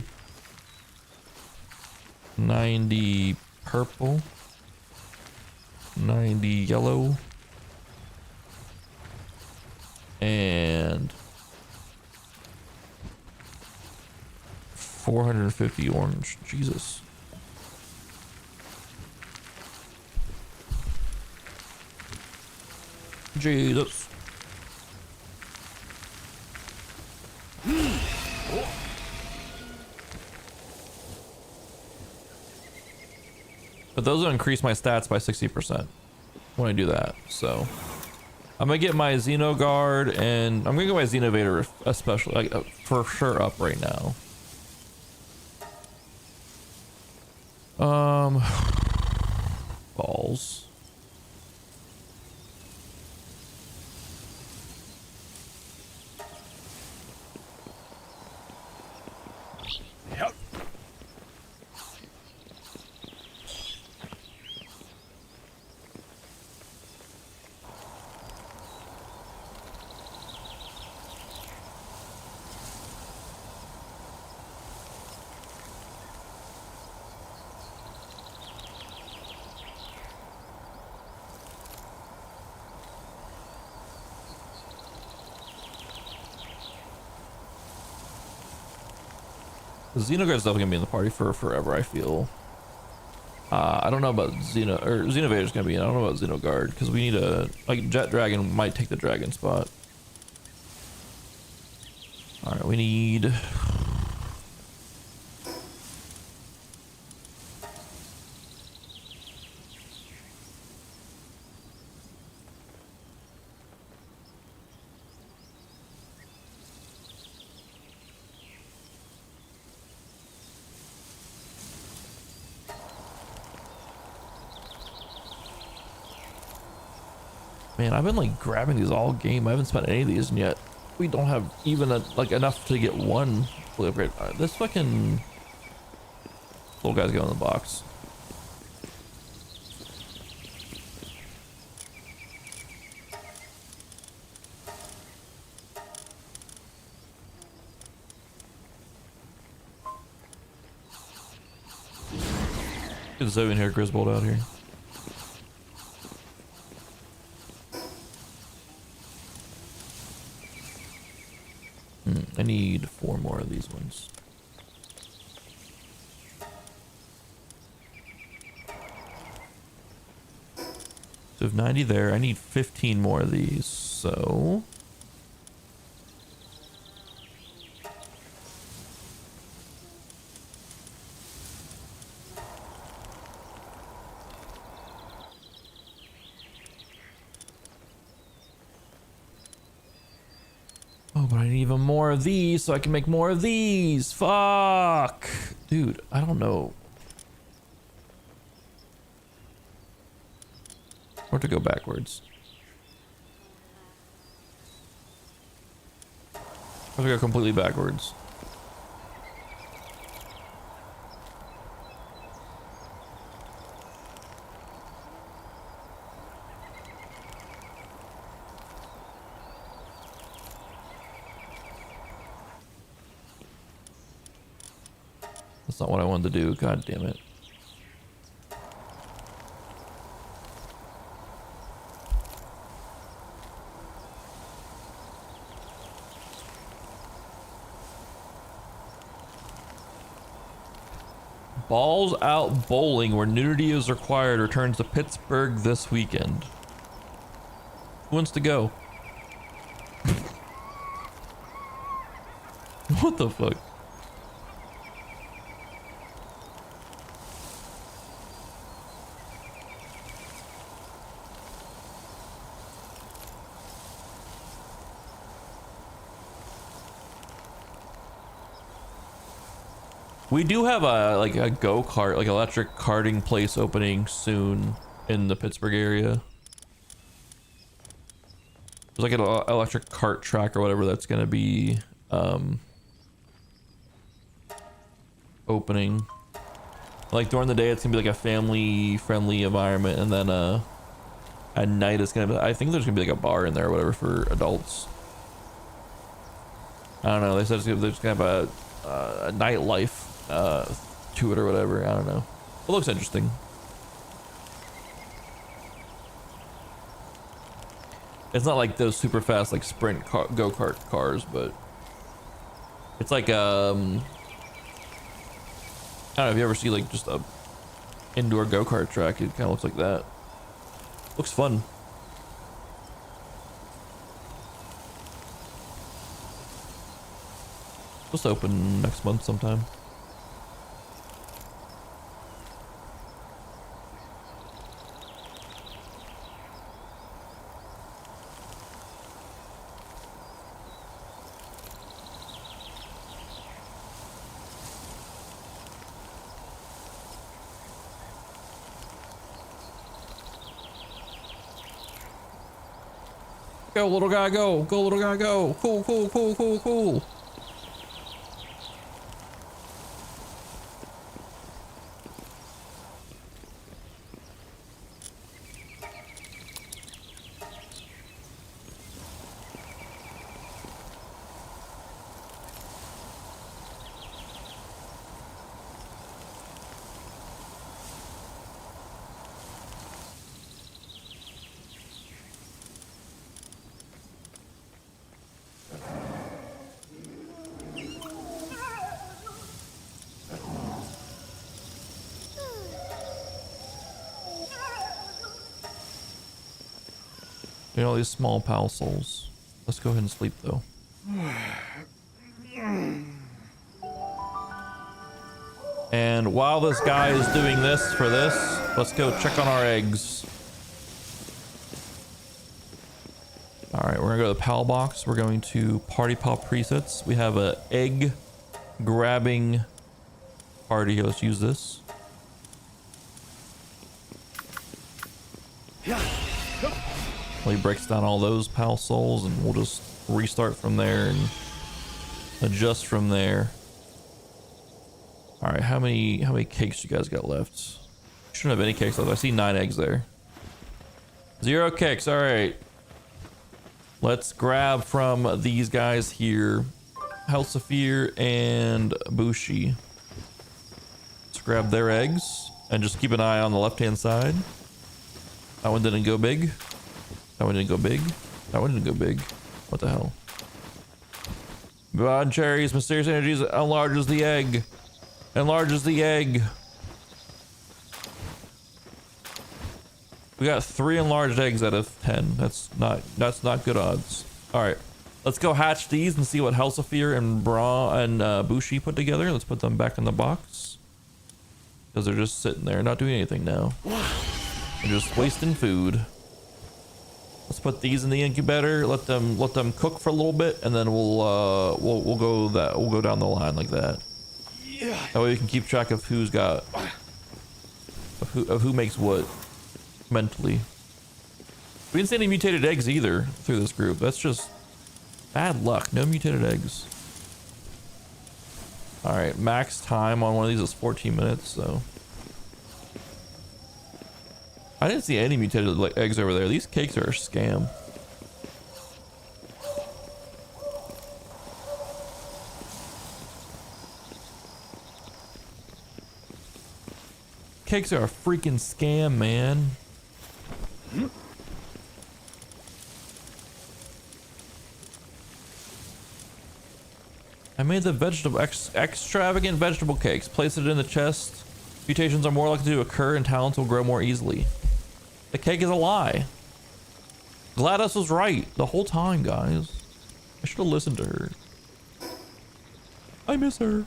90 purple. 90 yellow. And 450 orange. Jesus. Jesus. But those will increase my stats by 60% when I do that. So I'm gonna get my Xenoguard and I'm gonna get my Xenovator especially, like, for sure up right now. Balls. Yep. Xenoguard's definitely gonna be in the party for forever, I feel. I don't know about Xenovator's gonna be in. I don't know about Xenoguard because we need a, like, Jet Dragon might take the dragon spot. All right, we need. Man, I've been like grabbing these all game. I haven't spent any of these, and yet we don't have even like enough to get one fully upgrade. This fucking little guy's going in the box. Get the Zoe in here, Griswold out here. I need 4 more of these ones. So if 90 there, I need 15 more of these, so... Oh, but I need even more of these so I can make more of these. Fuck. Dude, I don't know where to go backwards. Or to go completely backwards. That's not what I wanted to do. God damn it. Balls Out Bowling, where nudity is required, returns to Pittsburgh this weekend. Who wants to go? What the fuck? We do have a go-kart, like electric karting place opening soon in the Pittsburgh area. There's like an electric kart track or whatever that's gonna be opening. Like during the day it's gonna be like a family-friendly environment, and then at night it's gonna be, I think there's gonna be like a bar in there or whatever for adults. I don't know, they said there's gonna have a nightlife to it or whatever. I don't know. It looks interesting. It's not like those super fast like sprint go-kart cars, but it's like I don't know if you ever see like just a indoor go-kart track. It kind of looks like that. Looks fun. Supposed to open next month sometime. Go little guy, go! Go little guy, go! Cool, cool, cool, cool, cool. You know, all these small pal souls. Let's go ahead and sleep though. And while this guy is doing this for this, let's go check on our eggs. Alright, we're gonna go to the pal box. We're going to party pop presets. We have a egg grabbing party here. Let's use this. He breaks down all those pal souls and we'll just restart from there and adjust from there. All right, how many cakes you guys got left? Shouldn't have any cakes left. I see 9 eggs there. 0 cakes. All right, let's grab from these guys here, Helsafir and Bushi. Let's grab their eggs and just keep an eye on the left-hand side. That one didn't go big. That one didn't go big. That one didn't go big. What the hell? Bond cherries, mysterious energies enlarges the egg. Enlarges the egg. We got 3 enlarged eggs out of 10. That's not good odds. All right, let's go hatch these and see what Helsafir and Bushi put together. Let's put them back in the box because they're just sitting there, not doing anything now. They're just wasting food. Let's put these in the incubator. Let them cook for a little bit, and then we'll go down the line like that. That way we can keep track of who's got of who makes what mentally. We didn't see any mutated eggs either through this group. That's just bad luck. No mutated eggs. All right, max time on one of these is 14 minutes. So. I didn't see any mutated like eggs over there. These cakes are a scam. Cakes are a freaking scam, man. I made the vegetable extravagant vegetable cakes. Place it in the chest Mutations are more likely to occur and talents will grow more easily. The cake is a lie. GLaDOS was right the whole time, guys. I should have listened to her. I miss her.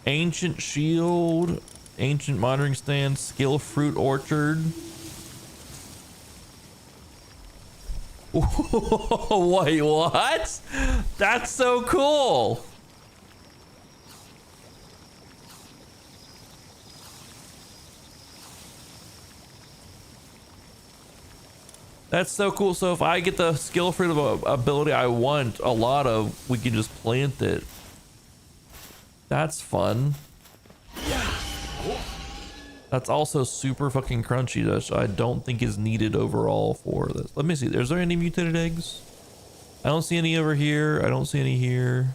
Ancient shield, ancient monitoring stand, skill fruit orchard. Wait, what? That's so cool. That's so cool. So if I get the skill fruit of ability I want a lot of, we can just plant it. That's fun. That's also super fucking crunchy, which I don't think is needed overall for this. Let me see. Is there any mutated eggs? I don't see any over here. I don't see any here.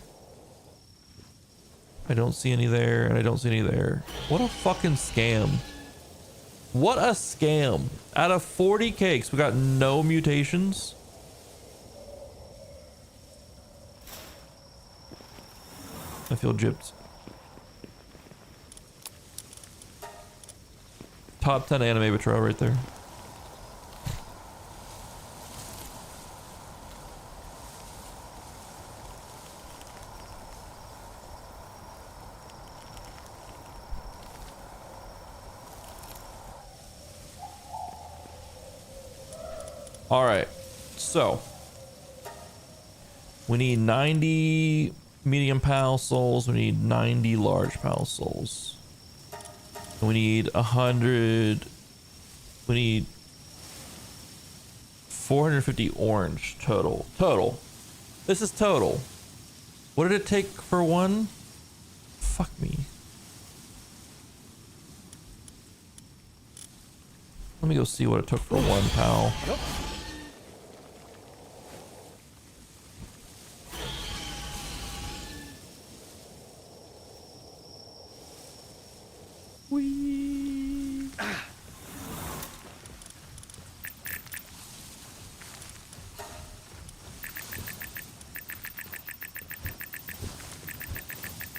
I don't see any there, and I don't see any there. What a fucking scam. What a scam. Out of 40 cakes, we got no mutations. I feel gypped. Top 10 anime betrayal right there. All right, so we need 90 medium PAL souls. We need 90 large PAL souls. And we need 100. We need 450 orange total. Total. This is total. What did it take for one? Fuck me. Let me go see what it took for one PAL.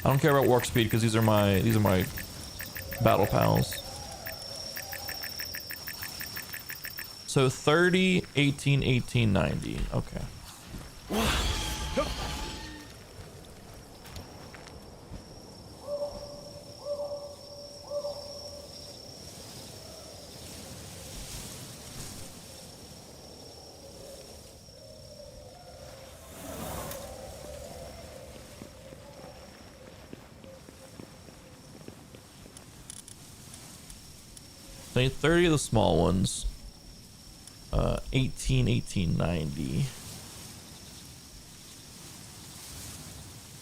I don't care about warp speed because these are my battle pals. So 30, 18, 18, 90. Okay. So I need 30 of the small ones. 18, 18, 90.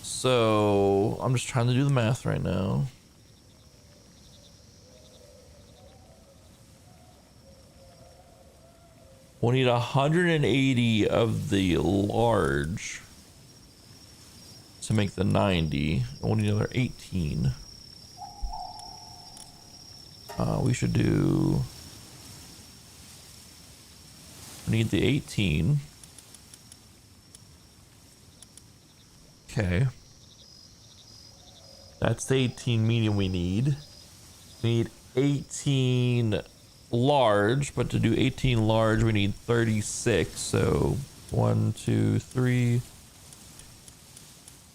So I'm just trying to do the math right now. We'll need 180 of the large to make the 90. We'll need another 18. We should do... Need the 18. Okay. That's the 18 medium we need. We need 18 large, but to do 18 large, we need 36. So 1, 2, 3,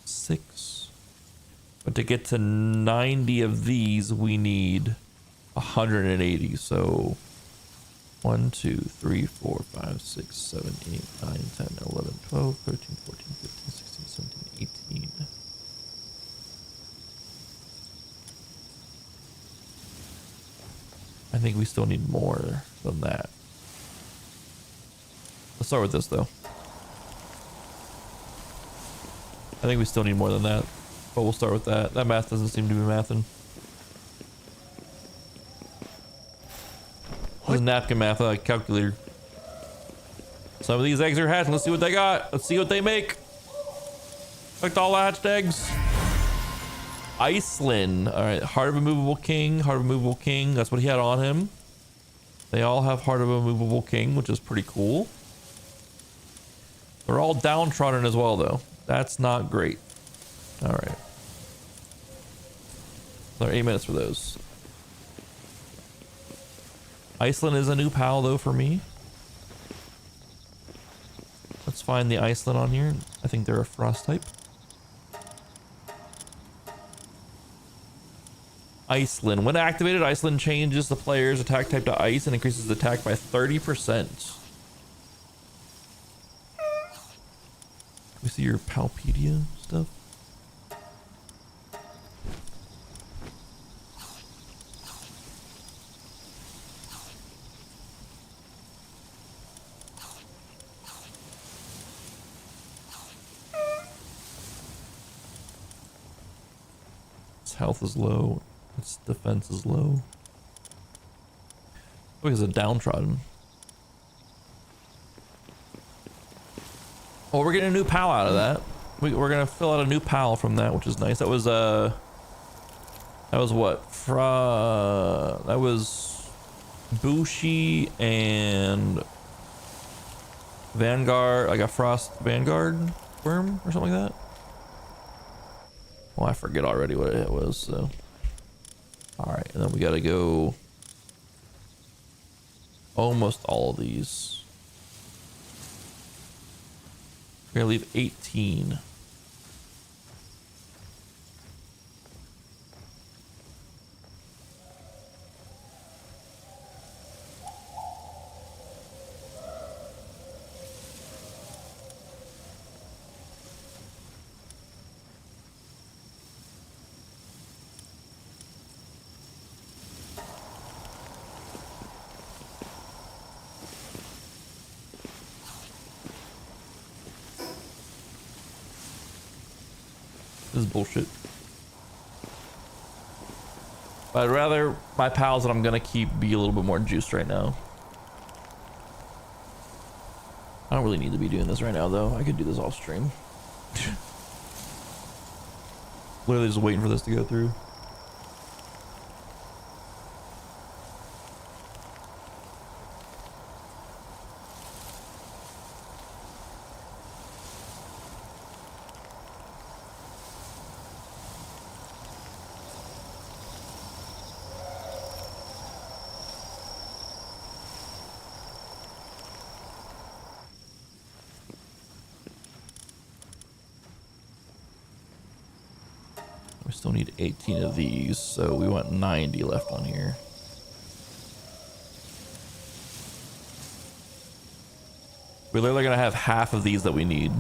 6. But to get to 90 of these, we need 180. So 1, 2, 3, 4, 5, 6, 7, 8, 9, 10, 11, 12, 13, 14, 15, 16, 17, 18. I think we still need more than that. Let's start with this though. I think we still need more than that, but we'll start with that. That math doesn't seem to be mathing. This is napkin math, like calculator. Some of these eggs are hatched. Let's see what they got. Let's see what they make. Collect all hatched eggs. Iceland. All right, Heart of a Movable King. Heart of a Movable King. That's what he had on him. They all have Heart of a Movable King, which is pretty cool. They're all downtrodden as well, though. That's not great. All right. So 8 minutes for those. Iceland is a new pal though for me. Let's find the Iceland on here. I think they're a frost type. Iceland. When activated, Iceland changes the player's attack type to ice and increases attack by 30%. We see your Palpedia stuff. Its health is low. Its defense is low. Look, it's a downtrodden. Well, we're getting a new pal out of that. We're gonna fill out a new pal from that, which is nice. That was what? That was Bushi and Vanguard, like a Frost Vanguard worm or something like that. Well, I forget already what it was, so. Alright, and then we gotta go almost all of these. We're gonna leave 18. This is bullshit. But I'd rather my pals that I'm gonna keep be a little bit more juiced right now. I don't really need to be doing this right now though. I could do this off stream. Literally just waiting for this to go through. We still need 18 of these, so we want 90 left on here. We're literally gonna have half of these that we need.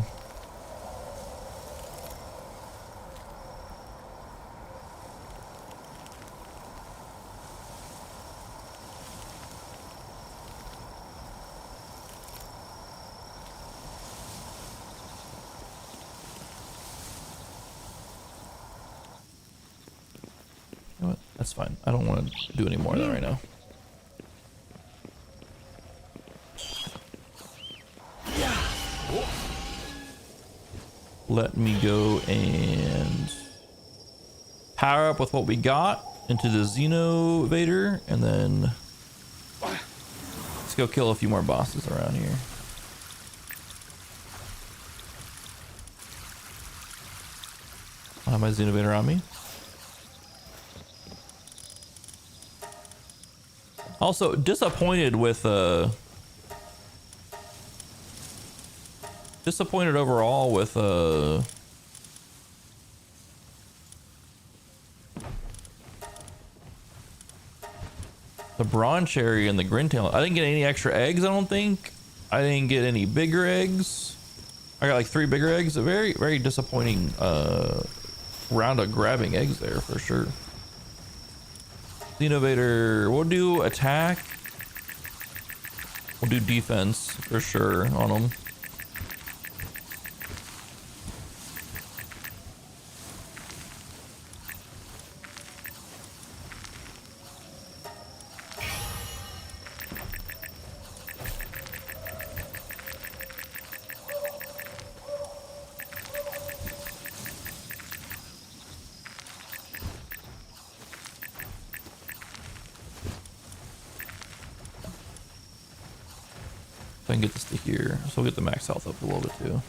You know what? That's fine. I don't want to do any more of that right now. Let me go and power up with what we got into the Xenovator, and then let's go kill a few more bosses around here. I have my Xenovator on me. Also, disappointed with disappointed overall with the Bronze Cherry and the Grintail. I didn't get any extra eggs, I don't think. I didn't get any bigger eggs. I got like 3 bigger eggs. A very, very disappointing round of grabbing eggs there for sure. The Innovator, we'll do attack. We'll do defense for sure on them. If I can get this to here, so we'll get the max health up a little bit too.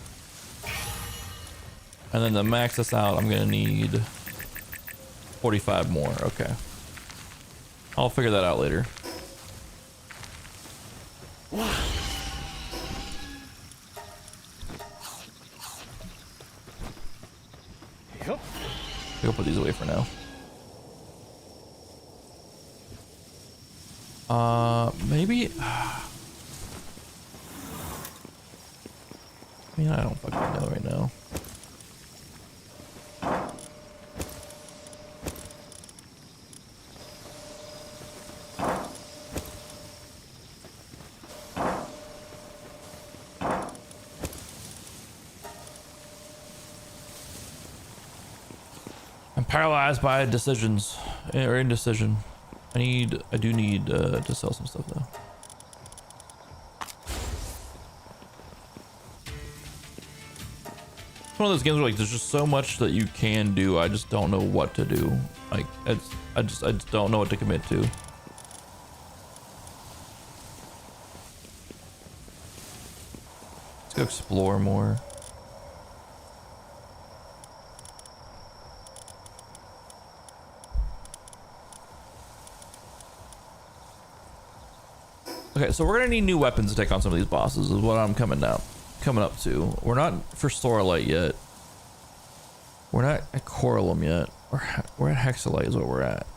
And then to max this out, I'm gonna need 45 more. Okay. I'll figure that out later. Yep. I'll put these away for now. Maybe. I mean, I don't fucking know right now. I'm paralyzed by decisions or indecision. I do need to sell some stuff though. It's one of those games where like there's just so much that you can do. I just don't know what to do. Like I just don't know what to commit to. Let's go explore more. Okay, so we're gonna need new weapons to take on some of these bosses is what I'm coming up to. We're not for Sorelight yet. We're not at Coralum yet. We're at Hexalite is what we're at.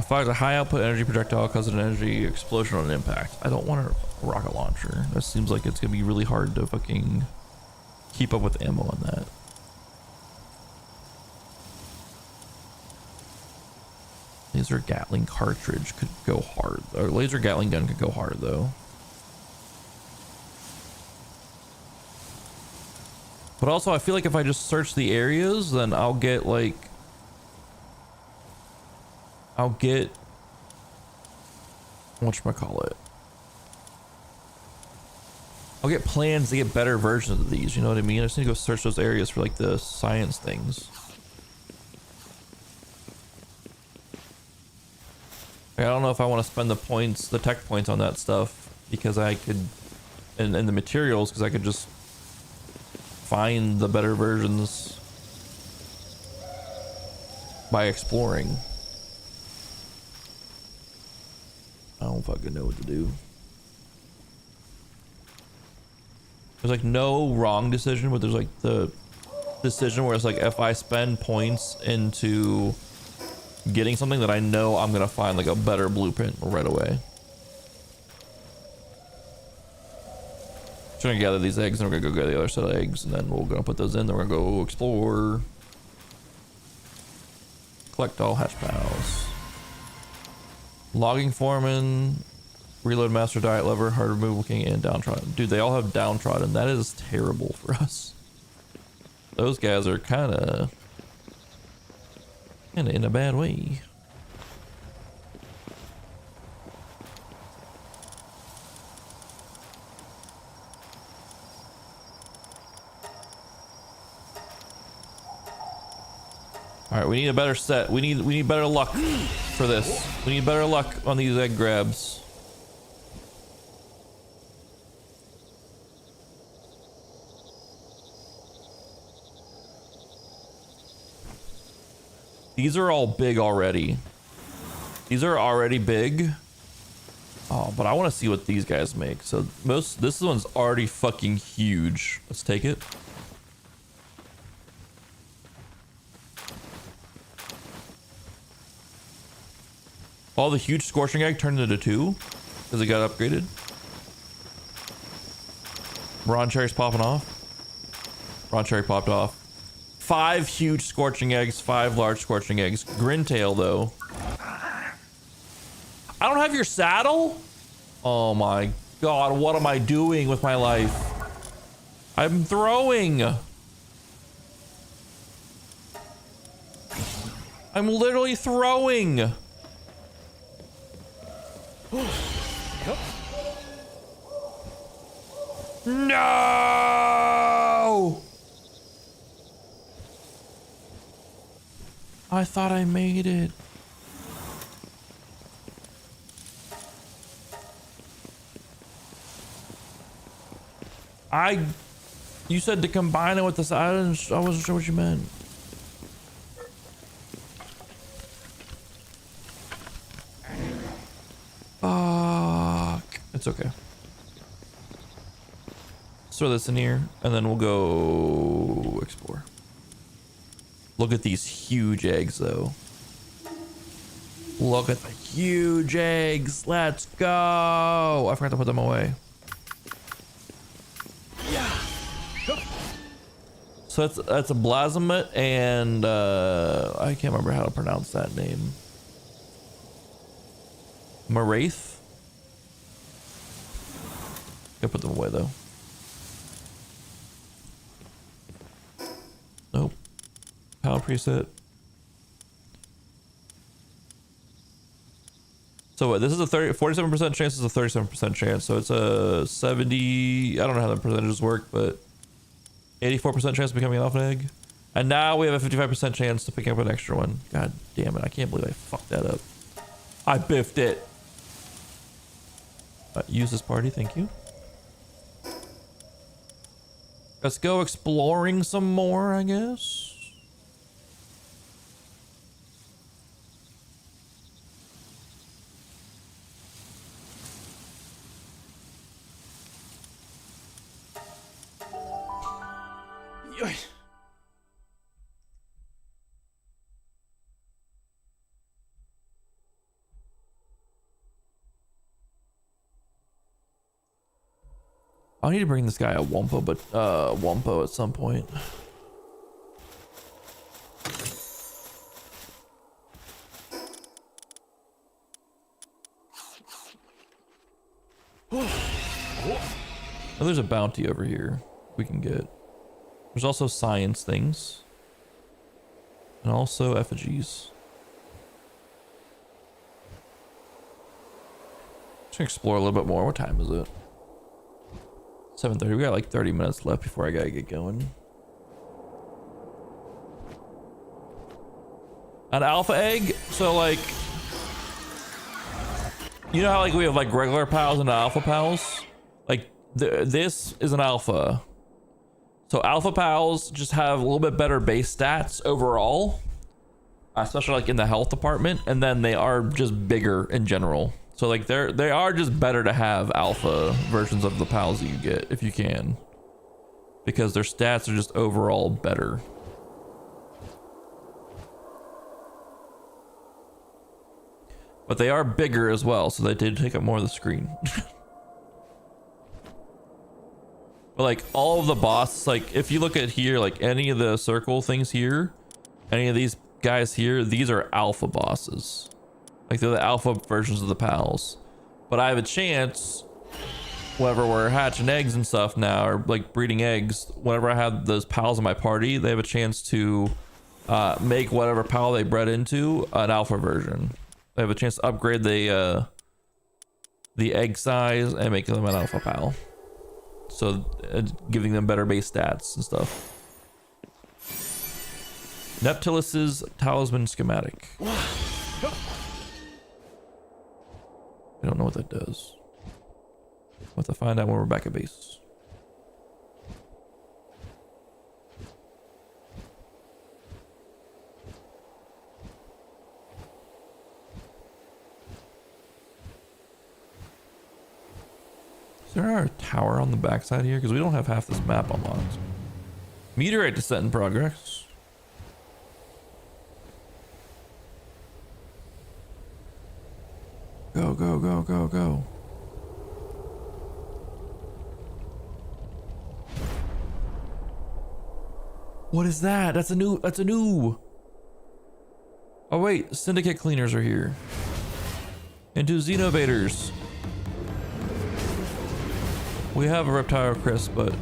Fires a high output energy projectile causes an energy explosion on impact. I don't want a rocket launcher. That seems like it's gonna be really hard to fucking keep up with ammo on that. Laser Gatling cartridge could go hard. Or laser Gatling gun could go hard though. But also I feel like if I just search the areas, then I'll get whatchamacallit. I'll get plans to get better versions of these, you know what I mean? I just need to go search those areas for like the science things. I don't know if I want to spend the tech points on that stuff because I could, and the materials, because I could just find the better versions by exploring. I don't fucking know what to do. There's like no wrong decision, but there's like the decision where it's like if I spend points into getting something that I know I'm gonna find like a better blueprint right away. Trying to gather these eggs and we're gonna go get the other set of eggs and then we're gonna put those in, then we're gonna go explore. Collect all hatch pals. Logging foreman, reload master, diet lever, hard removal king, and downtrodden. Dude, they all have downtrodden. That is terrible for us. Those guys are kinda in a bad way. All right, we need a better set. We need better luck for this. We need better luck on these egg grabs. These are all big already. These are already big. Oh, but I want to see what these guys make. So this one's already fucking huge. Let's take it. All the huge scorching egg turned into 2 because it got upgraded. Ron cherry's popping off. Ron cherry popped off. 5 huge scorching eggs, 5 large scorching eggs. Grintail though. I don't have your saddle? Oh my god, what am I doing with my life? I'm throwing. I'm literally throwing. Yep. No! I thought I made it. You said to combine it with this. I wasn't sure what you meant. Fuck. It's okay. Let's throw this in here and then we'll go explore. Look at these huge eggs though. Look at the huge eggs. Let's go. I forgot to put them away. So that's a Blasmut and I can't remember how to pronounce that name. Maraith. Gotta put them away though. Nope. Power preset. So what, this is a 47% chance. This is a 37% chance. So it's a 70. I don't know how the percentages work, but 84% chance of becoming an alpha egg. And now we have a 55% chance to pick up an extra one. God damn it. I can't believe I fucked that up. I biffed it. Use this party. Thank you. Let's go exploring some more, I guess. I need to bring this guy a Wumpo, but Wumpo at some point. Oh, there's a bounty over here we can get. There's also science things. And also effigies. Just gonna explore a little bit more. What time is it? 7:30. We got like 30 minutes left before I gotta get going. An alpha egg? So like, you know how like we have like regular pals and alpha pals? Like this is an alpha. So alpha pals just have a little bit better base stats overall, especially like in the health department, and then they are just bigger in general. So like they are just better to have alpha versions of the pals that you get if you can, because their stats are just overall better. But they are bigger as well, so they did take up more of the screen. But like all of the bosses, like if you look at here, like any of the circle things here, any of these guys here, these are alpha bosses. Like they're the alpha versions of the pals. But I have a chance, whenever we're hatching eggs and stuff now, or like breeding eggs, whenever I have those pals in my party, they have a chance to make whatever pal they bred into an alpha version. They have a chance to upgrade the egg size and make them an alpha pal. So giving them better base stats and stuff. Neptilus's talisman schematic. I don't know what that does. We'll have to find out when we're back at base. Is there a tower on the backside here? Because we don't have half this map unlocked. Meteorite descent in progress. Go, go, go, go, go. What is that? That's a new. Oh wait, syndicate cleaners are here. Into Xenobaders. We have a reptile crisp, but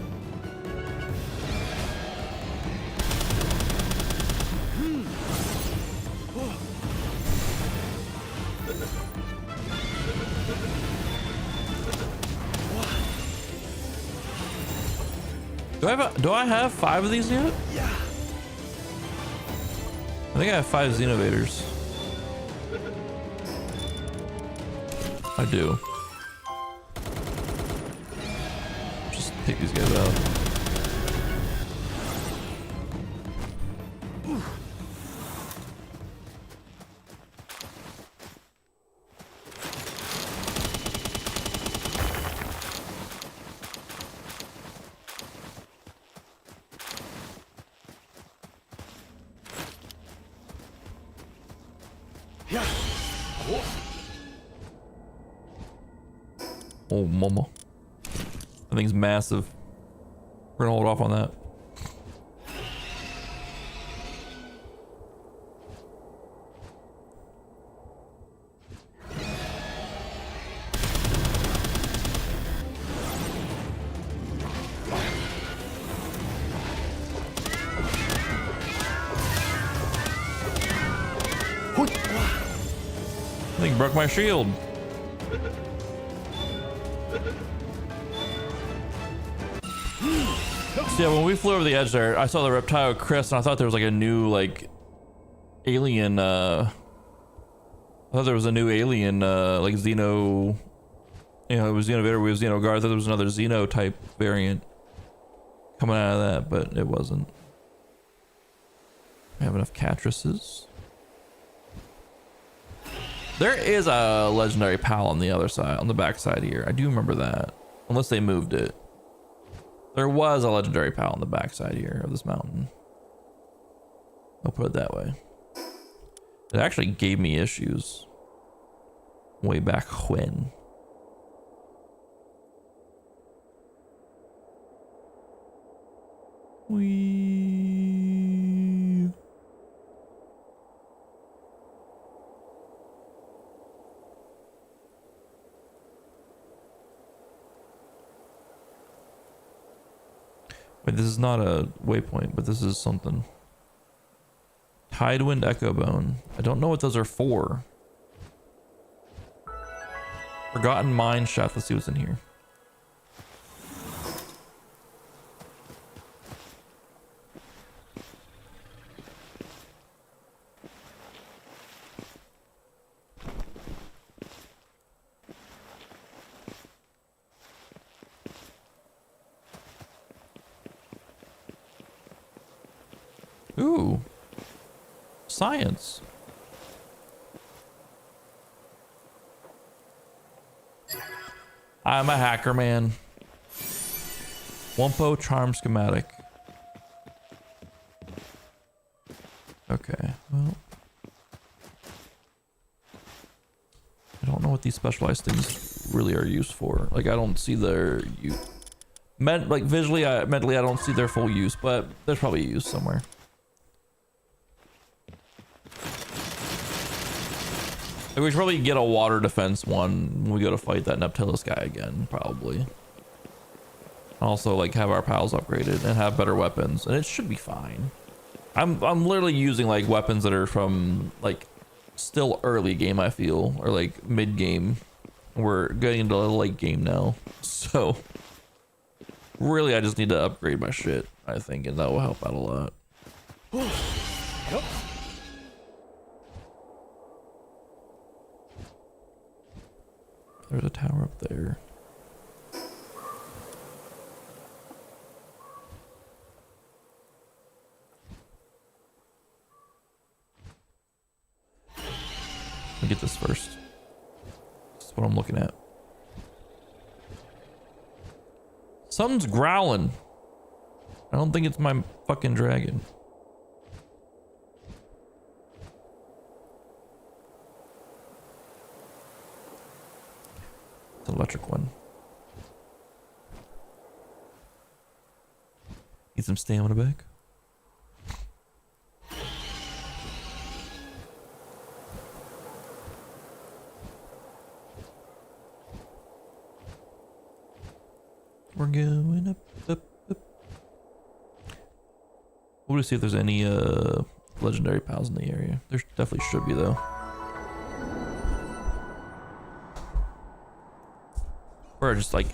do I have 5 of these yet? Yeah. I think I have 5 Xenobaders. I do. Just take these guys out. Oh, mama. That thing's massive. We're gonna hold off on that. I think broke my shield. So yeah, when we flew over the edge there, I saw the reptile Chris, and I thought there was like a new like alien. I thought there was a new alien, like Xeno. You know, it was Xenovator, we was Xenoguard. I thought there was another Xeno type variant coming out of that, but it wasn't. I have enough Catresses. There is a legendary pal on the other side, on the back side here. I do remember that, unless they moved it. There was a legendary pal on the back side here of this mountain. I'll put it that way. It actually gave me issues way back when. Wee. Wait, this is not a waypoint, but this is something. Tidewind Echo Bone. I don't know what those are for. Forgotten Mine Shaft. Let's see what's in here. Ooh, science. I'm a hacker, man. Wumpo charm schematic. Okay, well, I don't know what these specialized things really are used for. Like, I don't see their use. Like visually, mentally, I don't see their full use, but there's probably a use somewhere. We should probably get a water defense one when we go to fight that Neptilus guy again, probably. Also, like, have our pals upgraded and have better weapons, and it should be fine. I'm literally using like weapons that are from like still early game, I feel, or like mid game. We're getting into the late game now, so really I just need to upgrade my shit, I think, and that will help out a lot. There's a tower up there. Let me get this first. This is what I'm looking at. Something's growling. I don't think it's my fucking dragon. It's an electric one. Need some stamina back. We're going up, up, up. We'll just see if there's any legendary pals in the area. There definitely should be though. Or just like,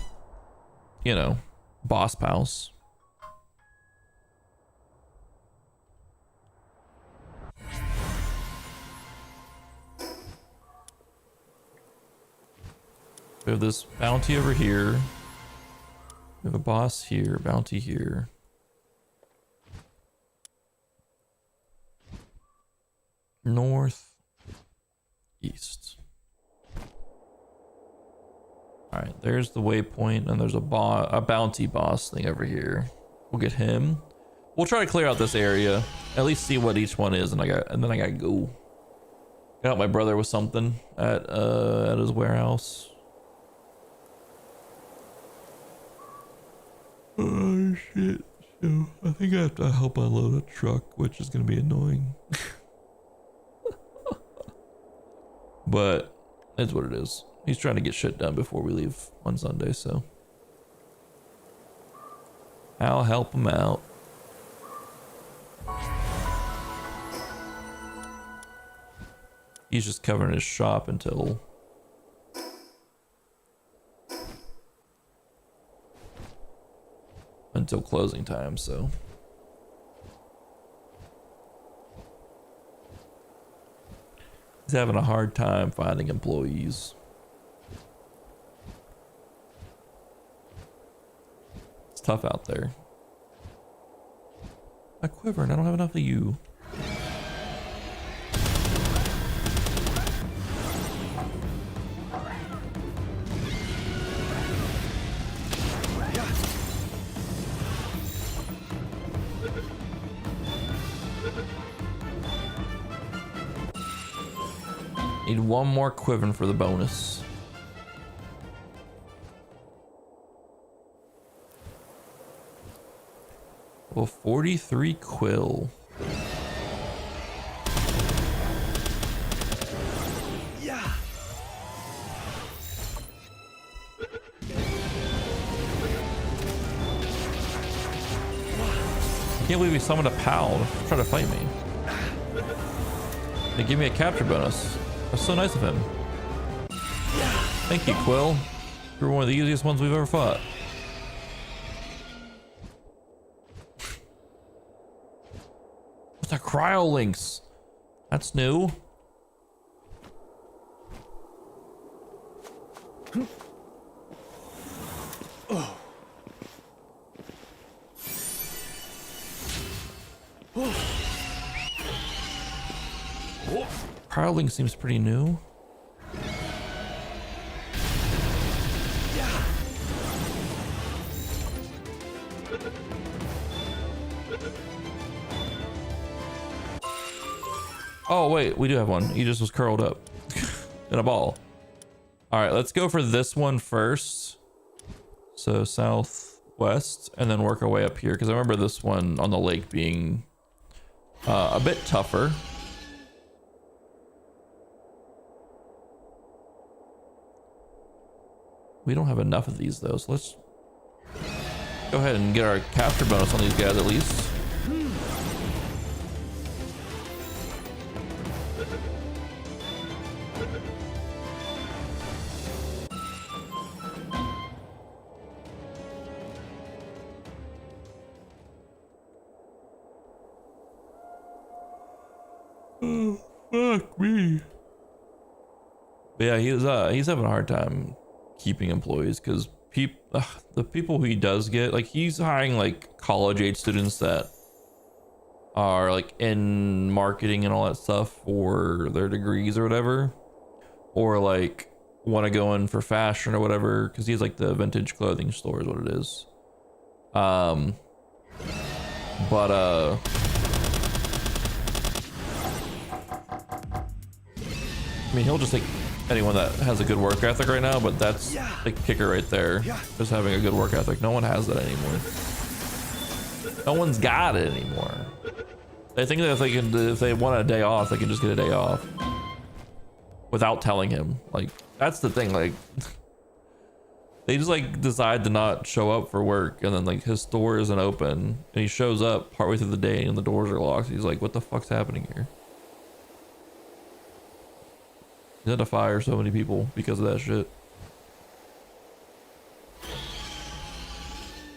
you know, boss pals. We have this bounty over here. We have a boss here, bounty here. North, east. All right, there's the waypoint, and there's a bounty boss thing over here. We'll get him. We'll try to clear out this area, at least see what each one is, and then I gotta go. Got my brother with something at his warehouse. Oh shit. So I think I have to help unload a truck, which is gonna be annoying. But it's what it is. He's trying to get shit done before we leave on Sunday, so I'll help him out. He's just covering his shop until closing time, so he's having a hard time finding employees. It's tough out there. I quiver and I don't have enough of you. Need one more quivering for the bonus. Well, 43 quill. Yeah. I can't believe he summoned a pal to try to fight me. They give me a capture bonus. That's so nice of him. Thank you, Quill. You're one of the easiest ones we've ever fought. What's a cryo links? That's new. Cryo seems pretty new. Oh wait, we do have one. He just was curled up in a ball. All right, let's go for this one first. So southwest, and then work our way up here, because I remember this one on the lake being a bit tougher. We don't have enough of these though, so let's go ahead and get our capture bonus on these guys at least. Oh, fuck me. But yeah, he's having a hard time keeping employees, because the people he does get, like, he's hiring like college age students that are like in marketing and all that stuff for their degrees or whatever, or like want to go in for fashion or whatever, because he's like the vintage clothing store is what it is. I mean, he'll just take anyone that has a good work ethic right now, but that's the kicker right there. Just having a good work ethic. No one has that anymore. No one's got it anymore. They think that if they want a day off, they can just get a day off without telling him. Like, that's the thing. Like, they just like decide to not show up for work, and then like his store isn't open, and he shows up partway through the day and the doors are locked. He's like, what the fuck's happening here? He's had to fire so many people because of that shit.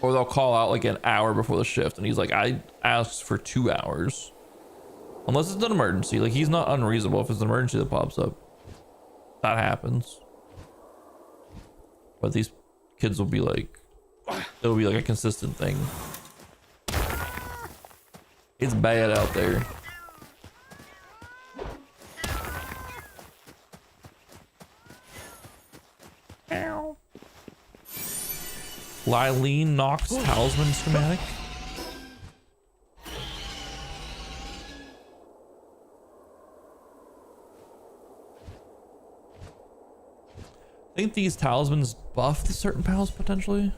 Or they'll call out like an hour before the shift, and he's like, I asked for 2 hours. Unless it's an emergency. Like, he's not unreasonable if it's an emergency that pops up. That happens. But these kids will be like, it'll be like a consistent thing. It's bad out there. Lylene Knox talisman schematic. I think these talismans buffed certain pals potentially.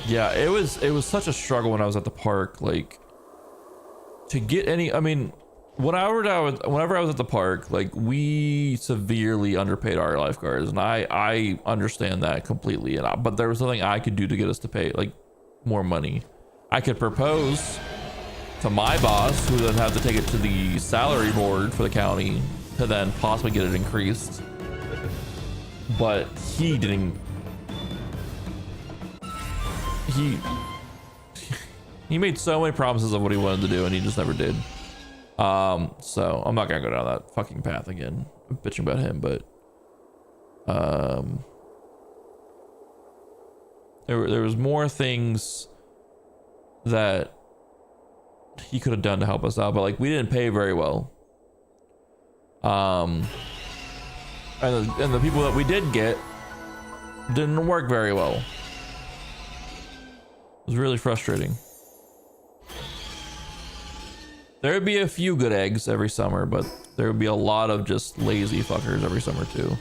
Yeah, it was such a struggle when I was at the park, like to get any. I mean, whenever I was at the park, like we severely underpaid our lifeguards, and I understand that completely. But there was nothing I could do to get us to pay like more money. I could propose to my boss, who then had to take it to the salary board for the county to then possibly get it increased. But he didn't. He made so many promises of what he wanted to do, and he just never did. So I'm not gonna go down that fucking path again, bitching about him. But there was more things that he could have done to help us out, but like we didn't pay very well. And the people that we did get didn't work very well. It was really frustrating. There would be a few good eggs every summer, but there would be a lot of just lazy fuckers every summer too.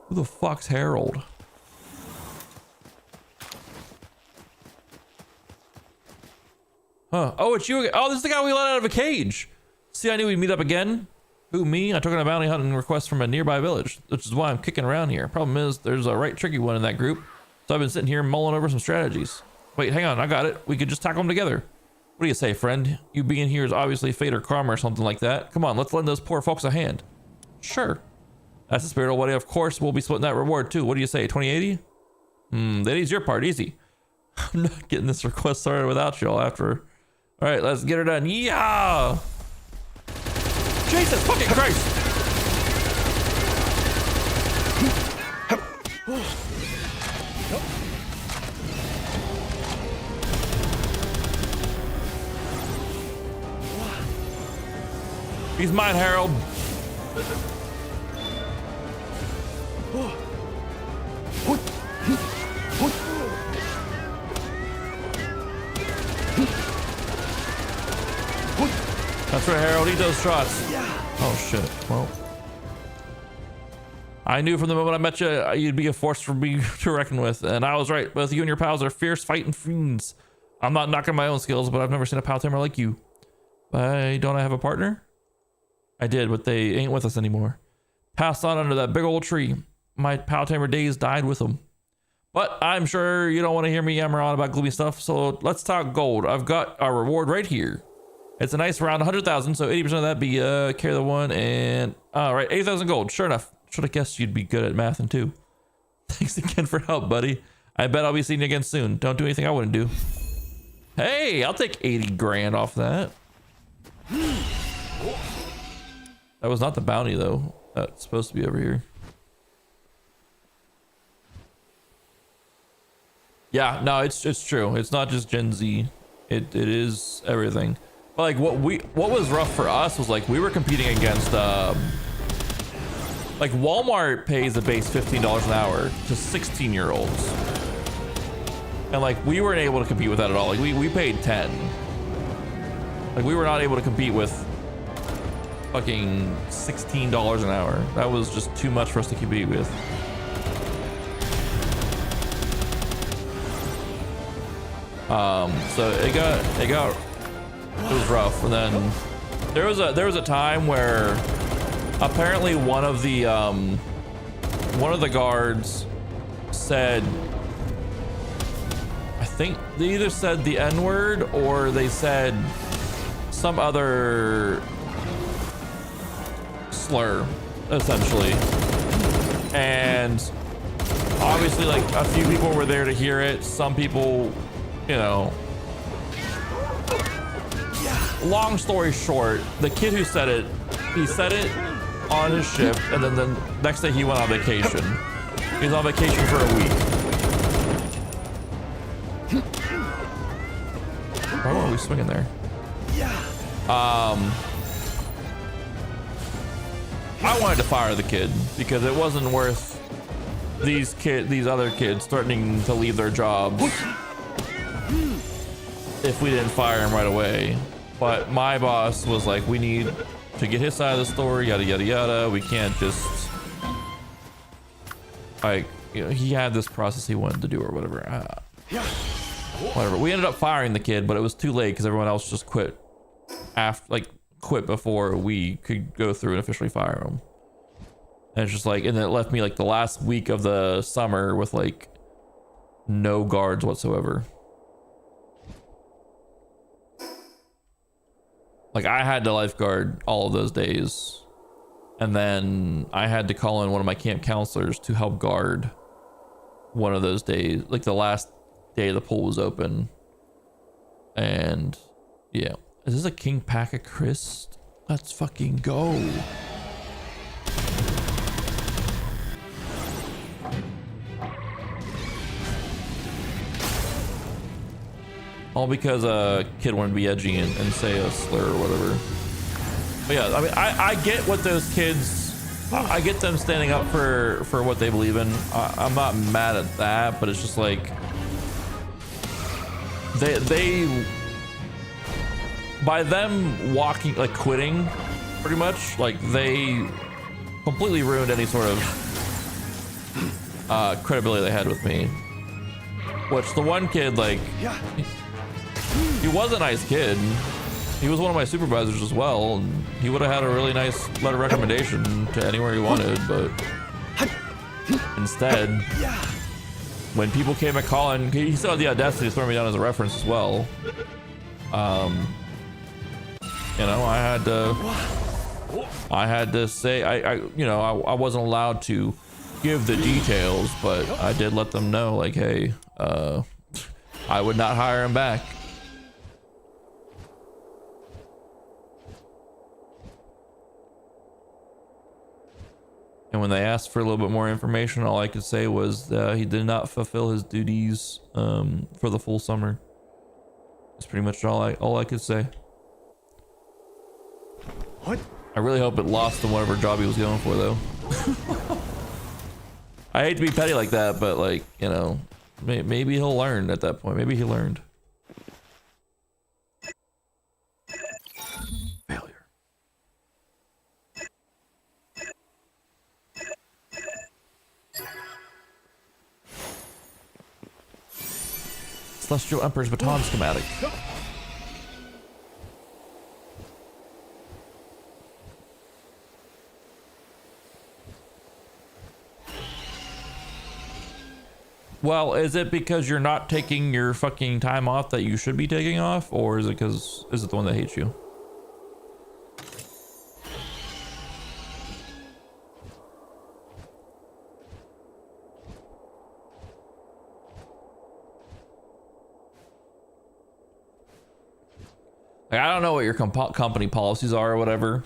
Who the fuck's Harold? Huh. Oh, it's you again. Oh, this is the guy we let out of a cage. See, I knew we'd meet up again. Who, me? I took on a bounty hunting request from a nearby village, which is why I'm kicking around here. Problem is, there's a right tricky one in that group, so I've been sitting here mulling over some strategies. Wait, hang on, I got it. We could just tackle them together. What do you say, friend? You being here is obviously fate or karma or something like that. Come on, let's lend those poor folks a hand. Sure. That's the spirit, old buddy. Of course, we'll be splitting that reward too. What do you say, 2080? That is your part, easy. I'm not getting this request started without y'all after. All right, let's get her done. Yeah! Jesus fucking Christ! He's mine, Harold. That's right, Harold. Eat those shots. Oh shit. Well, I knew from the moment I met you, you'd be a force for me to reckon with, and I was right. Both you and your pals are fierce fighting fiends. I'm not knocking my own skills, but I've never seen a pal tamer like you. Don't I have a partner? I did, but they ain't with us anymore. Passed on under that big old tree. My pal tamer days died with them. But I'm sure you don't want to hear me yammer on about gloomy stuff, so let's talk gold. I've got our reward right here. It's a nice round 100,000, so 80% of that be carry the one, and all right, 8,000 gold. Sure enough. Should have guessed you'd be good at math and too. Thanks again for help, buddy. I bet I'll be seeing you again soon. Don't do anything I wouldn't do. Hey, I'll take 80 grand off that. That was not the bounty though. That's supposed to be over here. Yeah, no, it's true. It's not just Gen Z. It is everything. But like what was rough for us was like we were competing against like Walmart pays the base $15 an hour to 16-year-olds. And like we weren't able to compete with that at all. Like we paid 10. Like we were not able to compete with fucking $16 an hour. That was just too much for us to compete with. So it was rough. And then there was a time where apparently one of the guards said, I think they either said the N-word or they said some other slur, essentially. And obviously like a few people were there to hear it. Some people, you know, long story short, the kid who said it, he said it on his shift, and then the next day he went on vacation. He was on vacation for a week. Why were we swinging there? I wanted to fire the kid because it wasn't worth these other kids threatening to leave their jobs if we didn't fire him right away. But my boss was like, we need to get his side of the story, yada yada yada. We can't just like, you know, he had this process he wanted to do or whatever. Whatever. We ended up firing the kid, but it was too late because everyone else just quit after, like, quit before we could go through and officially fire him. And it's just like, and then it left me like the last week of the summer with like no guards whatsoever. Like I had to lifeguard all of those days. And then I had to call in one of my camp counselors to help guard one of those days, like the last day the pool was open. And yeah, is this a King Pack of Chris? Let's fucking go. All because a kid wanted to be edgy and say a slur or whatever. But yeah, I mean, I get what those kids, I get them standing up for what they believe in. I'm not mad at that, but it's just like, they by them walking, like quitting, pretty much, like they completely ruined any sort of credibility they had with me. Which the one kid, like, he was a nice kid. He was one of my supervisors as well, and he would have had a really nice letter of recommendation to anywhere he wanted, but instead, when people came and calling, he still had the audacity to throw me down as a reference as well. You know, I had to say, you know, I wasn't allowed to give the details, but I did let them know, like, hey, I would not hire him back. And when they asked for a little bit more information, all I could say was he did not fulfill his duties for the full summer. That's pretty much all I could say. What? I really hope it lost him whatever job he was going for, though. I hate to be petty like that, but like, you know, maybe he'll learn at that point. Maybe he learned. Failure. Celestial Emperor's Baton schematic. Well, is it because you're not taking your fucking time off that you should be taking off, or is it because is it the one that hates you? Like, I don't know what your company policies are or whatever.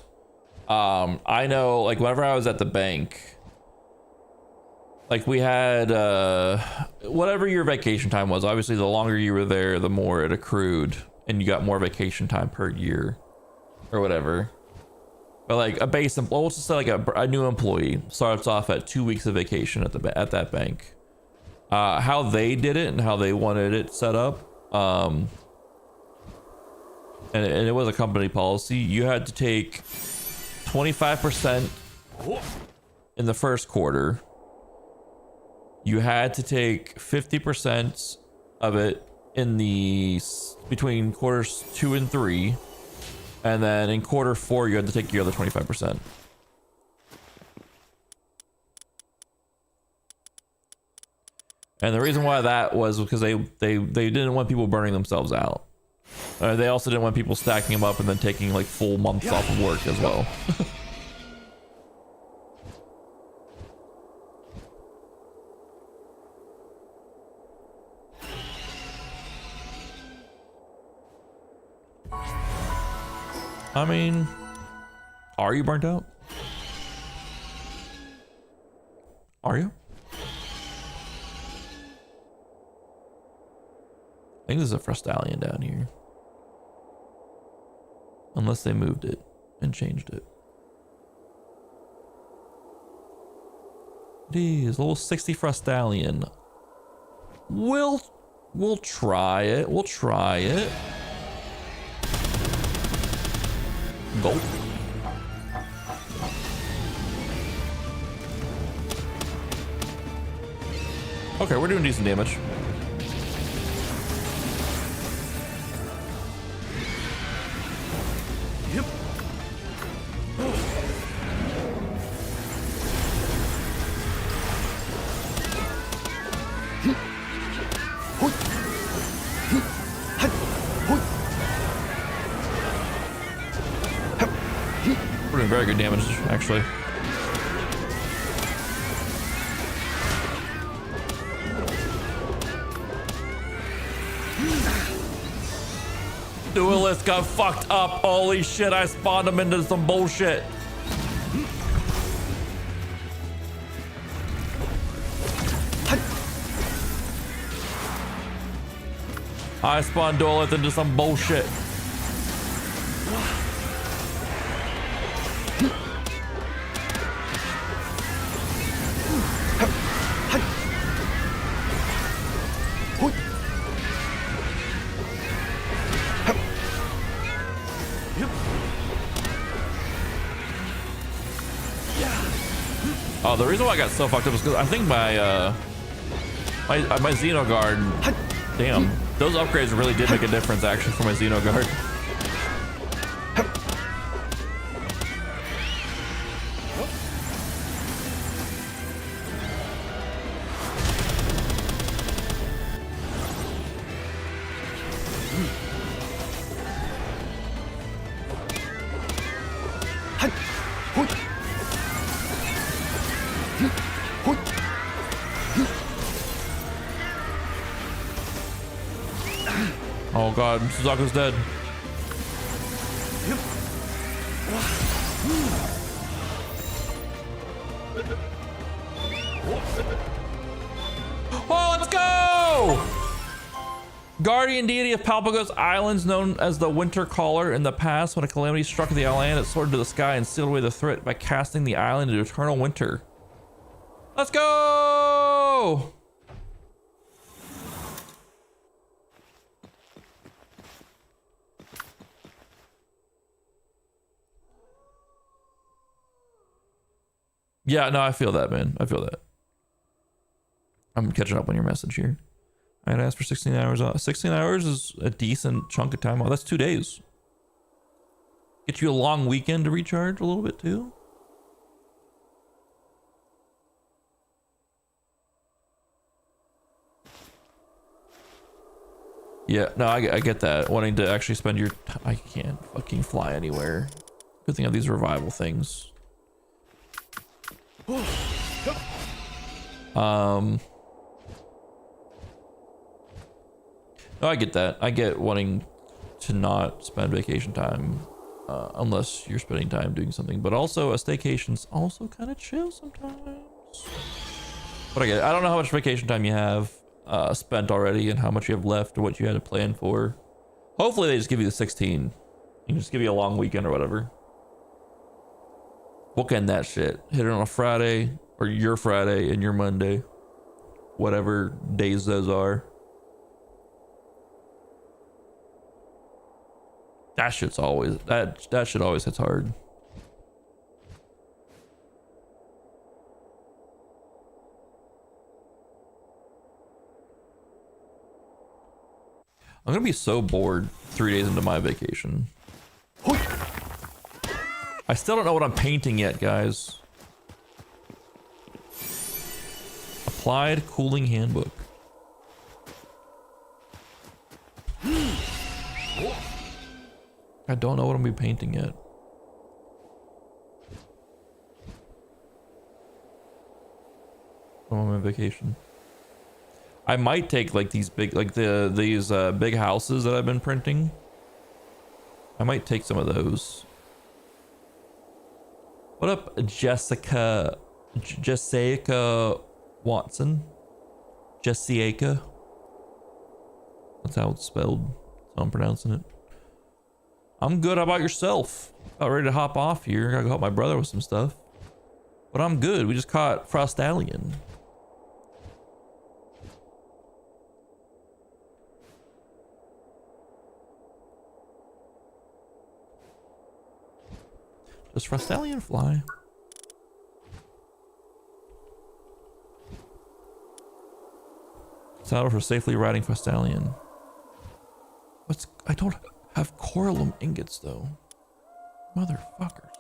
I know, like, whenever I was at the bank, like we had whatever your vacation time was. Obviously, the longer you were there, the more it accrued, and you got more vacation time per year, or whatever. But like a base, well, let's just say like a new employee starts off at 2 weeks of vacation at that bank. How they did it and how they wanted it set up, and it was a company policy. You had to take 25% in the first quarter. You had to take 50% of it in the between quarters 2 and 3, and then in quarter 4 you had to take your other 25%. And the reason why that was because they didn't want people burning themselves out. They also didn't want people stacking them up and then taking like full months off of work as well. I mean, are you burnt out? Are you? I think there's a Frustallion down here. Unless they moved it and changed it. It is a little 60 Frustallion. We'll try it. We'll try it. Gulp. Okay, we're doing decent damage. Yep. We're doing very good damage, actually. Duelist got fucked up. Holy shit, I spawned him into some bullshit. I spawned Duelist into some bullshit. Oh, the reason why I got so fucked up is because I think my my Xenoguard, damn, those upgrades really did make a difference actually for my Xenoguard. Oh god, Suzaku's dead. Oh, let's go! Guardian deity of Palpagos Islands, known as the Winter Caller. In the past, when a calamity struck the island, it soared to the sky and sealed away the threat by casting the island into eternal winter. Let's go! Yeah, no, I feel that, man. I feel that. I'm catching up on your message here. I had asked for 16 hours. 16 hours is a decent chunk of time. Oh, that's 2 days. Get you a long weekend to recharge a little bit too. Yeah, no, I get that. Wanting to actually spend your... I can't fucking fly anywhere. Good thing I have these revival things. No, I get that. I get wanting to not spend vacation time unless you're spending time doing something, but also a staycation's also kind of chill sometimes. But I get it. I don't know how much vacation time you have spent already and how much you have left or what you had to plan for. Hopefully they just give you the 16 and just give you a long weekend or whatever. Bookend that shit. Hit it on a Friday or your Friday and your Monday, whatever days those are. That shit's always that shit always hits hard. I'm gonna be so bored 3 days into my vacation. I still don't know what I'm painting yet, guys. Applied Cooling Handbook. I don't know what I'm gonna be painting yet. I'm on my vacation. I might take like these big, like these big houses that I've been printing. I might take some of those. What up, Jessica Watson? Jessica. That's how it's spelled. That's how I'm pronouncing it. I'm good. How about yourself? About ready to hop off here. Gotta go help my brother with some stuff. But I'm good. We just caught Frostallion. Does Frostallion fly? Saddle for safely riding for stallion. I don't have coralum ingots though. Motherfuckers.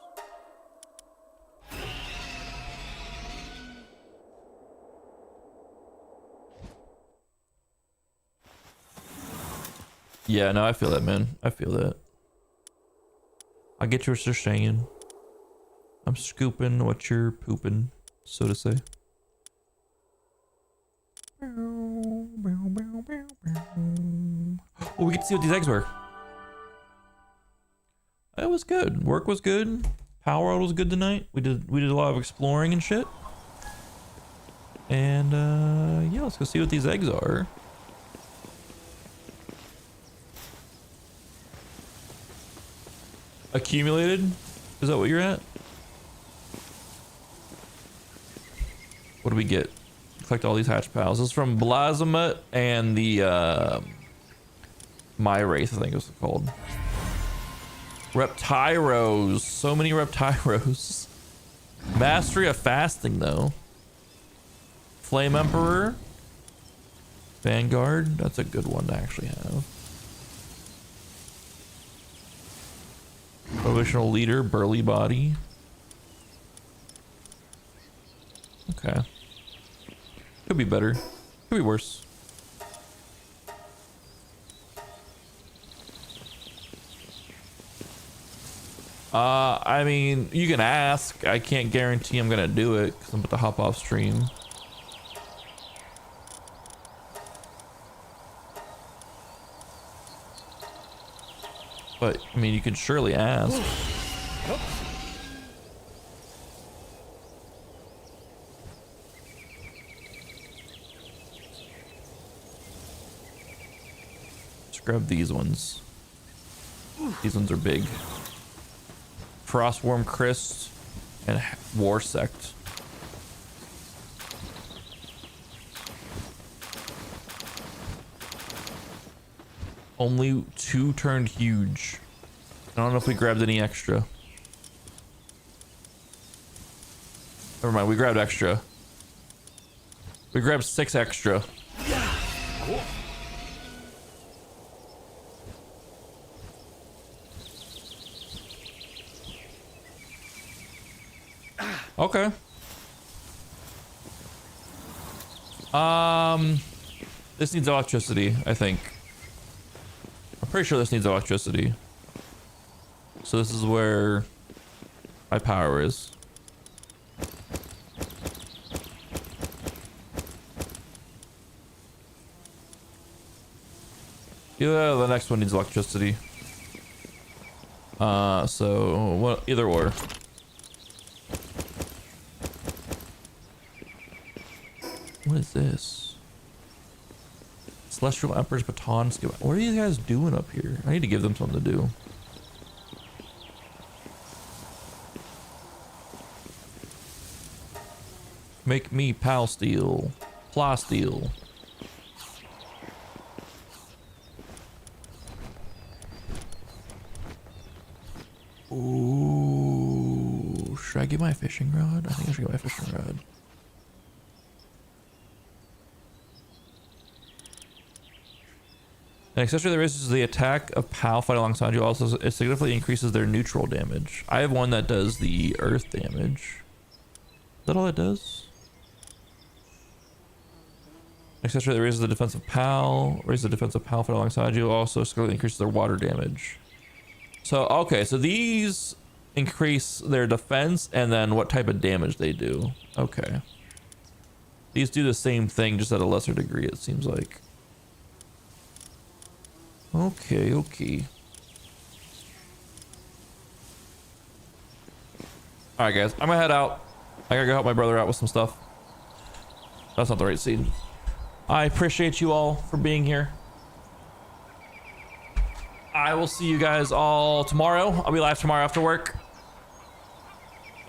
Yeah, no, I feel that, man. I feel that. I get what you're saying. I'm scooping what you're pooping, so to say. Oh, we get to see what these eggs were. That was good. Work was good. Palworld was good tonight. We did a lot of exploring and shit. And yeah, let's go see what these eggs are. Accumulated? Is that what you're at? What do we get? Collect all these hatch pals. This is from Blazamut and the My Wraith, I think it was called. Reptyros. So many Reptyros. Mastery of fasting though. Flame Emperor. Vanguard. That's a good one to actually have. Provisional leader, burly body. Okay. Could be better. Could be worse. I mean, you can ask. I can't guarantee I'm gonna do it because I'm about to hop off stream. But I mean, you can surely ask. Let's grab these ones. These ones are big. Frostworm Crest and War Sect. Only 2 turned huge. I don't know if we grabbed any extra. Never mind, we grabbed extra. We grabbed 6 extra. Okay. This needs electricity, I think. I'm pretty sure this needs electricity. So this is where my power is. Yeah, the next one needs electricity. So what? Either or. What is this? Celestial Emperor's Baton Skill. What are these guys doing up here? I need to give them something to do. Make me pal steel. Pla steel. Ooh. Should I get my fishing rod? I think I should get my fishing rod. An accessory that raises the attack of PAL fight alongside you. Also, it significantly increases their neutral damage. I have one that does the earth damage. Is that all it does? An accessory that raises the defense of PAL. Raises the defense of PAL fight alongside you. Also, significantly increases their water damage. So, okay. So these increase their defense and then what type of damage they do. Okay. These do the same thing, just at a lesser degree, it seems like. Okay, okay. Alright guys, I'm gonna head out. I gotta go help my brother out with some stuff. That's not the right scene. I appreciate you all for being here. I will see you guys all tomorrow. I'll be live tomorrow after work.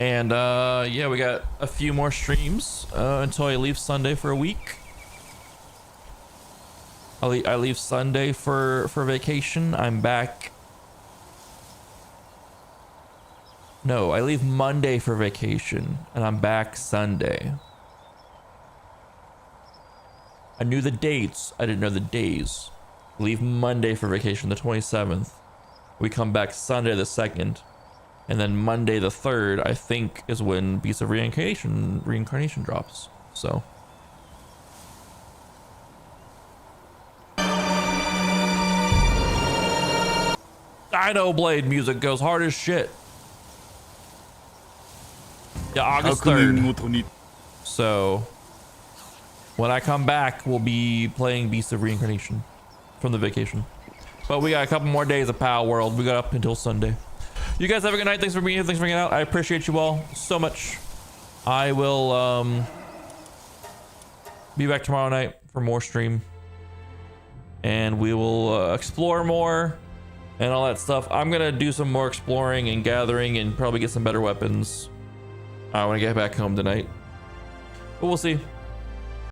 And yeah, we got a few more streams until I leave Sunday for a week. I leave Sunday for vacation. I'm back. No, I leave Monday for vacation and I'm back Sunday. I knew the dates. I didn't know the days. Leave Monday for vacation, the 27th. We come back Sunday the 2nd. And then Monday the 3rd, I think, is when Beast of Reincarnation drops. So. Dino Blade music goes hard as shit. Yeah, August 3rd. So, when I come back, we'll be playing Beast of Reincarnation from the vacation. But we got a couple more days of Palworld. We got up until Sunday. You guys have a good night. Thanks for being here. Thanks for hanging out. I appreciate you all so much. I will be back tomorrow night for more stream. And we will explore more and all that stuff. I'm going to do some more exploring and gathering and probably get some better weapons. I want to get back home tonight. But we'll see.